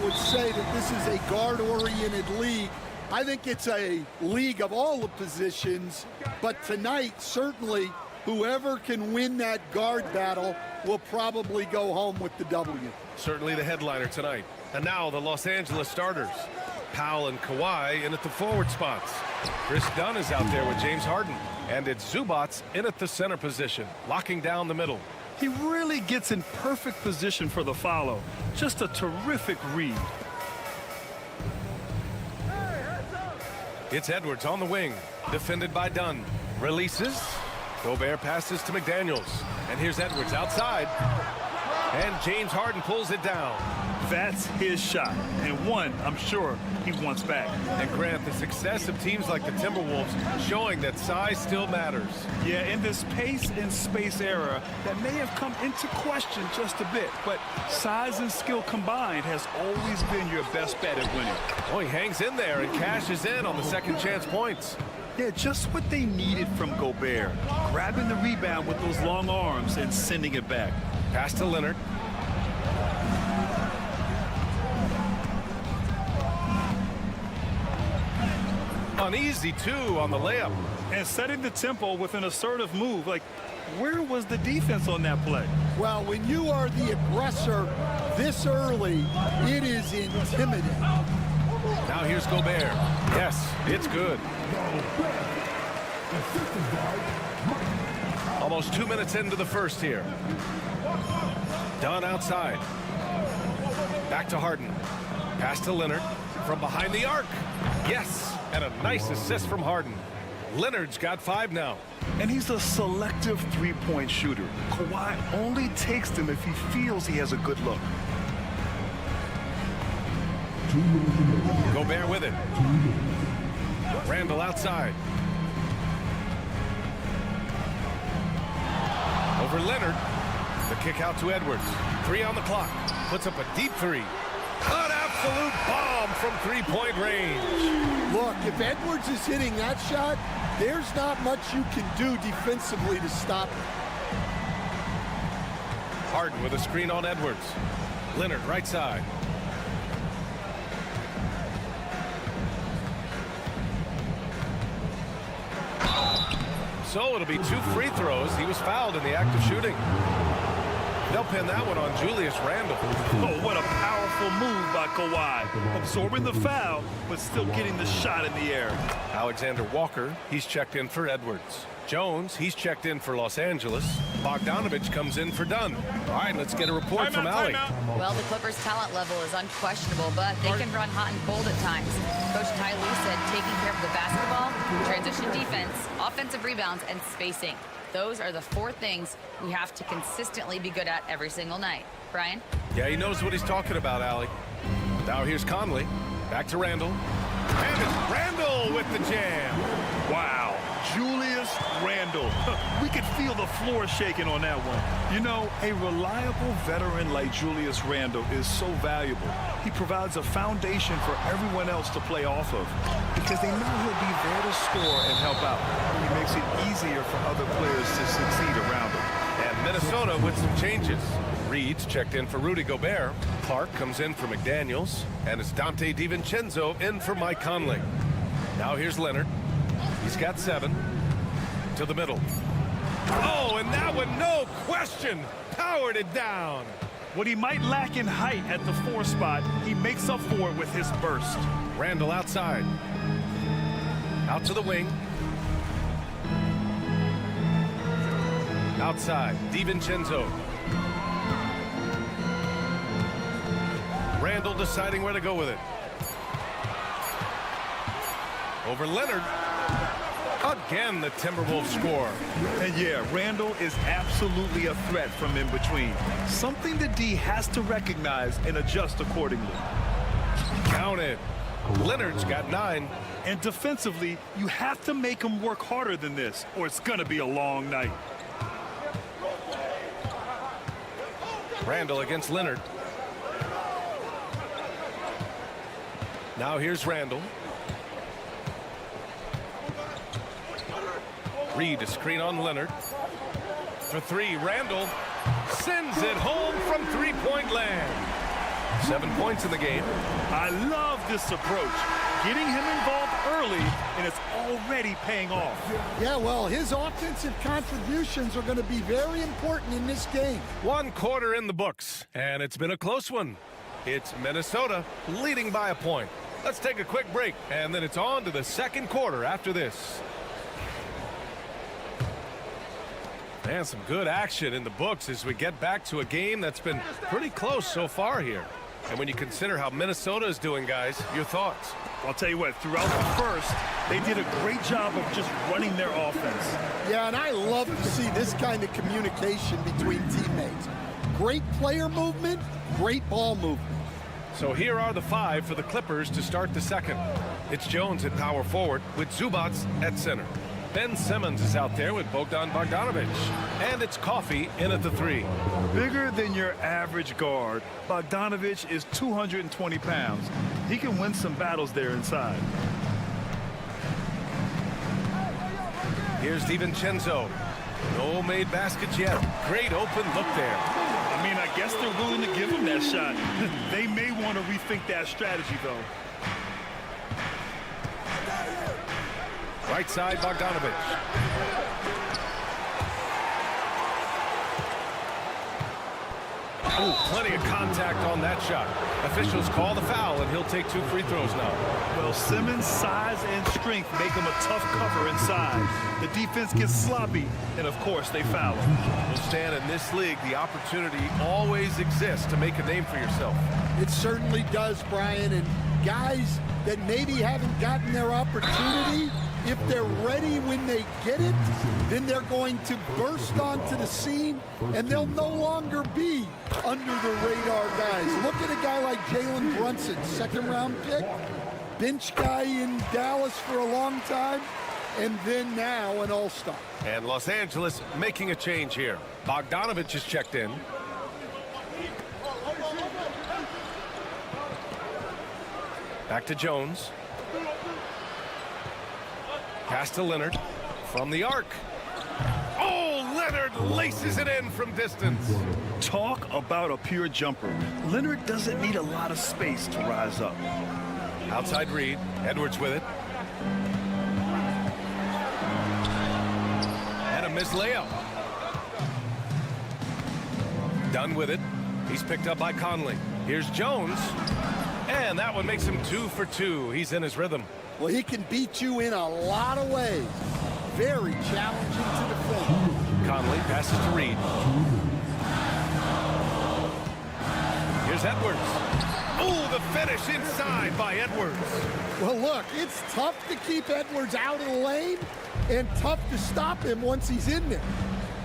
would say that this is a guard-oriented league. I think it's a league of all the positions, but tonight, certainly, whoever can win that guard battle will probably go home with the W. Certainly the headliner tonight. And now the Los Angeles starters. Powell and Kawhi in at the forward spots. Chris Dunn is out there with James Harden. And it's Zubats in at the center position, locking down the middle. He really gets in perfect position for the follow. Just a terrific read. It's Edwards on the wing, defended by Dunn. Releases. Gobert passes to McDaniels. And here's Edwards outside. And James Harden pulls it down. That's his shot, and one I'm sure he wants back. And Grant, the success of teams like the Timberwolves showing that size still matters. Yeah, in this pace and space era, that may have come into question just a bit, but size and skill combined has always been your best bet at winning. Oh, he hangs in there and cashes in on the second chance points. Yeah, just what they needed from Gobert. Grabbing the rebound with those long arms and sending it back. Pass to Leonard. Uneasy, too, on the layup. And setting the tempo with an assertive move. Like, where was the defense on that play? Well, when you are the aggressor this early, it is intimidating. Now here's Gobert. Yes, it's good. Almost 2 minutes into the first here. Dunn outside. Back to Harden. Pass to Leonard from behind the arc. Yes, and a nice assist from Harden. Leonard's got 5 now. And he's a selective three-point shooter. Kawhi only takes them if he feels he has a good look. Gobert with it. Randall outside. Over Leonard. The kick out to Edwards. 3 on the clock. Puts up a deep 3. An absolute bomb from three-point range. Look, if Edwards is hitting that shot, there's not much you can do defensively to stop it. Harden with a screen on Edwards. Leonard right side. So it'll be 2 free throws. He was fouled in the act of shooting. They'll pin that one on Julius Randle. Oh, what a powerful move by Kawhi. Absorbing the foul, but still getting the shot in the air. Alexander Walker, he's checked in for Edwards. Jones, he's checked in for Los Angeles. Bogdanovich comes in for Dunn. All right, let's get a report from Allie. Well, the Clippers' talent level is unquestionable, but they can run hot and cold at times. Coach Ty Lue said taking care of the basketball, transition defense, offensive rebounds, and spacing. Those are the 4 things we have to consistently be good at every single night. Brian? Yeah, he knows what he's talking about, Allie. Now here's Conley. Back to Randall. And it's Randall with the jam. Wow. Julius Randle. We could feel the floor shaking on that one. You know, a reliable veteran like Julius Randle is so valuable. He provides a foundation for everyone else to play off of because they know he'll be there to score and help out. He makes it easier for other players to succeed around him. And Minnesota with some changes. Reed's checked in for Rudy Gobert. Clark comes in for McDaniels. And it's Dante DiVincenzo in for Mike Conley. Now here's Leonard. He's got 7. To the middle. Oh, and that one, no question, powered it down. What he might lack in height at the 4 spot, he makes up for it with his burst. Randall outside. Out to the wing. Outside, DiVincenzo. Randall deciding where to go with it. Over Leonard. Again, the Timberwolves score. And yeah, Randall is absolutely a threat from in between. Something the D has to recognize and adjust accordingly. Count it. Leonard's got 9. And defensively, you have to make him work harder than this, or it's going to be a long night. Randall against Leonard. Now here's Randall. Reed, a screen on Leonard. For 3, Randall sends it home from three-point land. 7 points in the game. I love this approach. Getting him involved early, and it's already paying off. Yeah, well, his offensive contributions are going to be very important in this game. 1 quarter in the books, and it's been a close one. It's Minnesota leading by a point. Let's take a quick break, and then it's on to the second quarter after this. And some good action in the books as we get back to a game that's been pretty close so far here. And when you consider how Minnesota is doing, guys, your thoughts? I'll tell you what, throughout the first, they did a great job of just running their offense. Yeah, and I love to see this kind of communication between teammates. Great player movement, great ball movement. So here are the 5 for the Clippers to start the second. It's Jones at power forward with Zubac at center. Ben Simmons is out there with Bogdan Bogdanovic. And it's Coffey in at the 3. Bigger than your average guard, Bogdanovic is 220 pounds. He can win some battles there inside. Here's DiVincenzo. No made baskets yet. Great open look there. I mean, I guess they're willing to give him that shot. They may want to rethink that strategy, though. Right side, Bogdanovic. Oh, plenty of contact on that shot. Officials call the foul, and he'll take 2 free throws now. Well, Simmons' size and strength make him a tough cover inside. The defense gets sloppy, and of course, they foul him. Well, Stan, in this league, the opportunity always exists to make a name for yourself. It certainly does, Brian, and guys that maybe haven't gotten their opportunity, if they're ready when they get it, then they're going to burst onto the scene, and they'll no longer be under the radar guys. Look at a guy like Jalen Brunson, second-round pick, bench guy in Dallas for a long time, and then now an all-star. And Los Angeles making a change here. Bogdanovic is checked in. Back to Jones. Pass to Leonard from the arc. Oh, Leonard laces it in from distance. Talk about a pure jumper. Leonard doesn't need a lot of space to rise up. Outside Reed. Edwards with it. And a missed layup. Done with it. He's picked up by Conley. Here's Jones. And that one makes him 2 for 2. He's in his rhythm. Well, he can beat you in a lot of ways. Very challenging to defend. Conley passes to Reed. Here's Edwards. Oh, the finish inside by Edwards. Well, look, it's tough to keep Edwards out of the lane and tough to stop him once he's in there.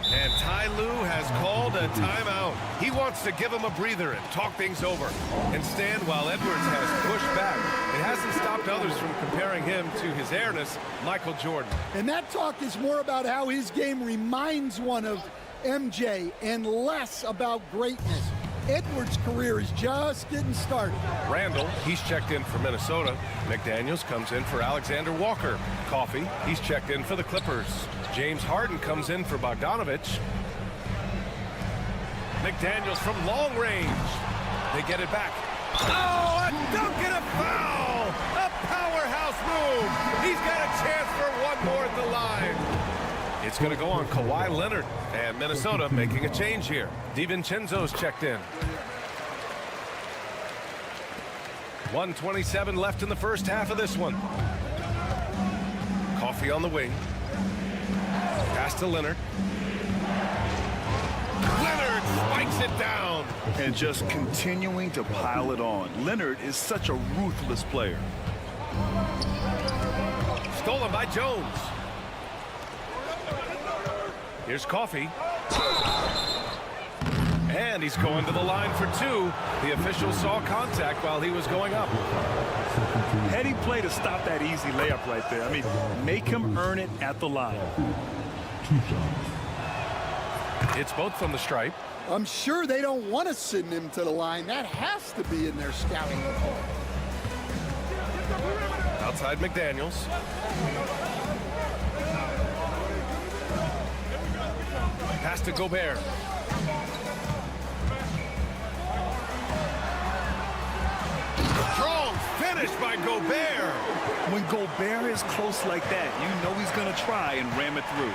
And Ty Lue has called a timeout. He wants to give him a breather and talk things over. And stand while Edwards has pushed back. It hasn't stopped others from comparing him to his airness, Michael Jordan. And that talk is more about how his game reminds one of MJ and less about greatness. Edwards' career is just getting started. Randall, he's checked in for Minnesota. McDaniels comes in for Alexander Walker. Coffey, he's checked in for the Clippers. James Harden comes in for Bogdanovic. McDaniels from long range. They get it back. Oh, a dunk and a foul! A powerhouse move! He's got a chance for one more at the line. It's going to go on Kawhi Leonard, and Minnesota making a change here. DiVincenzo's checked in. 1:27 left in the first half of this one. Coffey on the wing. Pass to Leonard. Leonard spikes it down. And just continuing to pile it on. Leonard is such a ruthless player. Stolen by Jones. Here's Coffey. And he's going to the line for 2. The official saw contact while he was going up. Heady play to stop that easy layup right there. I mean, make him earn it at the line. It's both from the stripe. I'm sure they don't want to send him to the line. That has to be in their scouting report. Outside McDaniels. Pass to Gobert. Strong finish by Gobert. When Gobert is close like that, you know he's going to try and ram it through.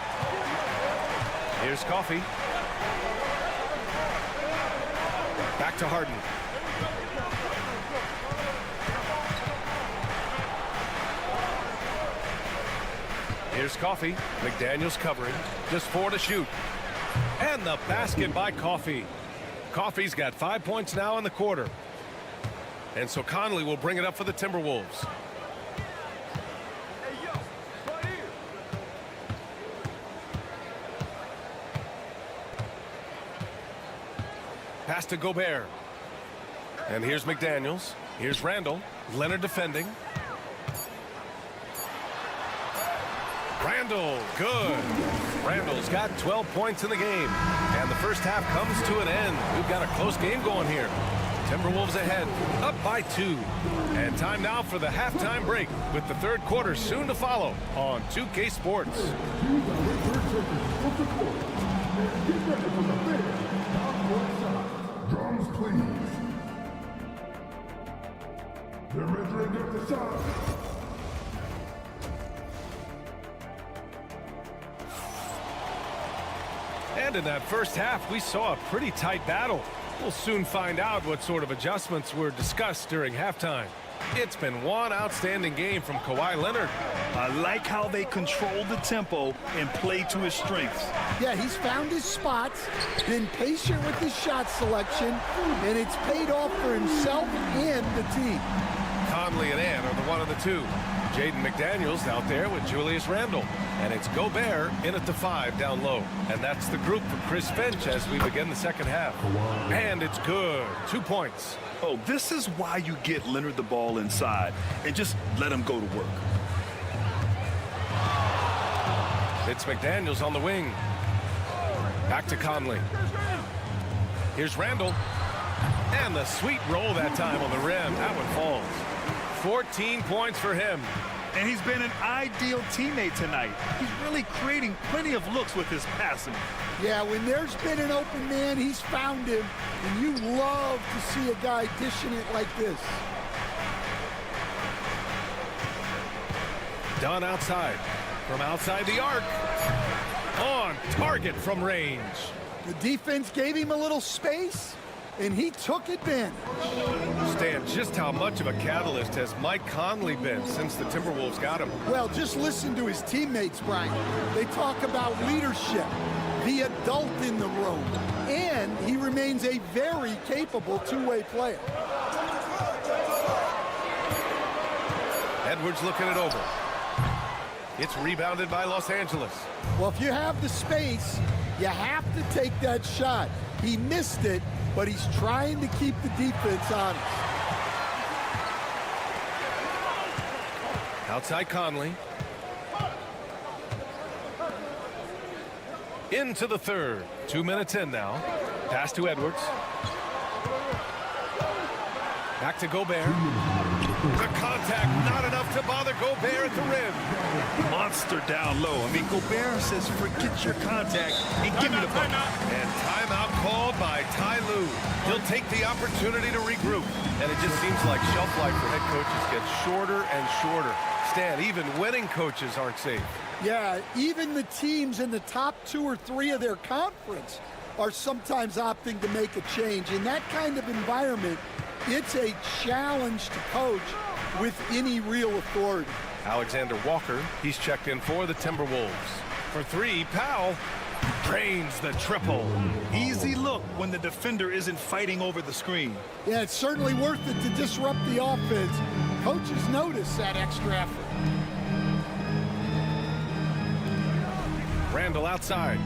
Here's Coffey. Back to Harden. Here's Coffee. McDaniels covering. Just 4 to shoot. And the basket by Coffee. Coffee's got 5 points now in the quarter. And so Conley will bring it up for the Timberwolves. Pass to Gobert. And here's McDaniels. Here's Randall. Leonard defending. Randall, good. Randall's got 12 points in the game. And the first half comes to an end. We've got a close game going here. Timberwolves ahead, up by 2. And time now for the halftime break with the third quarter soon to follow on 2K Sports. Drums, please. They're measuring up the shot. And in that first half, we saw a pretty tight battle. We'll soon find out what sort of adjustments were discussed during halftime. It's been one outstanding game from Kawhi Leonard. I like how they control the tempo and play to his strengths. Yeah, he's found his spots, been patient with his shot selection, and it's paid off for himself and the team. Conley and Ant are the one of the two. Jaden McDaniels out there with Julius Randle. And it's Gobert in at the 5 down low. And that's the group for Chris Finch as we begin the second half. And it's good. 2 points. Oh, this is why you get Leonard the ball inside and just let him go to work. It's McDaniels on the wing. Back to Conley. Here's Randall. And the sweet roll that time on the rim. That one falls. 14 points for him. And he's been an ideal teammate tonight. He's really creating plenty of looks with his passing. Yeah, when there's been an open man, he's found him. And you love to see a guy dishing it like this. Done outside. From outside the arc. On target from range. The defense gave him a little space, and he took advantage. Stan, just how much of a catalyst has Mike Conley been since the Timberwolves got him? Well, just listen to his teammates, Brian. They talk about leadership, the adult in the room, and he remains a very capable two-way player. Edwards looking it over. It's rebounded by Los Angeles. Well, if you have the space, you have to take that shot. He missed it, but he's trying to keep the defense honest. Outside Conley. Into the third. 2 minutes in now. Pass to Edwards. Back to Gobert. The contact, not enough to bother Gobert at the rim. Monster down low. I mean, Gobert says, forget your contact and give me the ball. And timeout called by Ty Lue. He'll take the opportunity to regroup. And it just seems like shelf life for head coaches gets shorter and shorter. Stan, even winning coaches aren't safe. Yeah, even the teams in the top 2 or 3 of their conference are sometimes opting to make a change. In that kind of environment, it's a challenge to coach with any real authority. Alexander Walker, he's checked in for the Timberwolves. For 3, Powell drains the triple. Easy look when the defender isn't fighting over the screen. Yeah, it's certainly worth it to disrupt the offense. Coaches notice that extra effort. Randall outside.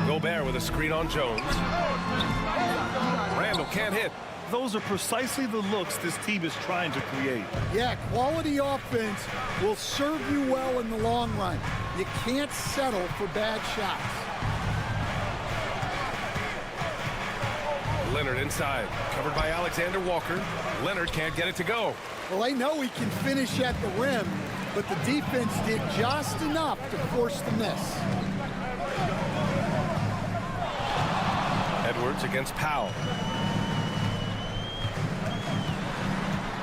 Gobert with a screen on Jones. Randall can't hit. Those are precisely the looks this team is trying to create. Yeah, quality offense will serve you well in the long run. You can't settle for bad shots. Leonard inside, covered by Alexander Walker. Leonard can't get it to go. Well, they know he can finish at the rim, but the defense did just enough to force the miss. Edwards against Powell.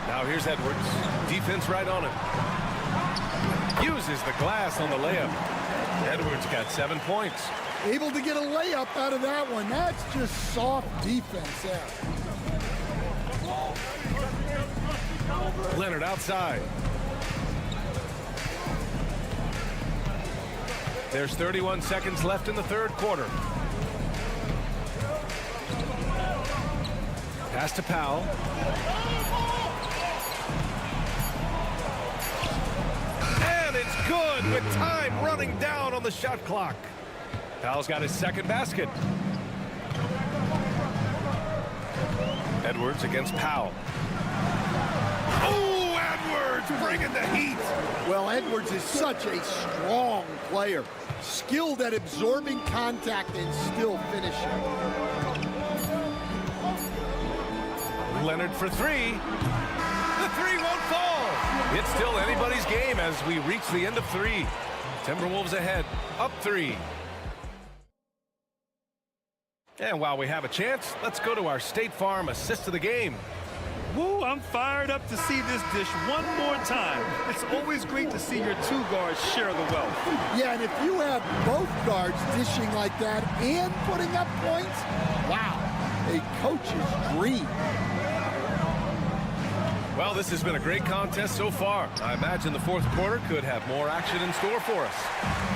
Now here's Edwards. Defense right on him. Uses the glass on the layup. Edwards got 7 points. Able to get a layup out of that one. That's just soft defense there. Leonard outside. There's 31 seconds left in the third quarter. Pass to Powell. And it's good with time running down on the shot clock. Powell's got his second basket. Edwards against Powell. Oh, Edwards bringing the heat. Well, Edwards is such a strong player. Skilled at absorbing contact and still finishing. Leonard for three. The three won't fall. It's still anybody's game as we reach the end of three. Timberwolves ahead, up three. And while we have a chance, let's go to our State Farm assist of the game. Woo, I'm fired up to see this dish one more time. It's always great to see your two guards share the wealth. Yeah, and if you have both guards dishing like that and putting up points, wow, a coach's dream. Well, this has been a great contest so far. I imagine the fourth quarter could have more action in store for us.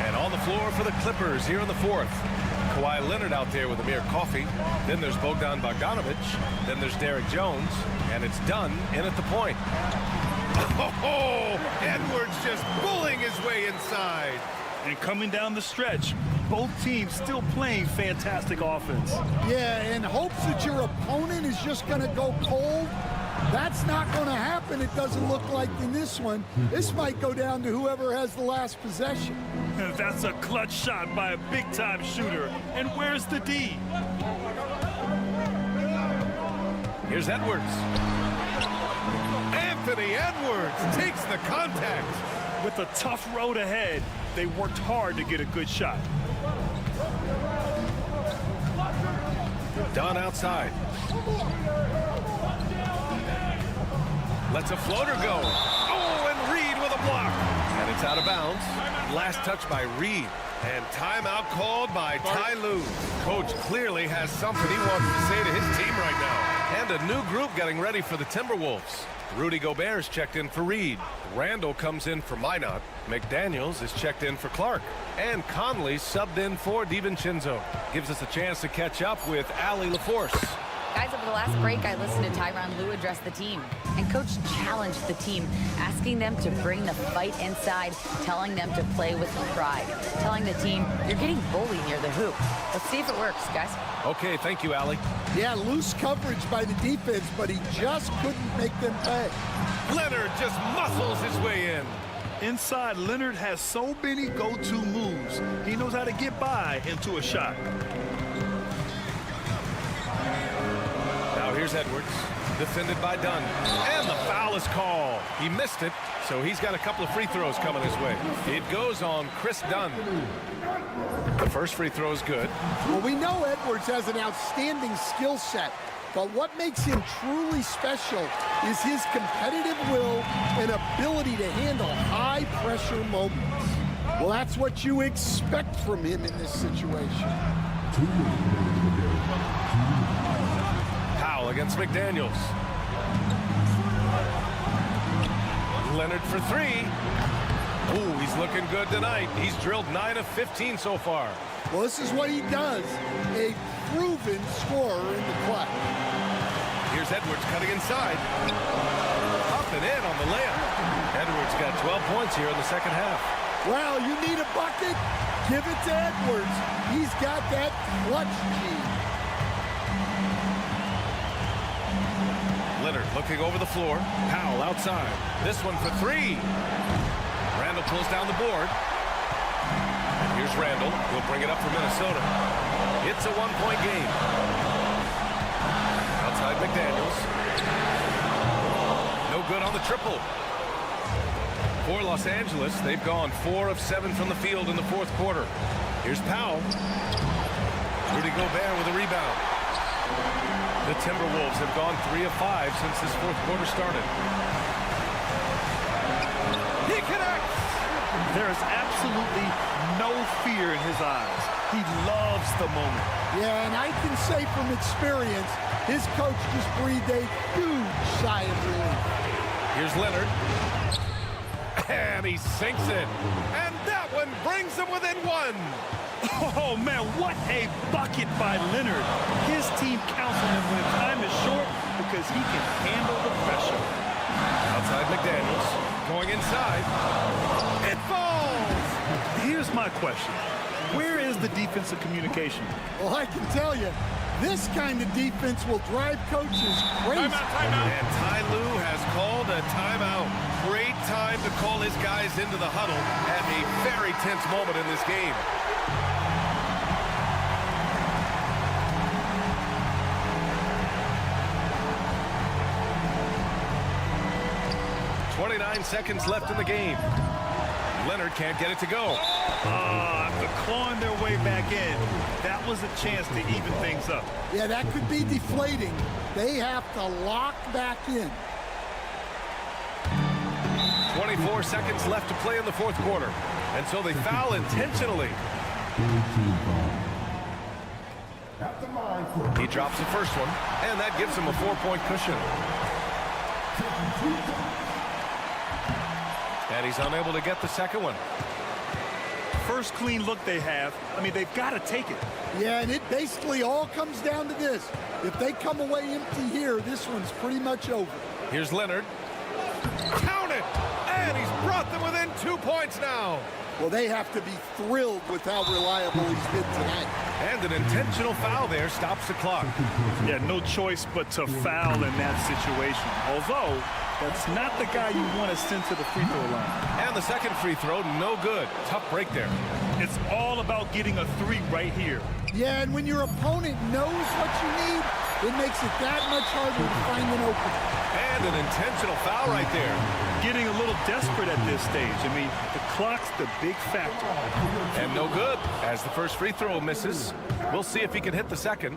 And on the floor for the Clippers here in the fourth. Kawhi Leonard out there with Amir Coffey. Then there's Bogdan Bogdanovic. Then there's Derek Jones. And it's done in at the point. Oh, Edwards just bullying his way inside. And coming down the stretch, both teams still playing fantastic offense. Yeah, and hopes that your opponent is just going to go cold. That's not going to happen. It doesn't look like in this one. This might go down to whoever has the last possession. That's a clutch shot by a big-time shooter. And where's the D? Here's Edwards. Anthony Edwards takes the contact. With a tough road ahead, they worked hard to get a good shot. Dunn outside. Lets a floater go. Oh, and Reed with a block. And it's out of bounds. Last touch by Reed. And timeout called by Ty Lue. Coach clearly has something he wants to say to his team right now. And a new group getting ready for the Timberwolves. Rudy Gobert is checked in for Reed. Randall comes in for Minot. McDaniels is checked in for Clark. And Conley subbed in for DiVincenzo. Gives us a chance to catch up with Allie LaForce. Guys, over the last break, I listened to Tyronn Lue address the team. And Coach challenged the team, asking them to bring the fight inside, telling them to play with pride, telling the team, you're getting bullied near the hoop. Let's see if it works, guys. Okay, thank you, Allie. Yeah, loose coverage by the defense, but he just couldn't make them pay. Leonard just muscles his way in. Inside, Leonard has so many go-to moves. He knows how to get by into a shot. Now here's Edwards, defended by Dunn. And the foul is called. He missed it, so he's got a couple of free throws coming his way. It goes on Chris Dunn. The first free throw is good. Well, we know Edwards has an outstanding skill set, but what makes him truly special is his competitive will and ability to handle high-pressure moments. Well, that's what you expect from him in this situation. Powell against McDaniels. Leonard for three. Ooh, he's looking good tonight. He's drilled 9 of 15 so far. Well, this is what he does. A proven scorer in the clutch. Here's Edwards cutting inside. Up and in on the layup. Edwards got 12 points here in the second half. Well, you need a bucket? Give it to Edwards. He's got that clutch gene. Leonard looking over the floor. Powell outside. This one for three. Randall pulls down the board. And here's Randall. He'll bring it up for Minnesota. It's a one-point game. Outside McDaniels. No good on the triple. For Los Angeles, they've gone 4 of 7 from the field in the fourth quarter. Here's Powell. Rudy Gobert with a rebound. The Timberwolves have gone 3 of 5 since this fourth quarter started. He connects! There is absolutely no fear in his eyes. He loves the moment. Yeah, and I can say from experience, his coach just breathed a huge sigh of relief. Here's Leonard. And he sinks it. And that one brings them within one. Oh, man, what a bucket by Leonard. His team counts on him when time is short because he can handle the pressure. Outside McDaniels, going inside. It falls! Here's my question. Where is the defensive communication? Well, I can tell you, this kind of defense will drive coaches crazy. Timeout. And Ty Lue has called a timeout. Great time to call his guys into the huddle at a very tense moment in this game. .29 seconds left in the game. Leonard can't get it to go. After clawing their way back in, that was a chance to even things up. Yeah, that could be deflating. They have to lock back in. 24 seconds left to play in the fourth quarter. And so they foul intentionally. He drops the first one, and that gives him a 4-point cushion. And he's unable to get the second one. First clean look they have. I mean, they've got to take it. Yeah, and it basically all comes down to this. If they come away empty here, this one's pretty much over. Here's Leonard. Count it! And he's brought them within 2 points now. Well, they have to be thrilled with how reliable he's been tonight. And an intentional foul there stops the clock. Yeah, no choice but to foul in that situation. Although, that's not the guy you want to send to the free throw line. And the second free throw, no good. Tough break there. It's all about getting a three right here. Yeah, and when your opponent knows what you need, it makes it that much harder to find an opening. And an intentional foul right there. Getting a little desperate at this stage. I mean, the clock's the big factor. And no good as the first free throw misses. We'll see if he can hit the second.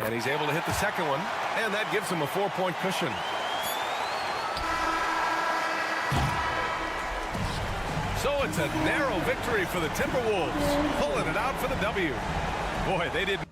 And he's able to hit the second one, and that gives him a 4-point cushion. So it's a narrow victory for the Timberwolves, pulling it out for the W. Boy, they didn't.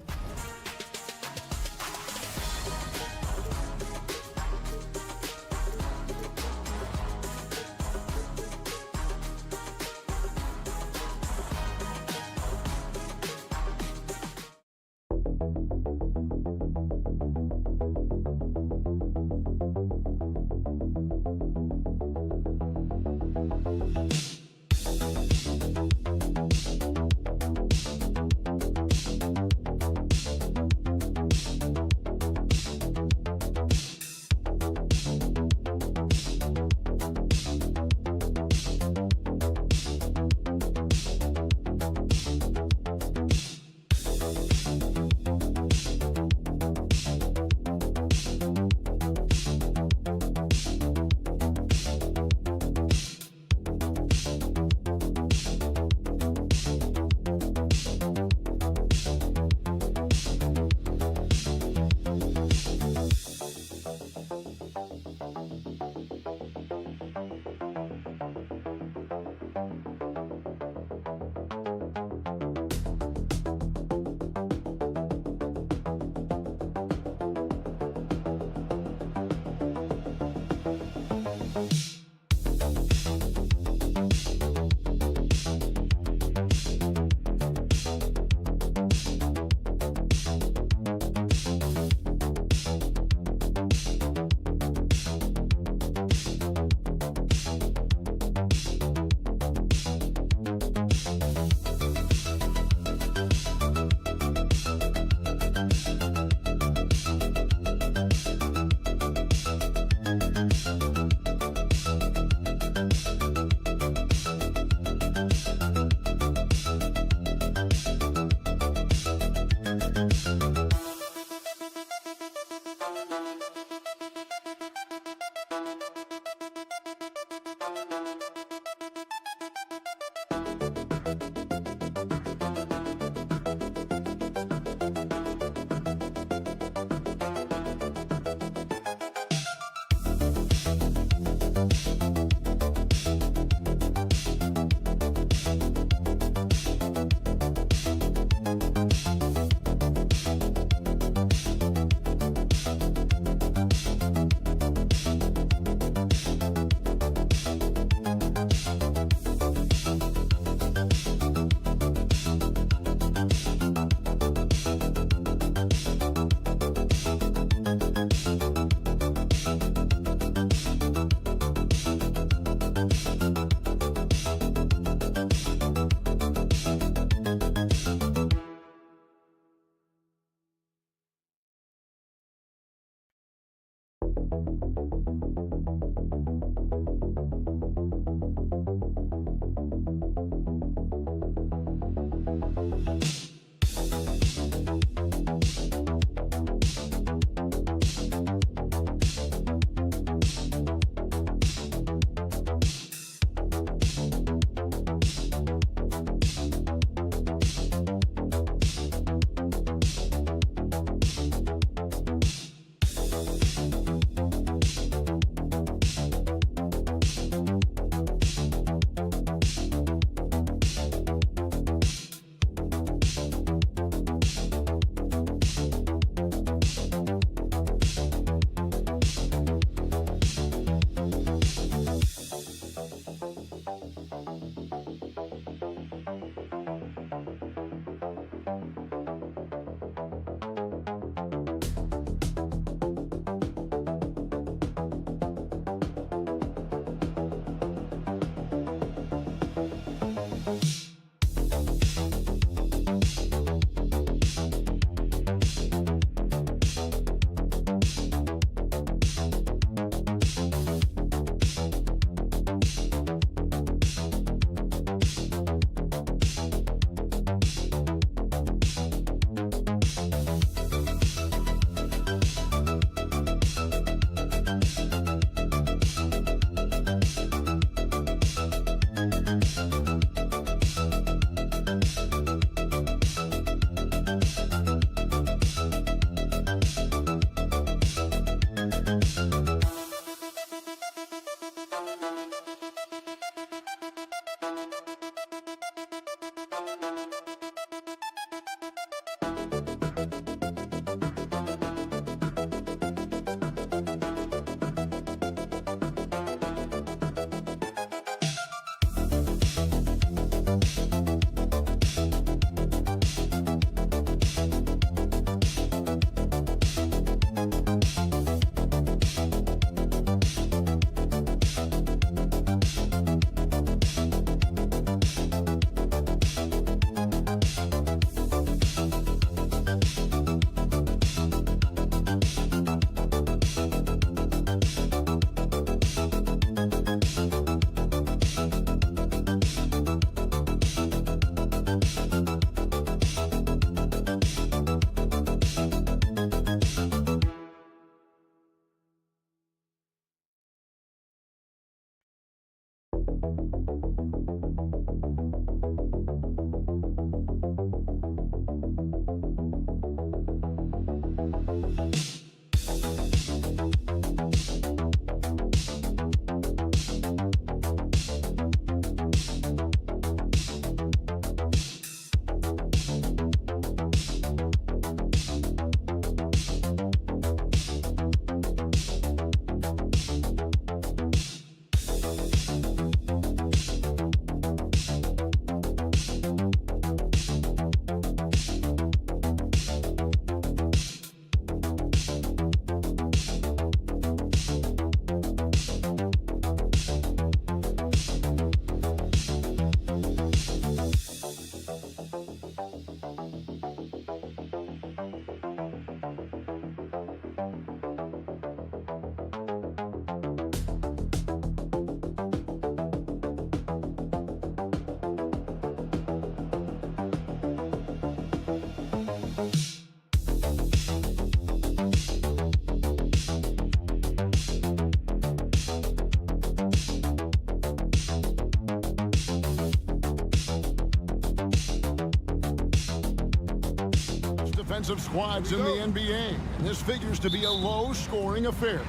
Defensive squads in the NBA, and this figures to be a low-scoring affair.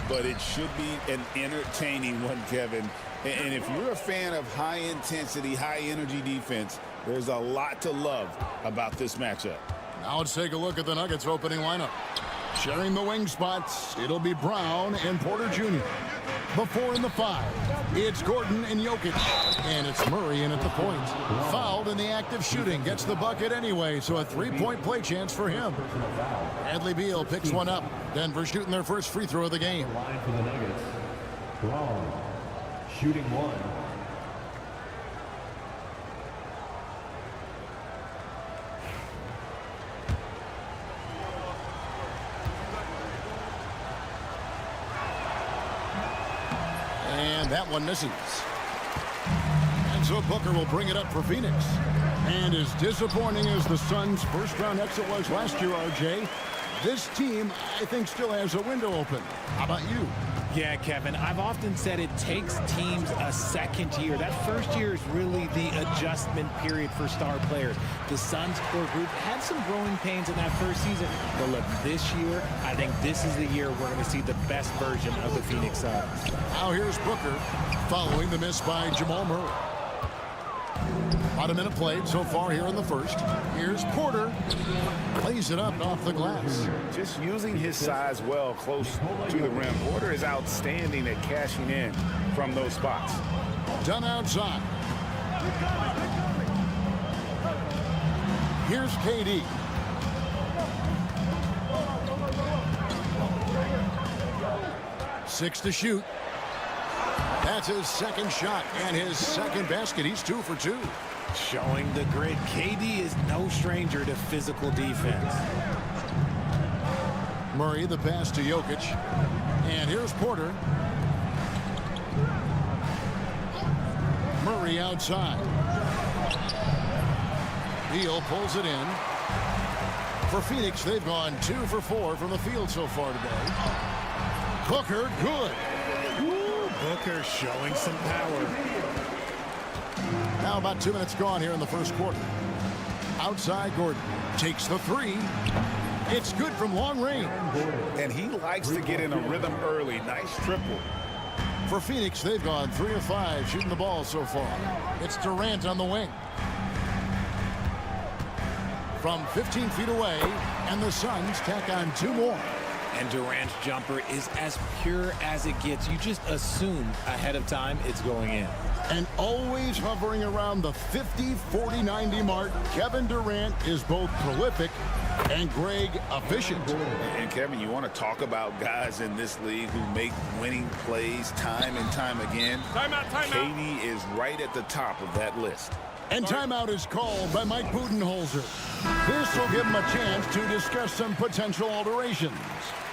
But it should be an entertaining one, Kevin. And if you're a fan of high-intensity, high-energy defense, there's a lot to love about this matchup. Now let's take a look at the Nuggets' opening lineup. Sharing the wing spots, it'll be Brown and Porter Jr. The 4 and the 5, it's Gordon and Jokic. And it's Murray in at the point. Fouled in the act of shooting. Gets the bucket anyway, so a three-point play chance for him. Bradley Beal picks one up. Denver shooting their first free throw of the game. Line for the Nuggets. Brown, shooting one. And that one misses. And so Booker will bring it up for Phoenix. And as disappointing as the Suns' first-round exit was last year, RJ, this team, I think, still has a window open. How about you? Yeah, Kevin, I've often said it takes teams a second year. That first year is really the adjustment period for star players. The Suns core group had some growing pains in that first season. But look, this year, I think this is the year we're going to see the best version of the Phoenix Suns. Now here's Booker following the miss by Jamal Murray. About a minute played so far here in the first. Here's Porter. Plays it up off the glass. Just using his size well close to the rim. Porter is outstanding at cashing in from those spots. Done outside. Here's KD. Six to shoot. That's his second shot and his second basket. He's 2 for 2. Showing the grit, KD is no stranger to physical defense. Murray, the pass to Jokic. And here's Porter. Murray outside. Beal pulls it in. For Phoenix, they've gone 2 for 4 from the field so far today. Booker, good. Booker showing some power. Now about 2 minutes gone here in the first quarter. Outside, Gordon takes the 3. It's good from long range. And he likes to get in a rhythm early. Nice triple. For Phoenix, they've gone 3 of 5 shooting the ball so far. It's Durant on the wing. From 15 feet away, and the Suns tack on 2 more. And Durant's jumper is as pure as it gets. You just assume ahead of time it's going in. And always hovering around the 50, 40, 90 mark, Kevin Durant is both prolific and Greg efficient. And Kevin, you want to talk about guys in this league who make winning plays time and time again. Timeout. KD is right at the top of that list. And timeout is called by Mike Budenholzer. This will give him a chance to discuss some potential alterations.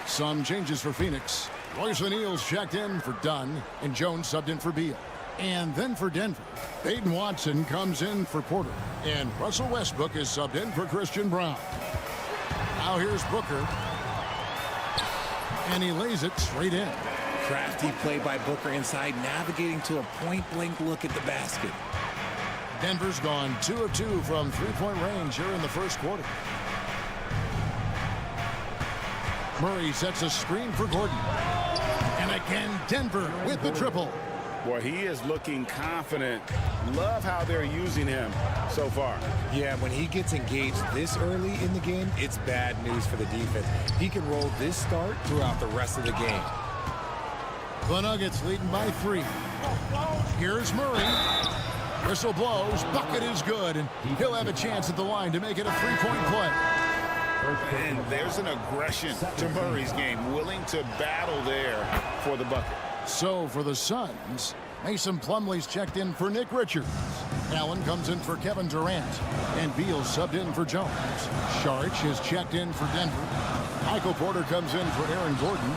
Some changes for Phoenix. Royce O'Neal's checked in for Dunn, and Jones subbed in for Beal. And then for Denver, Peyton Watson comes in for Porter, and Russell Westbrook is subbed in for Christian Brown. Now here's Booker, and he lays it straight in. Crafty play by Booker inside, navigating to a point-blank look at the basket. Denver's gone 2 of 2 from three-point range here in the first quarter. Murray sets a screen for Gordon. And again, Denver with the triple. Boy, he is looking confident. Love how they're using him so far. Yeah, when he gets engaged this early in the game, it's bad news for the defense. He can roll this start throughout the rest of the game. The Nuggets leading by 3. Here's Murray. Whistle blows. Bucket is good, and he'll have a chance at the line to make it a three-point play. And there's an aggression to Murray's game, willing to battle there for the bucket. So for the Suns, Mason Plumlee's checked in for Nick Richards. Allen comes in for Kevin Durant. And Beal subbed in for Jones. Sharch is checked in for Denver. Michael Porter comes in for Aaron Gordon.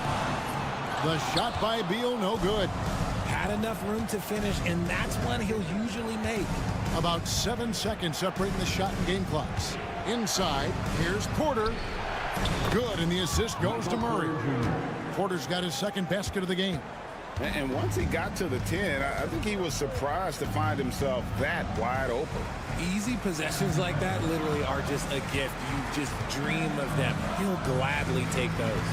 The shot by Beal, no good. Had enough room to finish, and that's one he'll usually make. About 7 seconds separating the shot and game clocks. Inside, here's Porter. Good, and the assist goes to Murray. Porter's got his second basket of the game. And once he got to the 10, I think he was surprised to find himself that wide open. Easy possessions like that literally are just a gift. You just dream of them. He'll gladly take those.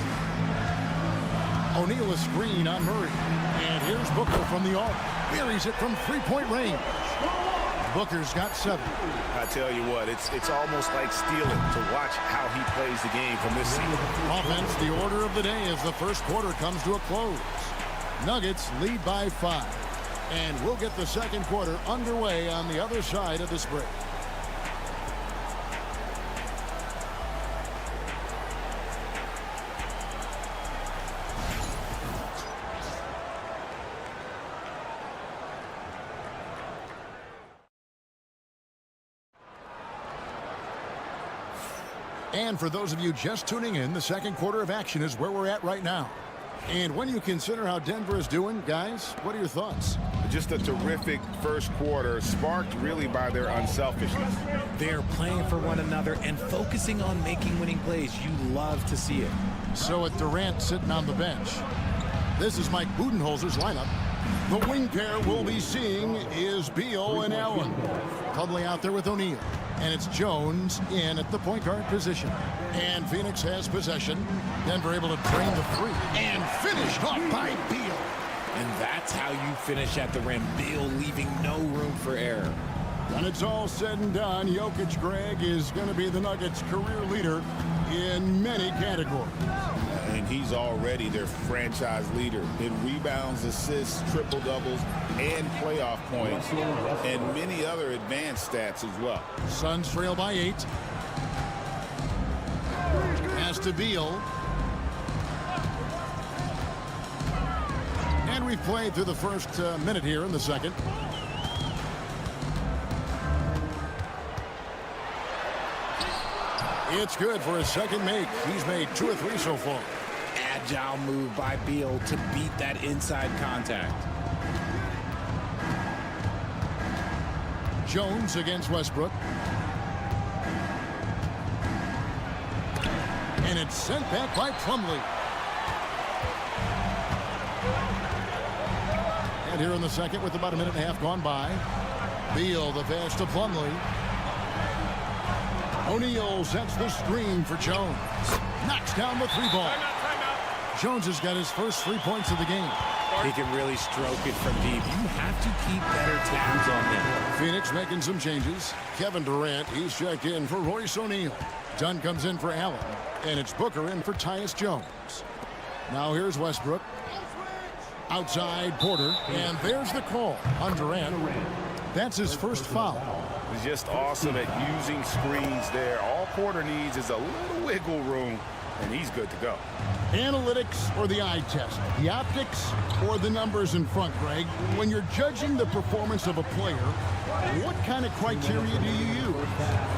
O'Neal a screen on Murray. And here's Booker from the arc. Buries it from three-point range. Booker's got 7. I tell you what, it's almost like stealing to watch how he plays the game from this season. Offense, the order of the day as the first quarter comes to a close. Nuggets lead by 5. And we'll get the second quarter underway on the other side of this break. And for those of you just tuning in, the second quarter of action is where we're at right now. And when you consider how Denver is doing, guys, what are your thoughts? Just a terrific first quarter, sparked really by their unselfishness. They're playing for one another and focusing on making winning plays. You love to see it. So with Durant sitting on the bench, this is Mike Budenholzer's lineup. The wing pair we'll be seeing is Beal and Allen. Plumlee out there with O'Neal. And it's Jones in at the point guard position. And Phoenix has possession. Denver able to drain the 3. And finished off by Beal. And that's how you finish at the rim. Beal leaving no room for error. When it's all said and done, Jokic, Greg, is going to be the Nuggets' career leader in many categories. And he's already their franchise leader in rebounds, assists, triple-doubles, and playoff points, and many other advanced stats as well. Suns trail by 8. Pass to Beal. And we've played through the first minute here in the second. It's good for his second make. He's made 2 or 3 so far. Agile move by Beal to beat that inside contact. Jones against Westbrook. And it's sent back by Plumlee. And here in the second with about a minute and a half gone by. Beal the pass to Plumlee. O'Neal sets the screen for Jones. Knocks down the 3-ball. Jones has got his first 3 points of the game. He can really stroke it from deep. You have to keep better tabs on him. Phoenix making some changes. Kevin Durant, he's checked in for Royce O'Neal. Dunn comes in for Allen. And it's Booker in for Tyus Jones. Now here's Westbrook. Outside Porter. And there's the call on Durant. That's his first foul. He's just awesome at using screens there. All Porter needs is a little wiggle room, and he's good to go. Analytics or the eye test? The optics or the numbers in front, Greg? When you're judging the performance of a player, what kind of criteria do you use?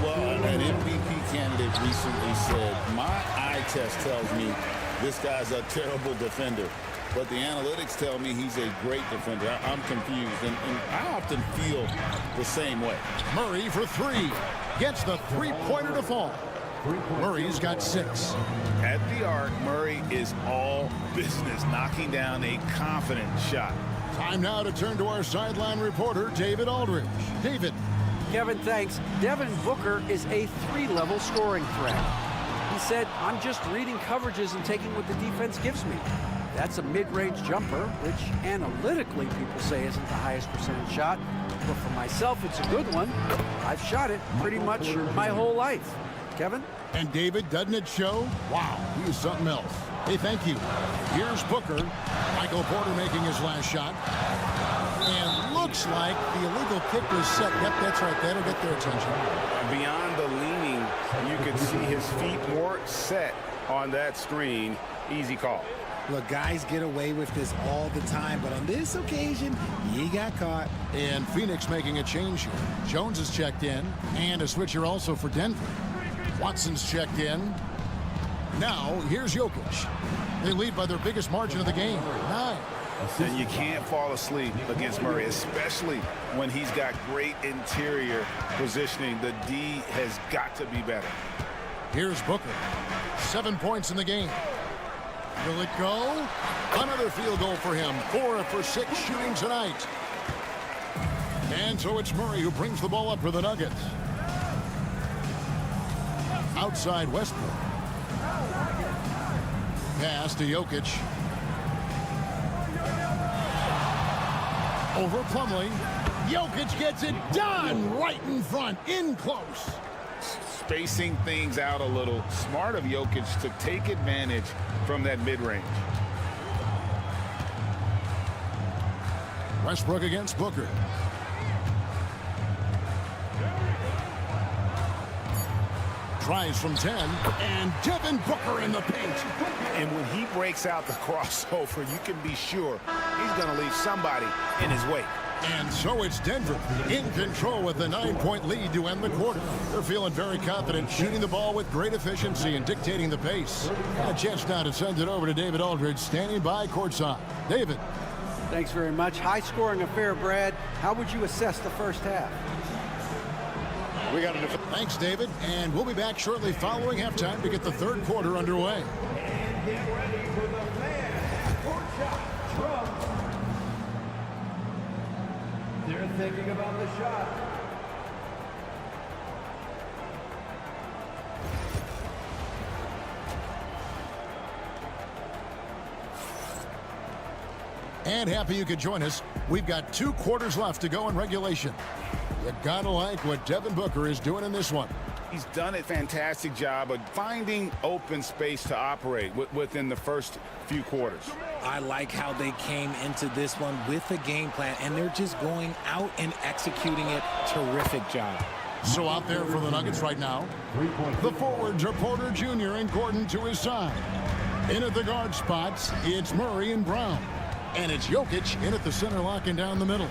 Well, an MVP candidate recently said, my eye test tells me this guy's a terrible defender. But the analytics tell me he's a great defender. I'm confused, and I often feel the same way. Murray for 3. Gets the 3-pointer to fall. Murray's got 6. At the arc, Murray is all business, knocking down a confident shot. Time now to turn to our sideline reporter, David Aldridge. David. Kevin, thanks. Devin Booker is a 3-level scoring threat. He said, I'm just reading coverages and taking what the defense gives me. That's a mid-range jumper, which analytically people say isn't the highest percentage shot. But for myself, it's a good one. I've shot it pretty much my whole life. Kevin? And David, doesn't it show? Wow, he is something else. Hey, thank you. Here's Booker. Michael Porter making his last shot. And looks like the illegal kick was set. Yep, that's right. That'll get their attention. Beyond the leaning, you could see his feet more set on that screen. Easy call. Look, guys get away with this all the time, but on this occasion, he got caught. And Phoenix making a change here. Jones is checked in, and a switcher also for Denver. Watson's checked in. Now, here's Jokic. They lead by their biggest margin of the game, 9. And you can't fall asleep against Murray, especially when he's got great interior positioning. The D has got to be better. Here's Booker. 7 points in the game. Will it go? Another field goal for him. 4 for 6 shooting tonight. And so it's Murray who brings the ball up for the Nuggets. Outside Westbrook. Pass to Jokic. Over Plumlee. Jokic gets it done right in front, in close. Spacing things out a little. Smart of Jokic to take advantage from that mid-range. Westbrook against Booker. Tries from 10, and Devin Booker in the paint. And when he breaks out the crossover, you can be sure he's going to leave somebody in his wake. And so it's Denver in control with the 9-point lead to end the quarter. They're feeling very confident, shooting the ball with great efficiency and dictating the pace. A chance now to send it over to David Aldridge, standing by courtside. David. Thanks very much. High-scoring affair, Brad. How would you assess the first half? We got it. Thanks, David. And we'll be back shortly following halftime to get the third quarter underway. And get ready for the man court shot drum. They're thinking about the shot. And happy you could join us. We've got 2 quarters left to go in regulation. You gotta like what Devin Booker is doing in this one. He's done a fantastic job of finding open space to operate within the first few quarters. I like how they came into this one with a game plan, and they're just going out and executing it. Terrific job. So out there for the Nuggets right now, the forwards are Porter Jr. and Gordon to his side. In at the guard spots, it's Murray and Brown. And it's Jokic in at the center, locking down the middle.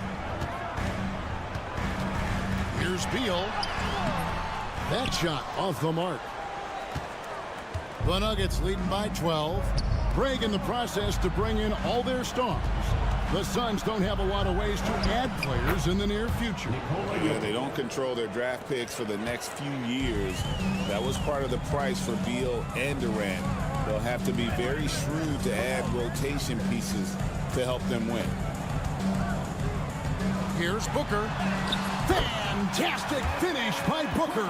Here's Beal. That shot off the mark. The Nuggets leading by 12. Bragg in the process to bring in all their stars. The Suns don't have a lot of ways to add players in the near future. Yeah, they don't control their draft picks for the next few years. That was part of the price for Beal and Durant. They'll have to be very shrewd to add rotation pieces to help them win. Here's Booker. Fantastic finish by Booker.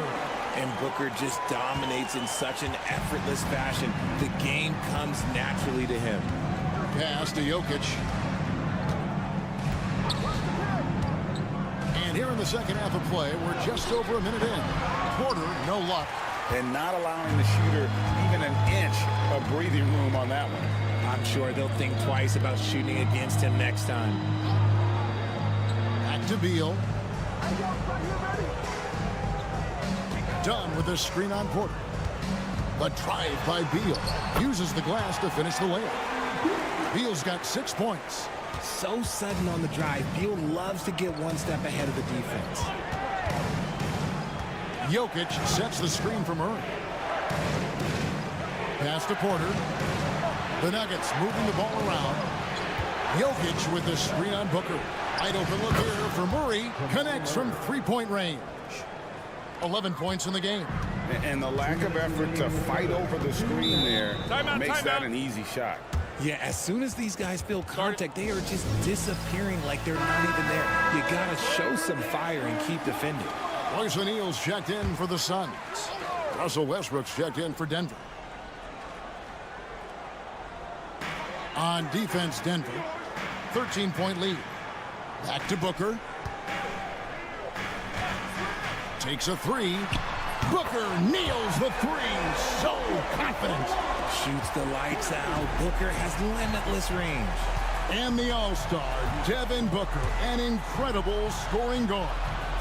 And Booker just dominates in such an effortless fashion. The game comes naturally to him. Pass to Jokic. And here in the second half of play, we're just over a minute in. Porter, no luck. And not allowing the shooter even an inch of breathing room on that one. I'm sure they'll think twice about shooting against him next time. Back to Beal. Done with a screen on Porter. The drive by Beal. Uses the glass to finish the layup. Beal's got 6 points. So sudden on the drive. Beal loves to get one step ahead of the defense. Jokic sets the screen for Murray. Pass to Porter. The Nuggets moving the ball around. Jokic with the screen on Booker. Wide open look here for Murray. Connects from 3-point range. 11 points in the game. And the lack of effort to fight over the screen there makes that an easy shot. Yeah, as soon as these guys feel contact, they are just disappearing like they're not even there. You got to show some fire and keep defending. Royce O'Neal's checked in for the Suns. Russell Westbrook's checked in for Denver. On defense, Denver, 13-point lead. Back to Booker. Takes a three. Booker nails the three. So confident. Shoots the lights out. Booker has limitless range. And the All-Star, Devin Booker, an incredible scoring guard.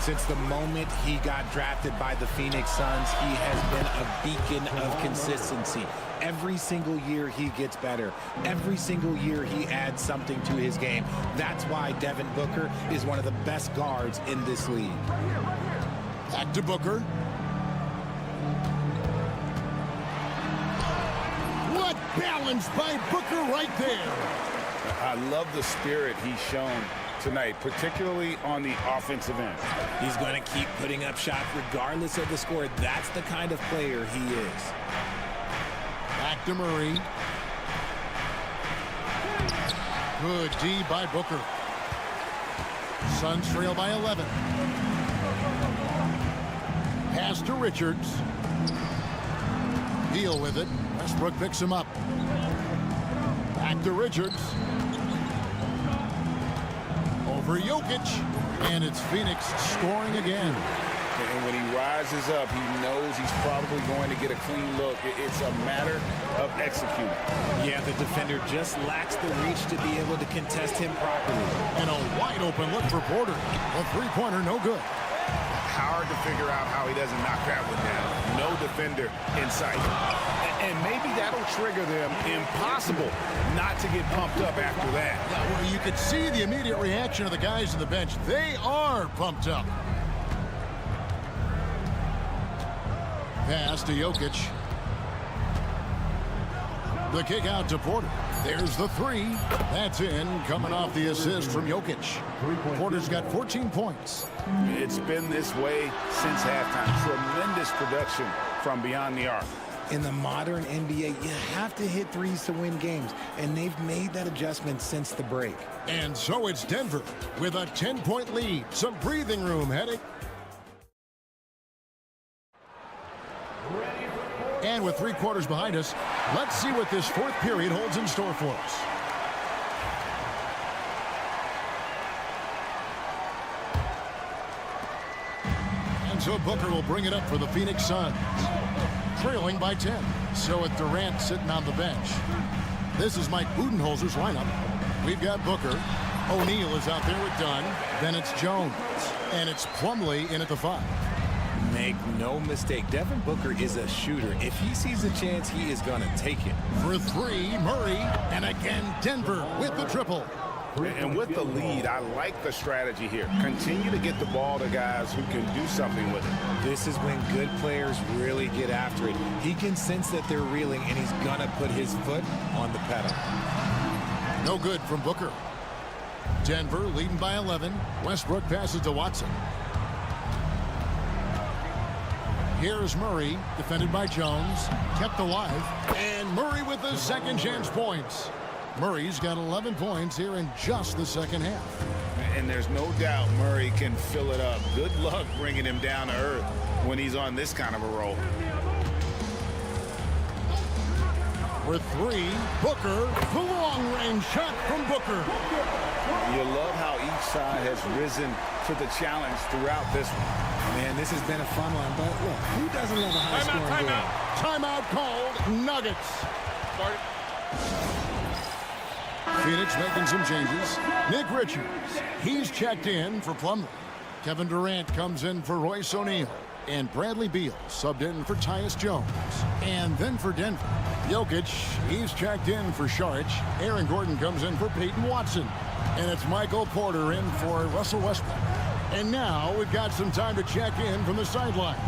Since the moment he got drafted by the Phoenix Suns, he has been a beacon of consistency. Every single year he gets better. Every single year he adds something to his game. That's why Devin Booker is one of the best guards in this league. Back to Booker. What balance by Booker right there. I love the spirit he's shown tonight, particularly on the offensive end. He's going to keep putting up shots regardless of the score. That's the kind of player he is. Back to Murray. Good D by Booker. Suns trail by 11. Pass to Richards. Deal with it. Westbrook picks him up. Back to Richards. Over Jokic. And it's Phoenix scoring again. And when he rises up, he knows he's probably going to get a clean look. It's a matter of executing. Yeah, the defender just lacks the reach to be able to contest him properly. And a wide open look for Porter. A three-pointer, no good. Hard to figure out how he doesn't knock that one down. No defender in sight. And maybe that'll trigger them. Impossible not to get pumped up after that. Yeah, well, you could see the immediate reaction of the guys on the bench. They are pumped up. Pass to Jokic. The kick out to Porter. There's the three. That's in, coming off the assist from Jokic. Porter's got 14 points. It's been this way since halftime. Tremendous production from beyond the arc. In the modern NBA, you have to hit threes to win games, and they've made that adjustment since the break. And so it's Denver with a 10-point lead. Some breathing room heading. And with 3 quarters behind us, let's see what this fourth period holds in store for us. And so Booker will bring it up for the Phoenix Suns. Trailing by 10. So with Durant sitting on the bench. This is Mike Budenholzer's lineup. We've got Booker. O'Neal is out there with Dunn. Then it's Jones. And it's Plumlee in at the 5. Make no mistake, Devin Booker is a shooter. If he sees a chance, he is going to take it. For 3, Murray. And again, Denver with the triple. And with the lead, I like the strategy here. Continue to get the ball to guys who can do something with it. This is when good players really get after it. He can sense that they're reeling, and he's going to put his foot on the pedal. No good from Booker. Denver leading by 11. Westbrook passes to Watson. Here's Murray, defended by Jones, kept alive, and Murray with the second chance points. Murray's got 11 points here in just the second half. And there's no doubt Murray can fill it up. Good luck bringing him down to earth when he's on this kind of a roll. For 3, Booker, the long-range shot from Booker. You love how each side has risen to the challenge throughout this one. Man, this has been a fun one, but look, who doesn't love a high-scoring game? Timeout called, Nuggets. Phoenix making some changes. Nick Richards, he's checked in for Plumlee. Kevin Durant comes in for Royce O'Neal. And Bradley Beal subbed in for Tyus Jones. And then for Denver, Jokic, he's checked in for Saric. Aaron Gordon comes in for Peyton Watson. And it's Michael Porter in for Russell Westbrook. And now we've got some time to check in from the sidelines.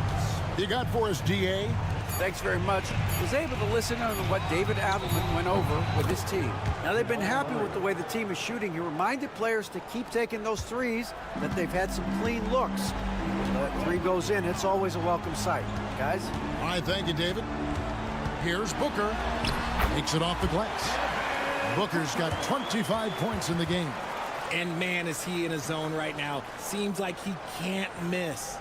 You got for us, DA? Thanks very much. Was able to listen on what David Adelman went over with his team. Now they've been happy with the way the team is shooting. He reminded players to keep taking those threes, that they've had some clean looks. Three goes in, it's always a welcome sight. Guys? All right, thank you, David. Here's Booker. Takes it off the glass. Booker's got 25 points in the game. And man, is he in a zone right now. Seems like he can't miss.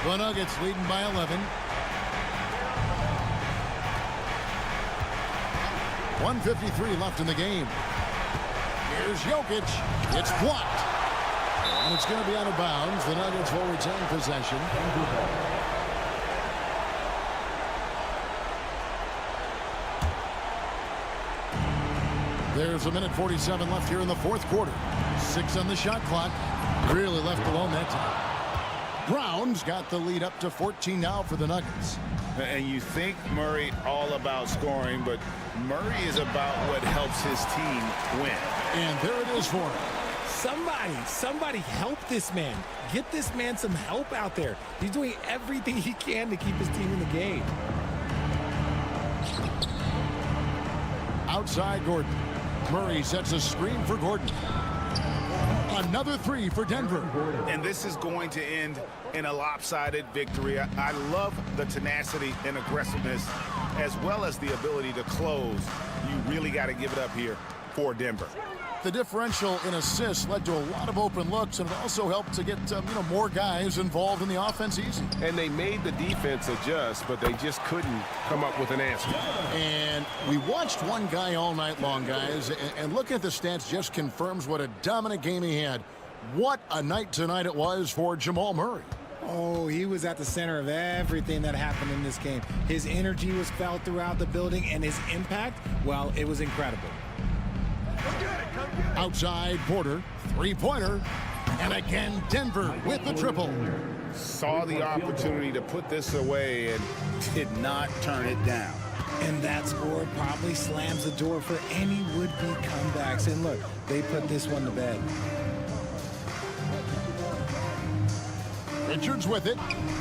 The Nuggets leading by 11. 1:53 left in the game. Here's Jokic. It's blocked. And it's going to be out of bounds. The Nuggets will retain possession. There's 1:47 left here in the fourth quarter. 6 on the shot clock. Really left alone that time. Brown's got the lead up to 14 now for the Nuggets. And you think Murray all about scoring, but Murray is about what helps his team win. And there it is for him. Somebody help this man. Get this man some help out there. He's doing everything he can to keep his team in the game. Outside Gordon. Murray sets a screen for Gordon. Another three for Denver. And this is going to end in a lopsided victory. I love the tenacity and aggressiveness as well as the ability to close. You really got to give it up here for Denver. The differential in assists led to a lot of open looks, and it also helped to get more guys involved in the offense easy. And they made the defense adjust, but they just couldn't come up with an answer. And we watched one guy all night long, guys, and looking at the stats just confirms what a dominant game he had. What a night tonight it was for Jamal Murray. Oh, he was at the center of everything that happened in this game. His energy was felt throughout the building, and his impact, well, it was incredible. Outside Porter, three-pointer, and again Denver with the triple. Saw the opportunity to put this away and did not turn it down. And that score probably slams the door for any would-be comebacks. And look, they put this one to bed. Richards with it.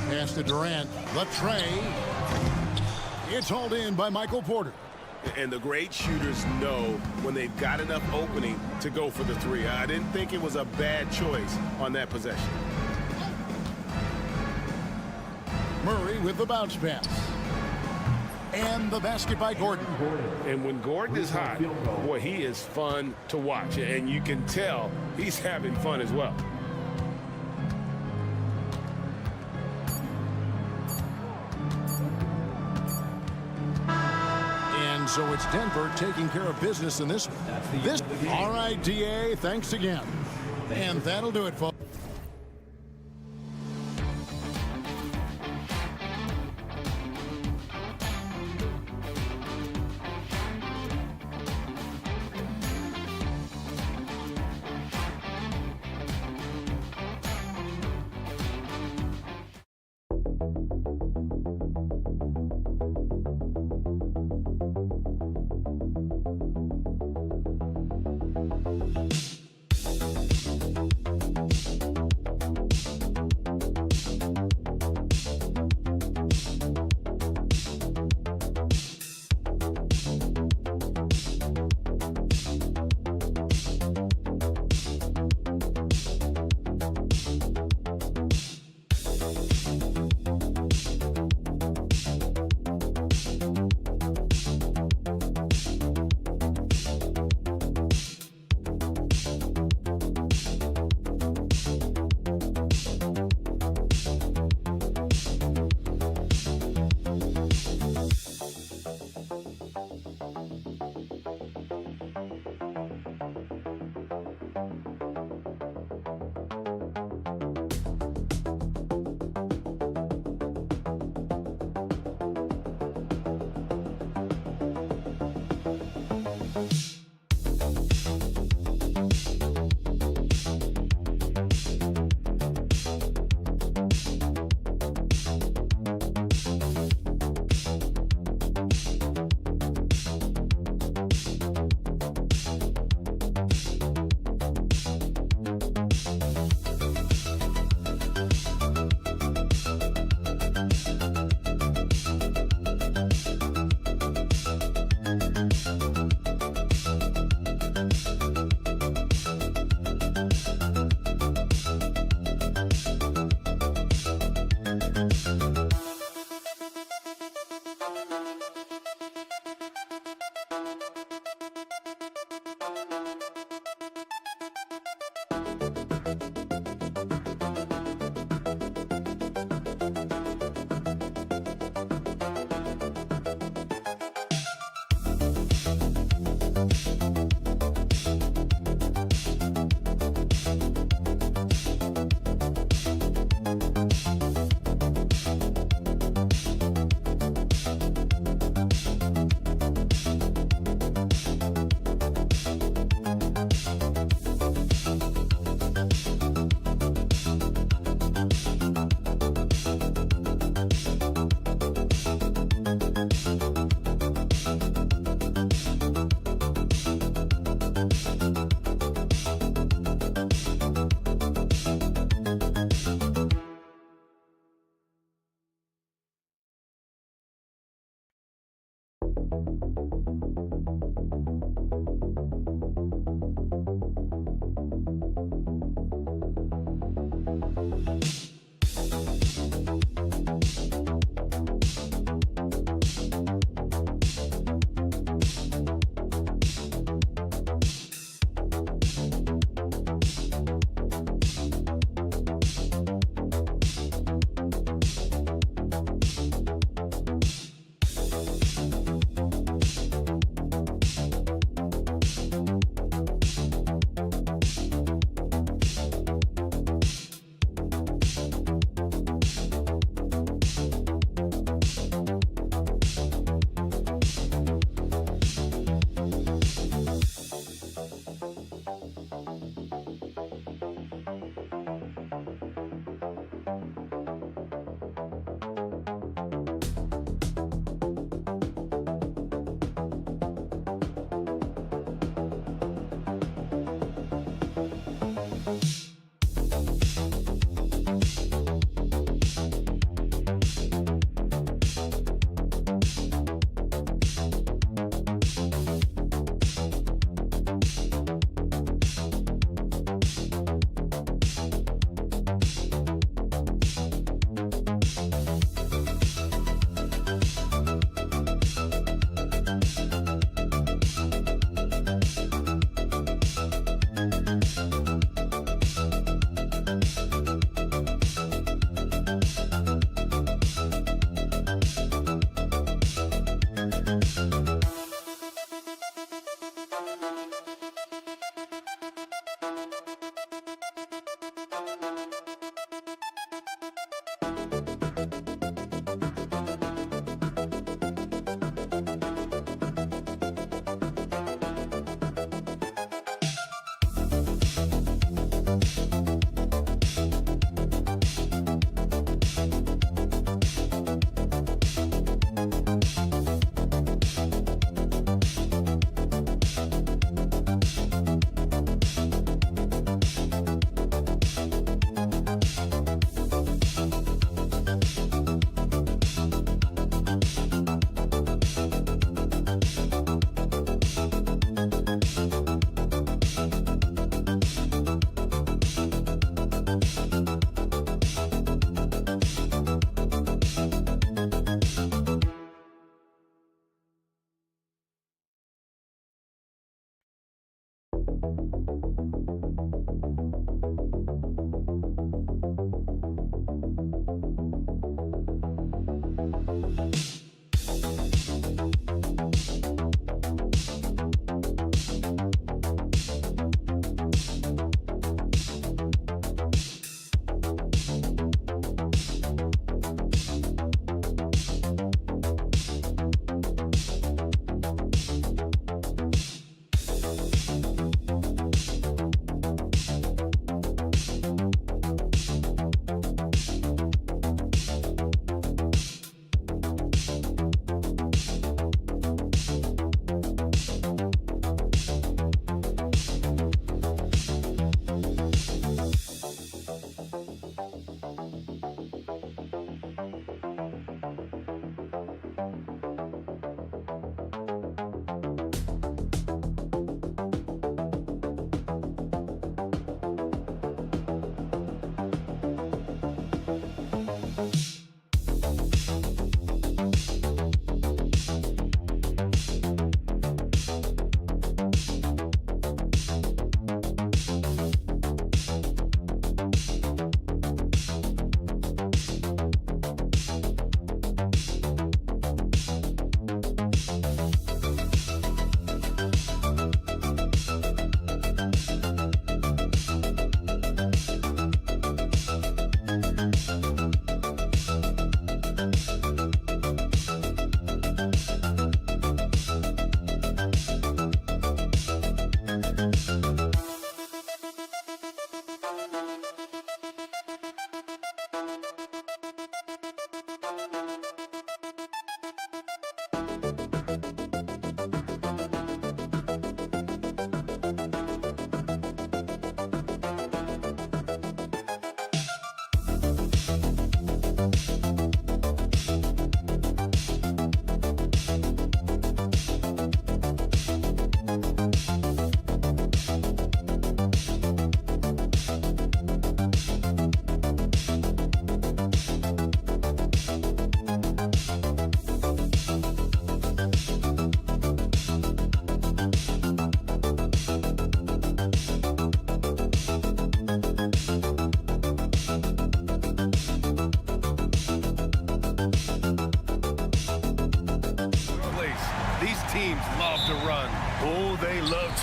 Pass to Durant. The tray. It's hauled in by Michael Porter. And the great shooters know when they've got enough opening to go for the three. I didn't think it was a bad choice on that possession. Murray with the bounce pass. And the basket by Gordon. And when Gordon is hot, boy, he is fun to watch. And you can tell he's having fun as well. So it's Denver taking care of business in this one. All right, DA, thanks again. And that'll do it, folks.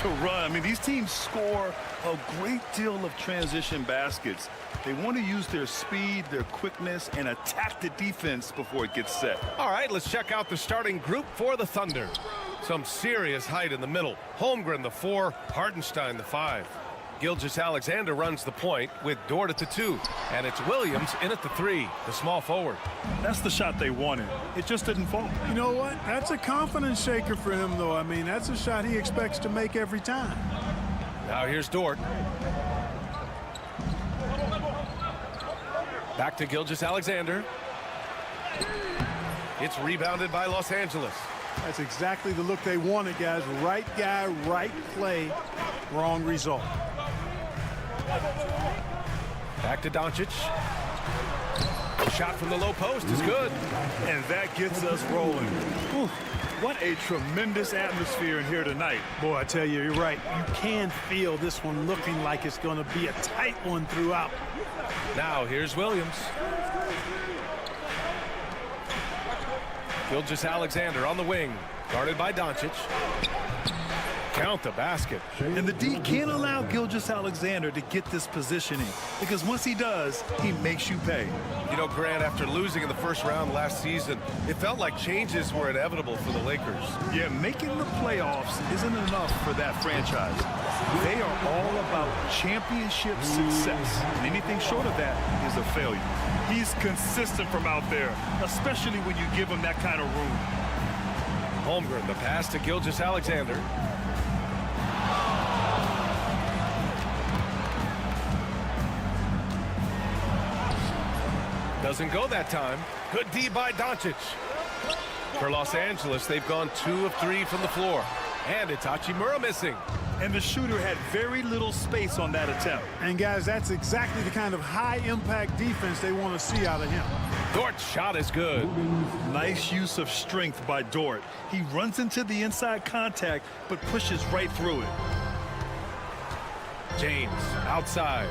to run. I mean, these teams score a great deal of transition baskets. They want to use their speed, their quickness, and attack the defense before it gets set. All right, let's check out the starting group for the Thunder. Some serious height in the middle. Holmgren, the 4, Hartenstein, the 5. Gilgeous-Alexander runs the point with Dort at the 2. And it's Williams in at the 3, the small forward. That's the shot they wanted. It just didn't fall. You know what? That's a confidence shaker for him, though. I mean, that's a shot he expects to make every time. Now here's Dort. Back to Gilgeous-Alexander. It's rebounded by Los Angeles. That's exactly the look they wanted, guys. Right guy, right play, wrong result. Back to Doncic. Shot from the low post is good. And that gets us rolling. Whew. What a tremendous atmosphere in here tonight. Boy, I tell you, you're right. You can feel this one looking like it's going to be a tight one throughout. Now here's Williams. Gilgeous-Alexander on the wing, guarded by Doncic. Count the basket. And the D can't allow Gilgeous-Alexander to get this positioning, because once he does, he makes you pay. You know, Grant, after losing in the first round last season, it felt like changes were inevitable for the Lakers. Yeah, making the playoffs isn't enough for that franchise. They are all about championship success, and anything short of that is a failure. He's consistent from out there, especially when you give him that kind of room. Holmgren, the pass to Gilgeous-Alexander. Doesn't go that time. Good D by Doncic. For Los Angeles, they've gone 2 of 3 from the floor. And it's Hachimura missing. And the shooter had very little space on that attempt. And, guys, that's exactly the kind of high-impact defense they want to see out of him. Dort's shot is good. Nice use of strength by Dort. He runs into the inside contact, but pushes right through it. James, outside.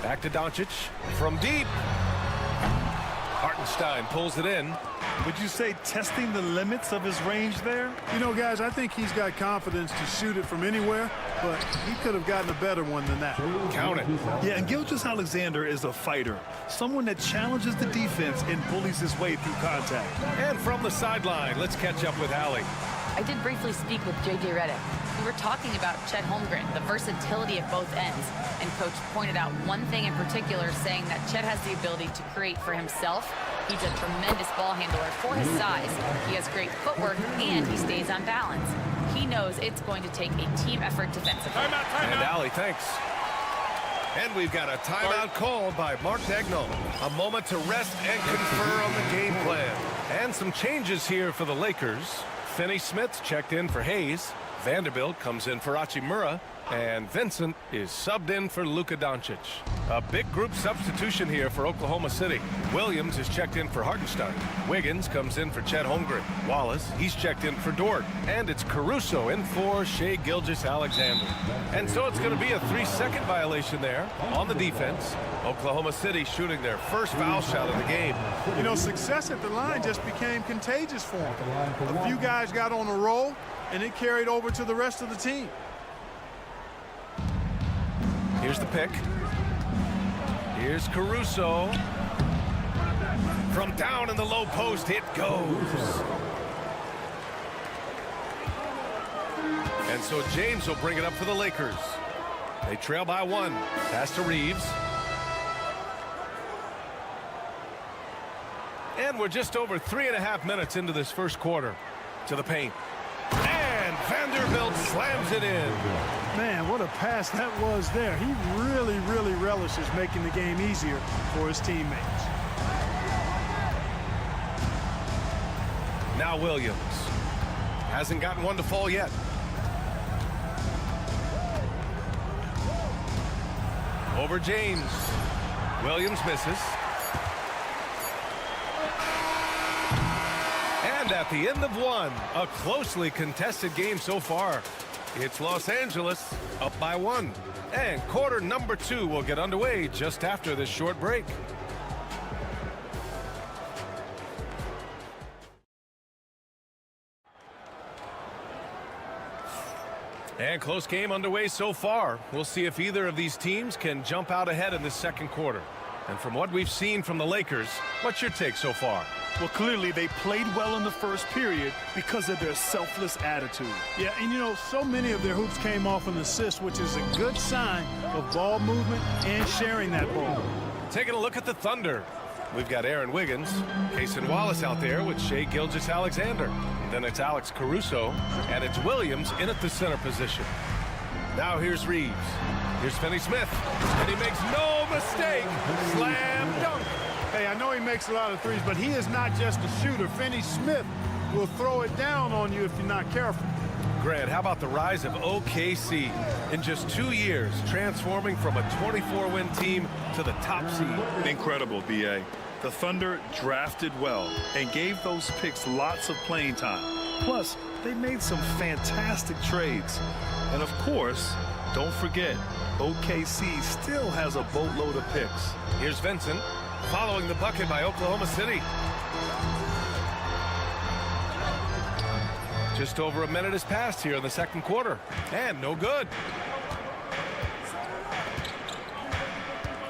Back to Doncic. From deep. Hartenstein pulls it in. Would you say testing the limits of his range there? You know, guys, I think he's got confidence to shoot it from anywhere, but he could have gotten a better one than that. Count it. Yeah, and Gilgeous-Alexander is a fighter, someone that challenges the defense and bullies his way through contact. And from the sideline, let's catch up with Allie. I did briefly speak with J.J. Redick. We were talking about Chet Holmgren, the versatility at both ends, and Coach pointed out one thing in particular, saying that Chet has the ability to create for himself. He's a tremendous ball handler for his size. He has great footwork, and he stays on balance. He knows it's going to take a team effort defensively. Timeout. And Allie, thanks. And we've got a timeout called by Mark Daigneault. A moment to rest and confer on the game plan. And some changes here for the Lakers. Finney-Smith checked in for Hayes. Vanderbilt comes in for Hachimura. And Vincent is subbed in for Luka Doncic. A big group substitution here for Oklahoma City. Williams is checked in for Hartenstein. Wiggins comes in for Chet Holmgren. Wallace, he's checked in for Dort. And it's Caruso in for Shai Gilgeous-Alexander. And so it's going to be a 3-second violation there on the defense. Oklahoma City shooting their first foul shot of the game. You know, success at the line just became contagious for them. A few guys got on a roll, and it carried over to the rest of the team. Here's the pick. Here's Caruso. From down in the low post, it goes. And so James will bring it up for the Lakers. They trail by 1. Pass to Reeves. And we're just over 3.5 minutes into this first quarter. To the paint. And Vanderbilt slams it in. Man, what a pass that was there. He really, really relishes making the game easier for his teammates. Now Williams. Hasn't gotten one to fall yet. Over James. Williams misses. And at the end of 1, a closely contested game so far. It's Los Angeles up by 1. And quarter number 2 will get underway just after this short break. And close game underway so far. We'll see if either of these teams can jump out ahead in this second quarter. And from what we've seen from the Lakers, what's your take so far? Well, clearly they played well in the first period because of their selfless attitude. Yeah, and you know, so many of their hoops came off an assist, which is a good sign of ball movement and sharing that ball. Taking a look at the Thunder. We've got Aaron Wiggins, Cason Wallace out there with Shai Gilgeous-Alexander. Then it's Alex Caruso, and it's Williams in at the center position. Now here's Reeves. Here's Finney Smith, and he makes no mistake. Slam dunk. Hey, I know he makes a lot of threes, but he is not just a shooter. Finney Smith will throw it down on you if you're not careful. Grant, how about the rise of OKC? In just 2 years, transforming from a 24-win team to the top seed. Incredible, B.A. The Thunder drafted well and gave those picks lots of playing time. Plus, they made some fantastic trades. And of course, don't forget, OKC still has a boatload of picks. Here's Vincent, following the bucket by Oklahoma City. Just over a minute has passed here in the second quarter, and no good.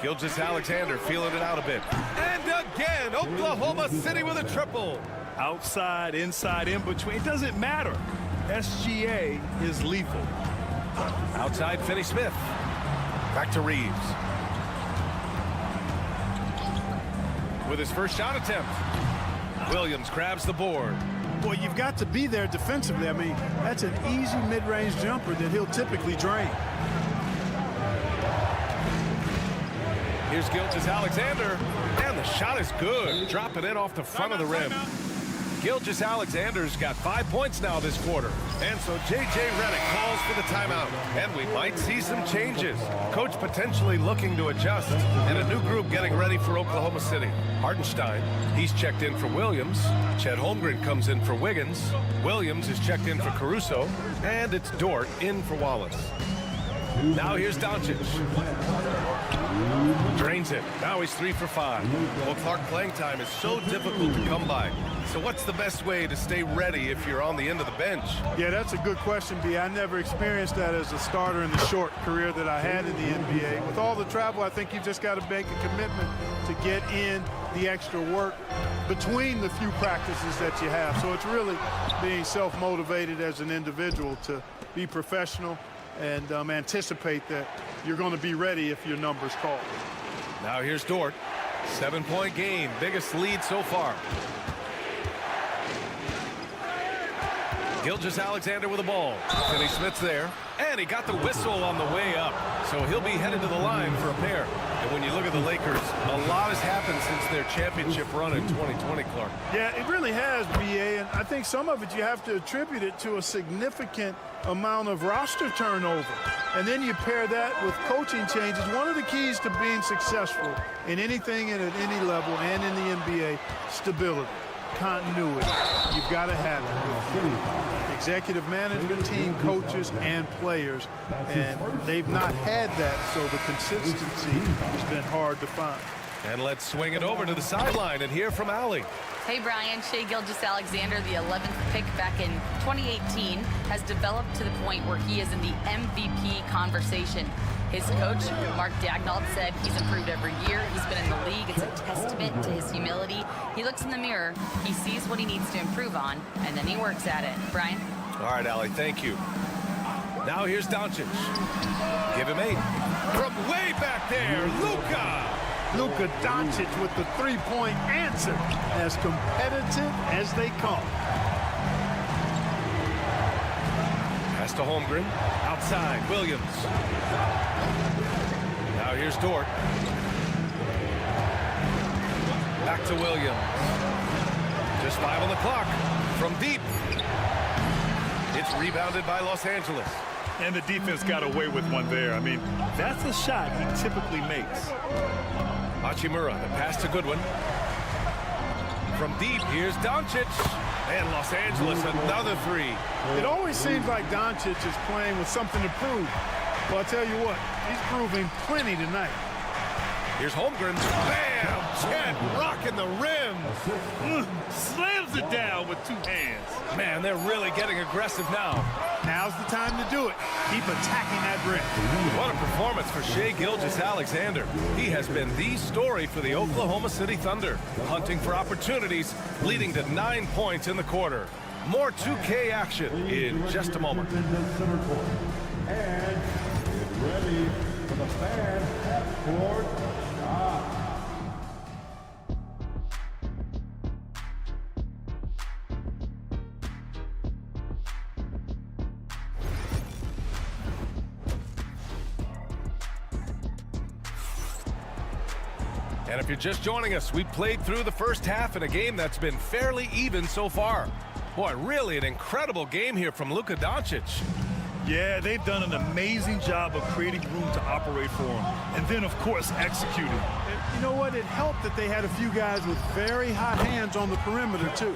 Gilgeous-Alexander feeling it out a bit. And again, Oklahoma City with a triple. Outside, inside, in between, it doesn't matter. SGA is lethal. Outside, Finney Smith. Back to Reeves. With his first shot attempt, Williams grabs the board. Boy, you've got to be there defensively. I mean, that's an easy mid-range jumper that he'll typically drain. Here's Gilgeous-Alexander, and the shot is good. Dropping it off the front of the rim. Gilgeous-Alexander's got 5 points now this quarter. And so J.J. Redick calls for the timeout. And we might see some changes. Coach potentially looking to adjust. And a new group getting ready for Oklahoma City. Hartenstein, he's checked in for Williams. Chet Holmgren comes in for Wiggins. Williams is checked in for Caruso. And it's Dort in for Wallace. Now here's Doncic. Drains it. Now he's 3 for 5. Well, Clark, playing time is so difficult to come by. So what's the best way to stay ready if you're on the end of the bench? Yeah, that's a good question, B. I never experienced that as a starter in the short career that I had in the NBA. With all the travel, I think you just got to make a commitment to get in the extra work between the few practices that you have. So it's really being self-motivated as an individual to be professional and anticipate that you're going to be ready if your number's called. Now here's Dort. 7-point game. Biggest lead so far. Gilgeous-Alexander with the ball. Finney Smith's there. And he got the whistle on the way up. So he'll be headed to the line for a pair. And when you look at the Lakers, a lot has happened since their championship run in 2020, Clark. Yeah, it really has, B.A. And I think some of it you have to attribute it to a significant amount of roster turnover. And then you pair that with coaching changes. One of the keys to being successful in anything and at any level and in the NBA, stability, continuity. You've got to have it. Executive management team, coaches, and players. And they've not had that, so the consistency has been hard to find. And let's swing it over to the sideline and hear from Allie. Hey, Brian. Shai Gilgeous-Alexander, the 11th pick back in 2018, has developed to the point where he is in the MVP conversation. His coach, Mark Daigneault, said he's improved every year. He's been in the league. It's a testament to his humility. He looks in the mirror, he sees what he needs to improve on, and then he works at it. Brian? All right, Allie, thank you. Now here's Doncic. Give him 8. From way back there, Luka Doncic with the three-point answer, as competitive as they come. Pass to Holmgren. Outside, Williams. Now here's Dort. Back to Williams. Just 5 on the clock. From deep. It's rebounded by Los Angeles. And the defense got away with one there. I mean, that's a shot he typically makes. Hachimura, the pass to Goodwin. From deep, here's Doncic. And Los Angeles, another 3. It always seems like Doncic is playing with something to prove. Well, I'll tell you what, he's proving plenty tonight. Here's Holmgren. Bam! Chad rocking the rim. Slams it down with 2 hands. Man, they're really getting aggressive now. Now's the time to do it. Keep attacking that rim. What a performance for Shai Gilgeous-Alexander. He has been the story for the Oklahoma City Thunder, hunting for opportunities, leading to 9 points in the quarter. More 2K action in just a moment. And get ready for the fan half-court shot. And if you're just joining us, we played through the first half in a game that's been fairly even so far. Boy, really an incredible game here from Luka Doncic. Yeah, they've done an amazing job of creating room to operate for him. And then, of course, executing. You know what? It helped that they had a few guys with very hot hands on the perimeter, too.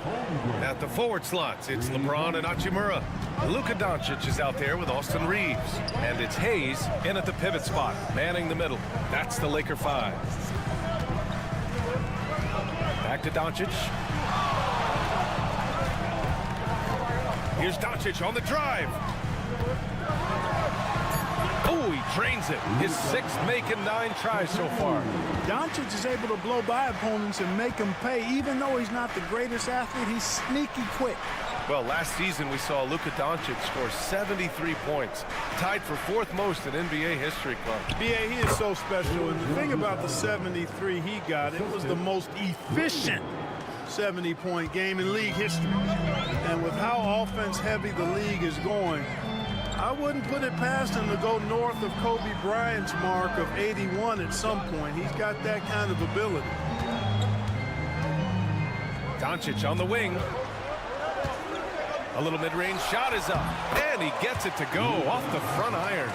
At the forward slots, it's LeBron and Hachimura. Luka Doncic is out there with Austin Reeves. And it's Hayes in at the pivot spot, manning the middle. That's the Laker 5. Back to Doncic. Here's Doncic on the drive. Oh, he drains it. His 6th make and 9 tries so far. Doncic is able to blow by opponents and make them pay. Even though he's not the greatest athlete, he's sneaky quick. Well, last season we saw Luka Doncic score 73 points, tied for 4th most in NBA history, Clark. B.A., he is so special, and the thing about the 73 he got, it was the most efficient 70-point game in league history. And with how offense-heavy the league is going, I wouldn't put it past him to go north of Kobe Bryant's mark of 81 at some point. He's got that kind of ability. Doncic on the wing. A little mid-range shot is up, and he gets it to go off the front iron.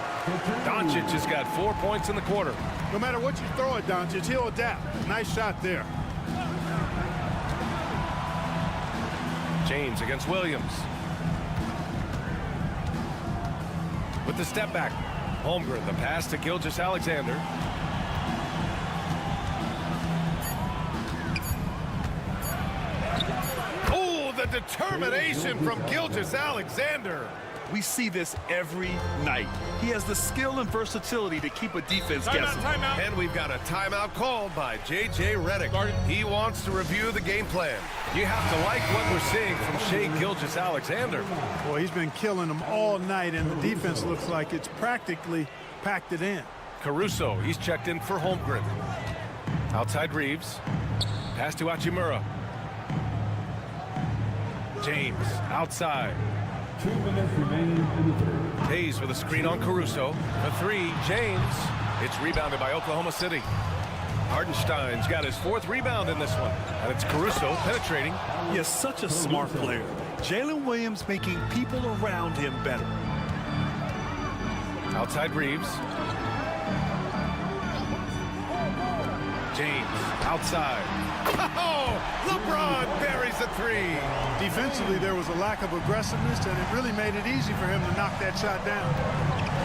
Doncic has got 4 points in the quarter. No matter what you throw at Doncic, he'll adapt. Nice shot there. James against Williams. With the step back. Holmgren, the pass to Gilgeous-Alexander. Oh, the determination from Gilgeous-Alexander. We see this every night. He has the skill and versatility to keep a defense guessing. Timeout. And we've got a timeout called by J.J. Redick. He wants to review the game plan. You have to like what we're seeing from Shai Gilgeous-Alexander. Boy, he's been killing them all night, and the defense looks like it's practically packed it in. Caruso, he's checked in for Holmgren. Outside Reeves. Pass to Hachimura. James, outside. 2 minutes remaining in the third. Hayes with a screen on Caruso. The 3, James. It's rebounded by Oklahoma City. Hardenstein's got his 4th rebound in this one. And it's Caruso penetrating. He is such a smart player. Jalen Williams making people around him better. Outside Reeves. James, outside. Oh, LeBron buries a 3. Defensively, there was a lack of aggressiveness, and it really made it easy for him to knock that shot down.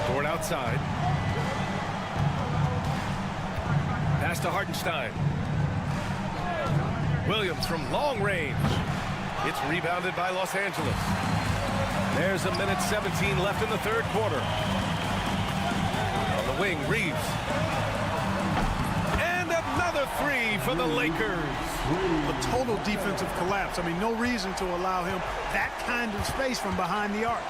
Ford outside. Pass to Hardenstein. Williams from long range. It's rebounded by Los Angeles. There's a minute 17 left in the third quarter. On the wing, Reeves. And another 3 for the Lakers. A total defensive collapse. I mean, no reason to allow him that kind of space from behind the arc.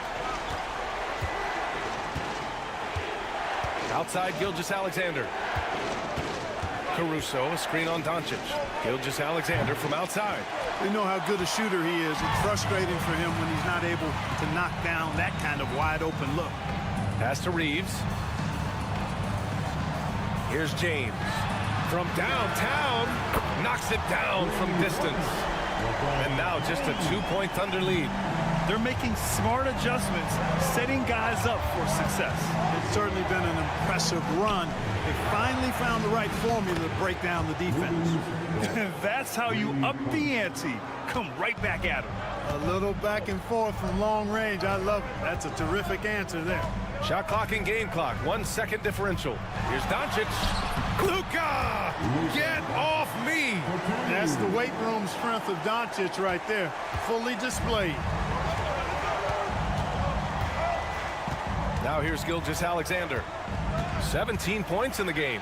Outside Gilgeous-Alexander. Caruso, a screen on Doncic. Gilgeous-Alexander from outside. We know how good a shooter he is. It's frustrating for him when he's not able to knock down that kind of wide open look. Pass to Reeves. Here's James. From downtown, knocks it down from distance. And now just a 2-point Thunder lead. They're making smart adjustments, setting guys up for success. It's certainly been an impressive run. They finally found the right formula to break down the defense. That's how you up the ante. Come right back at him. A little back and forth from long range. I love it. That's a terrific answer there. Shot clock and game clock, 1 second differential. Here's Doncic. Luka, get off me. That's the weight room strength of Doncic right there, fully displayed. Now here's Gilgeous-Alexander. 17 points in the game.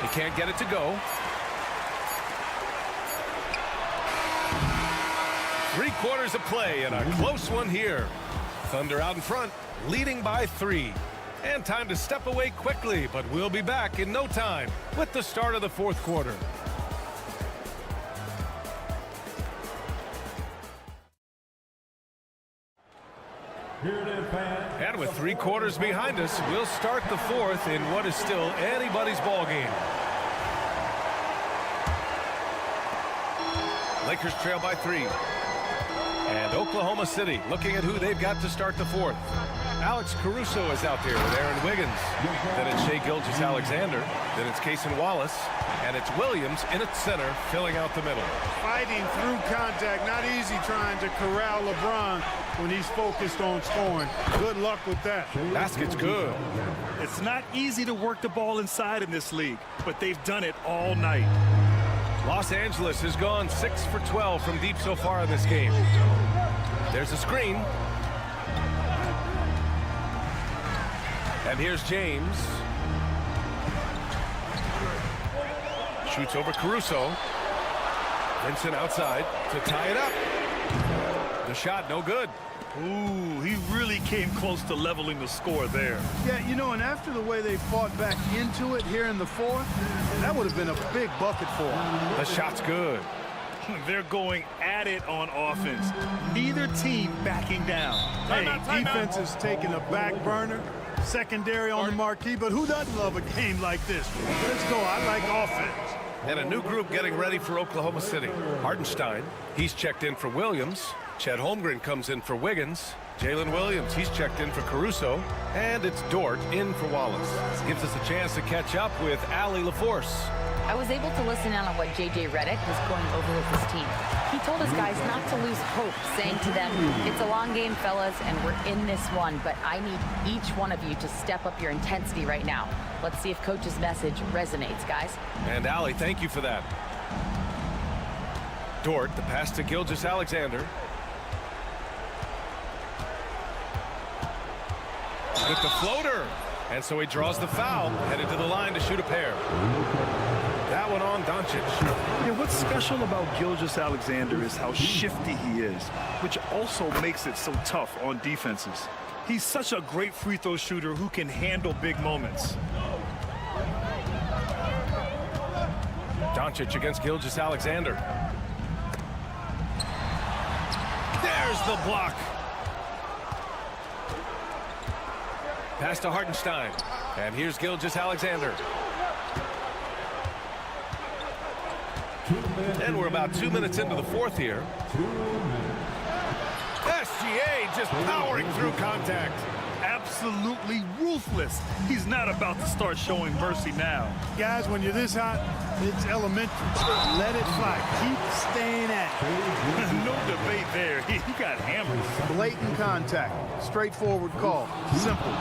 He can't get it to go. 3 quarters of play and a close one here. Thunder out in front, leading by 3. And time to step away quickly, but we'll be back in no time with the start of the 4th quarter. And with 3 quarters behind us, we'll start the 4th in what is still anybody's ball game. Lakers trail by 3. And Oklahoma City looking at who they've got to start the 4th. Alex Caruso is out there with Aaron Wiggins. Then it's Shai Gilgeous-Alexander. Then it's Cason Wallace. And it's Williams in at center, filling out the middle. Fighting through contact. Not easy trying to corral LeBron when he's focused on scoring. Good luck with that. Basket's good. It's not easy to work the ball inside in this league, but they've done it all night. Los Angeles has gone 6 for 12 from deep so far in this game. There's a screen. And here's James. Shoots over Caruso. Vincent outside to tie it up. The shot no good. Ooh, he really came close to leveling the score there. Yeah, you know, and after the way they fought back into it here in the 4th, that would have been a big bucket for them. The shot's good. They're going at it on offense. Neither team backing down. Hey, defense is taking a back burner. Secondary on the marquee, but who doesn't love a game like this? Let's go. I like offense. And a new group getting ready for Oklahoma City. Hartenstein, he's checked in for Williams. Chet Holmgren comes in for Wiggins. Jalen Williams, he's checked in for Caruso. And it's Dort in for Wallace. Gives us a chance to catch up with Allie LaForce. I was able to listen in on what J.J. Redick was going over with his team. He told his guys not to lose hope, saying to them, it's a long game, fellas, and we're in this one, but I need each one of you to step up your intensity right now. Let's see if Coach's message resonates, guys. And Allie, thank you for that. Dort, the pass to Gilgeous-Alexander. With the floater. And so he draws the foul, headed to the line to shoot a pair. That one on Doncic. Yeah, what's special about Gilgeous-Alexander is how shifty he is, which also makes it so tough on defenses. He's such a great free throw shooter who can handle big moments. Doncic against Gilgeous-Alexander. There's the block. Pass to Hartenstein. And here's Gilgeous-Alexander. And we're about 2 minutes into the 4th here. SGA just powering through contact. Absolutely ruthless. He's not about to start showing mercy now. Guys, when you're this hot, it's elementary. Let it fly. Keep staying at it. No debate there. He got hammered. Blatant contact. Straightforward call. Simple.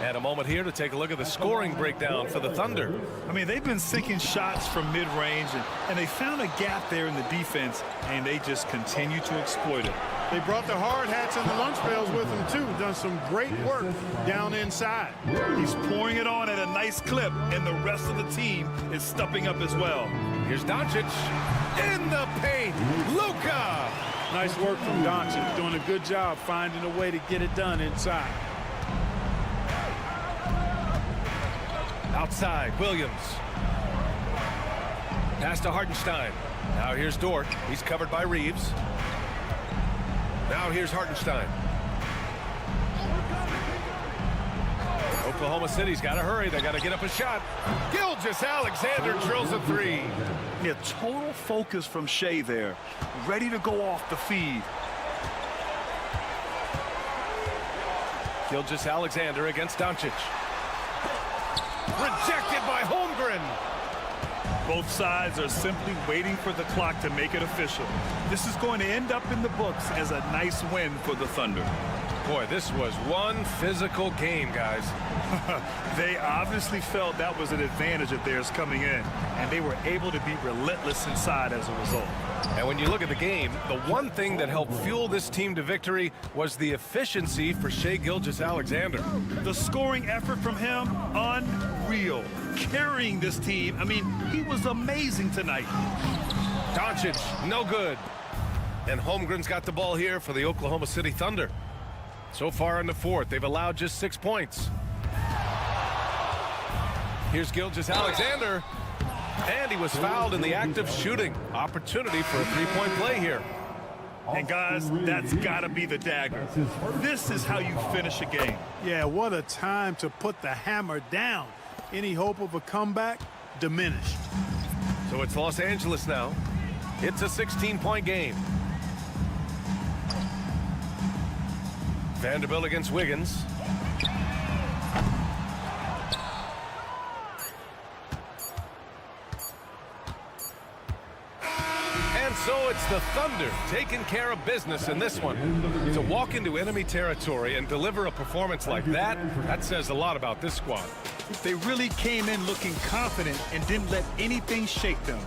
And a moment here to take a look at the scoring breakdown for the Thunder. I mean, they've been sinking shots from mid-range, and they found a gap there in the defense, and they just continue to exploit it. They brought the hard hats and the lunch pails with them, too. Done some great work down inside. He's pouring it on at a nice clip, and the rest of the team is stepping up as well. Here's Doncic in the paint. Luka! Nice work from Doncic. Doing a good job finding a way to get it done inside. Outside, Williams. Pass to Hartenstein. Now here's Dort. He's covered by Reeves. Now here's Hartenstein. Oklahoma City's got to hurry. They got to get up a shot. Gilgeous-Alexander drills a 3. Yeah, total focus from Shai there. Ready to go off the feed. Gilgeous-Alexander against Doncic. Rejected by Holmgren. Both sides are simply waiting for the clock to make it official. This is going to end up in the books as a nice win for the Thunder. Boy, this was one physical game, guys. They obviously felt that was an advantage of theirs coming in, and they were able to be relentless inside as a result. And when you look at the game, the one thing that helped fuel this team to victory was the efficiency for Shai Gilgeous-Alexander. The scoring effort from him, unreal. Carrying this team, I mean, he was amazing tonight. Doncic, no good. And Holmgren's got the ball here for the Oklahoma City Thunder. So far in the fourth, they've allowed just 6 points. Here's Gilgeous-Alexander. And he was fouled in the act of shooting. Opportunity for a three-point play here. And guys, that's got to be the dagger. This is how you finish a game. Yeah, what a time to put the hammer down. Any hope of a comeback diminished. So it's Los Angeles now. It's a 16-point game. Vanderbilt against Wiggins. And so it's the Thunder taking care of business in this one. To walk into enemy territory and deliver a performance like that, that says a lot about this squad. They really came in looking confident and didn't let anything shake them.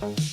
Bye.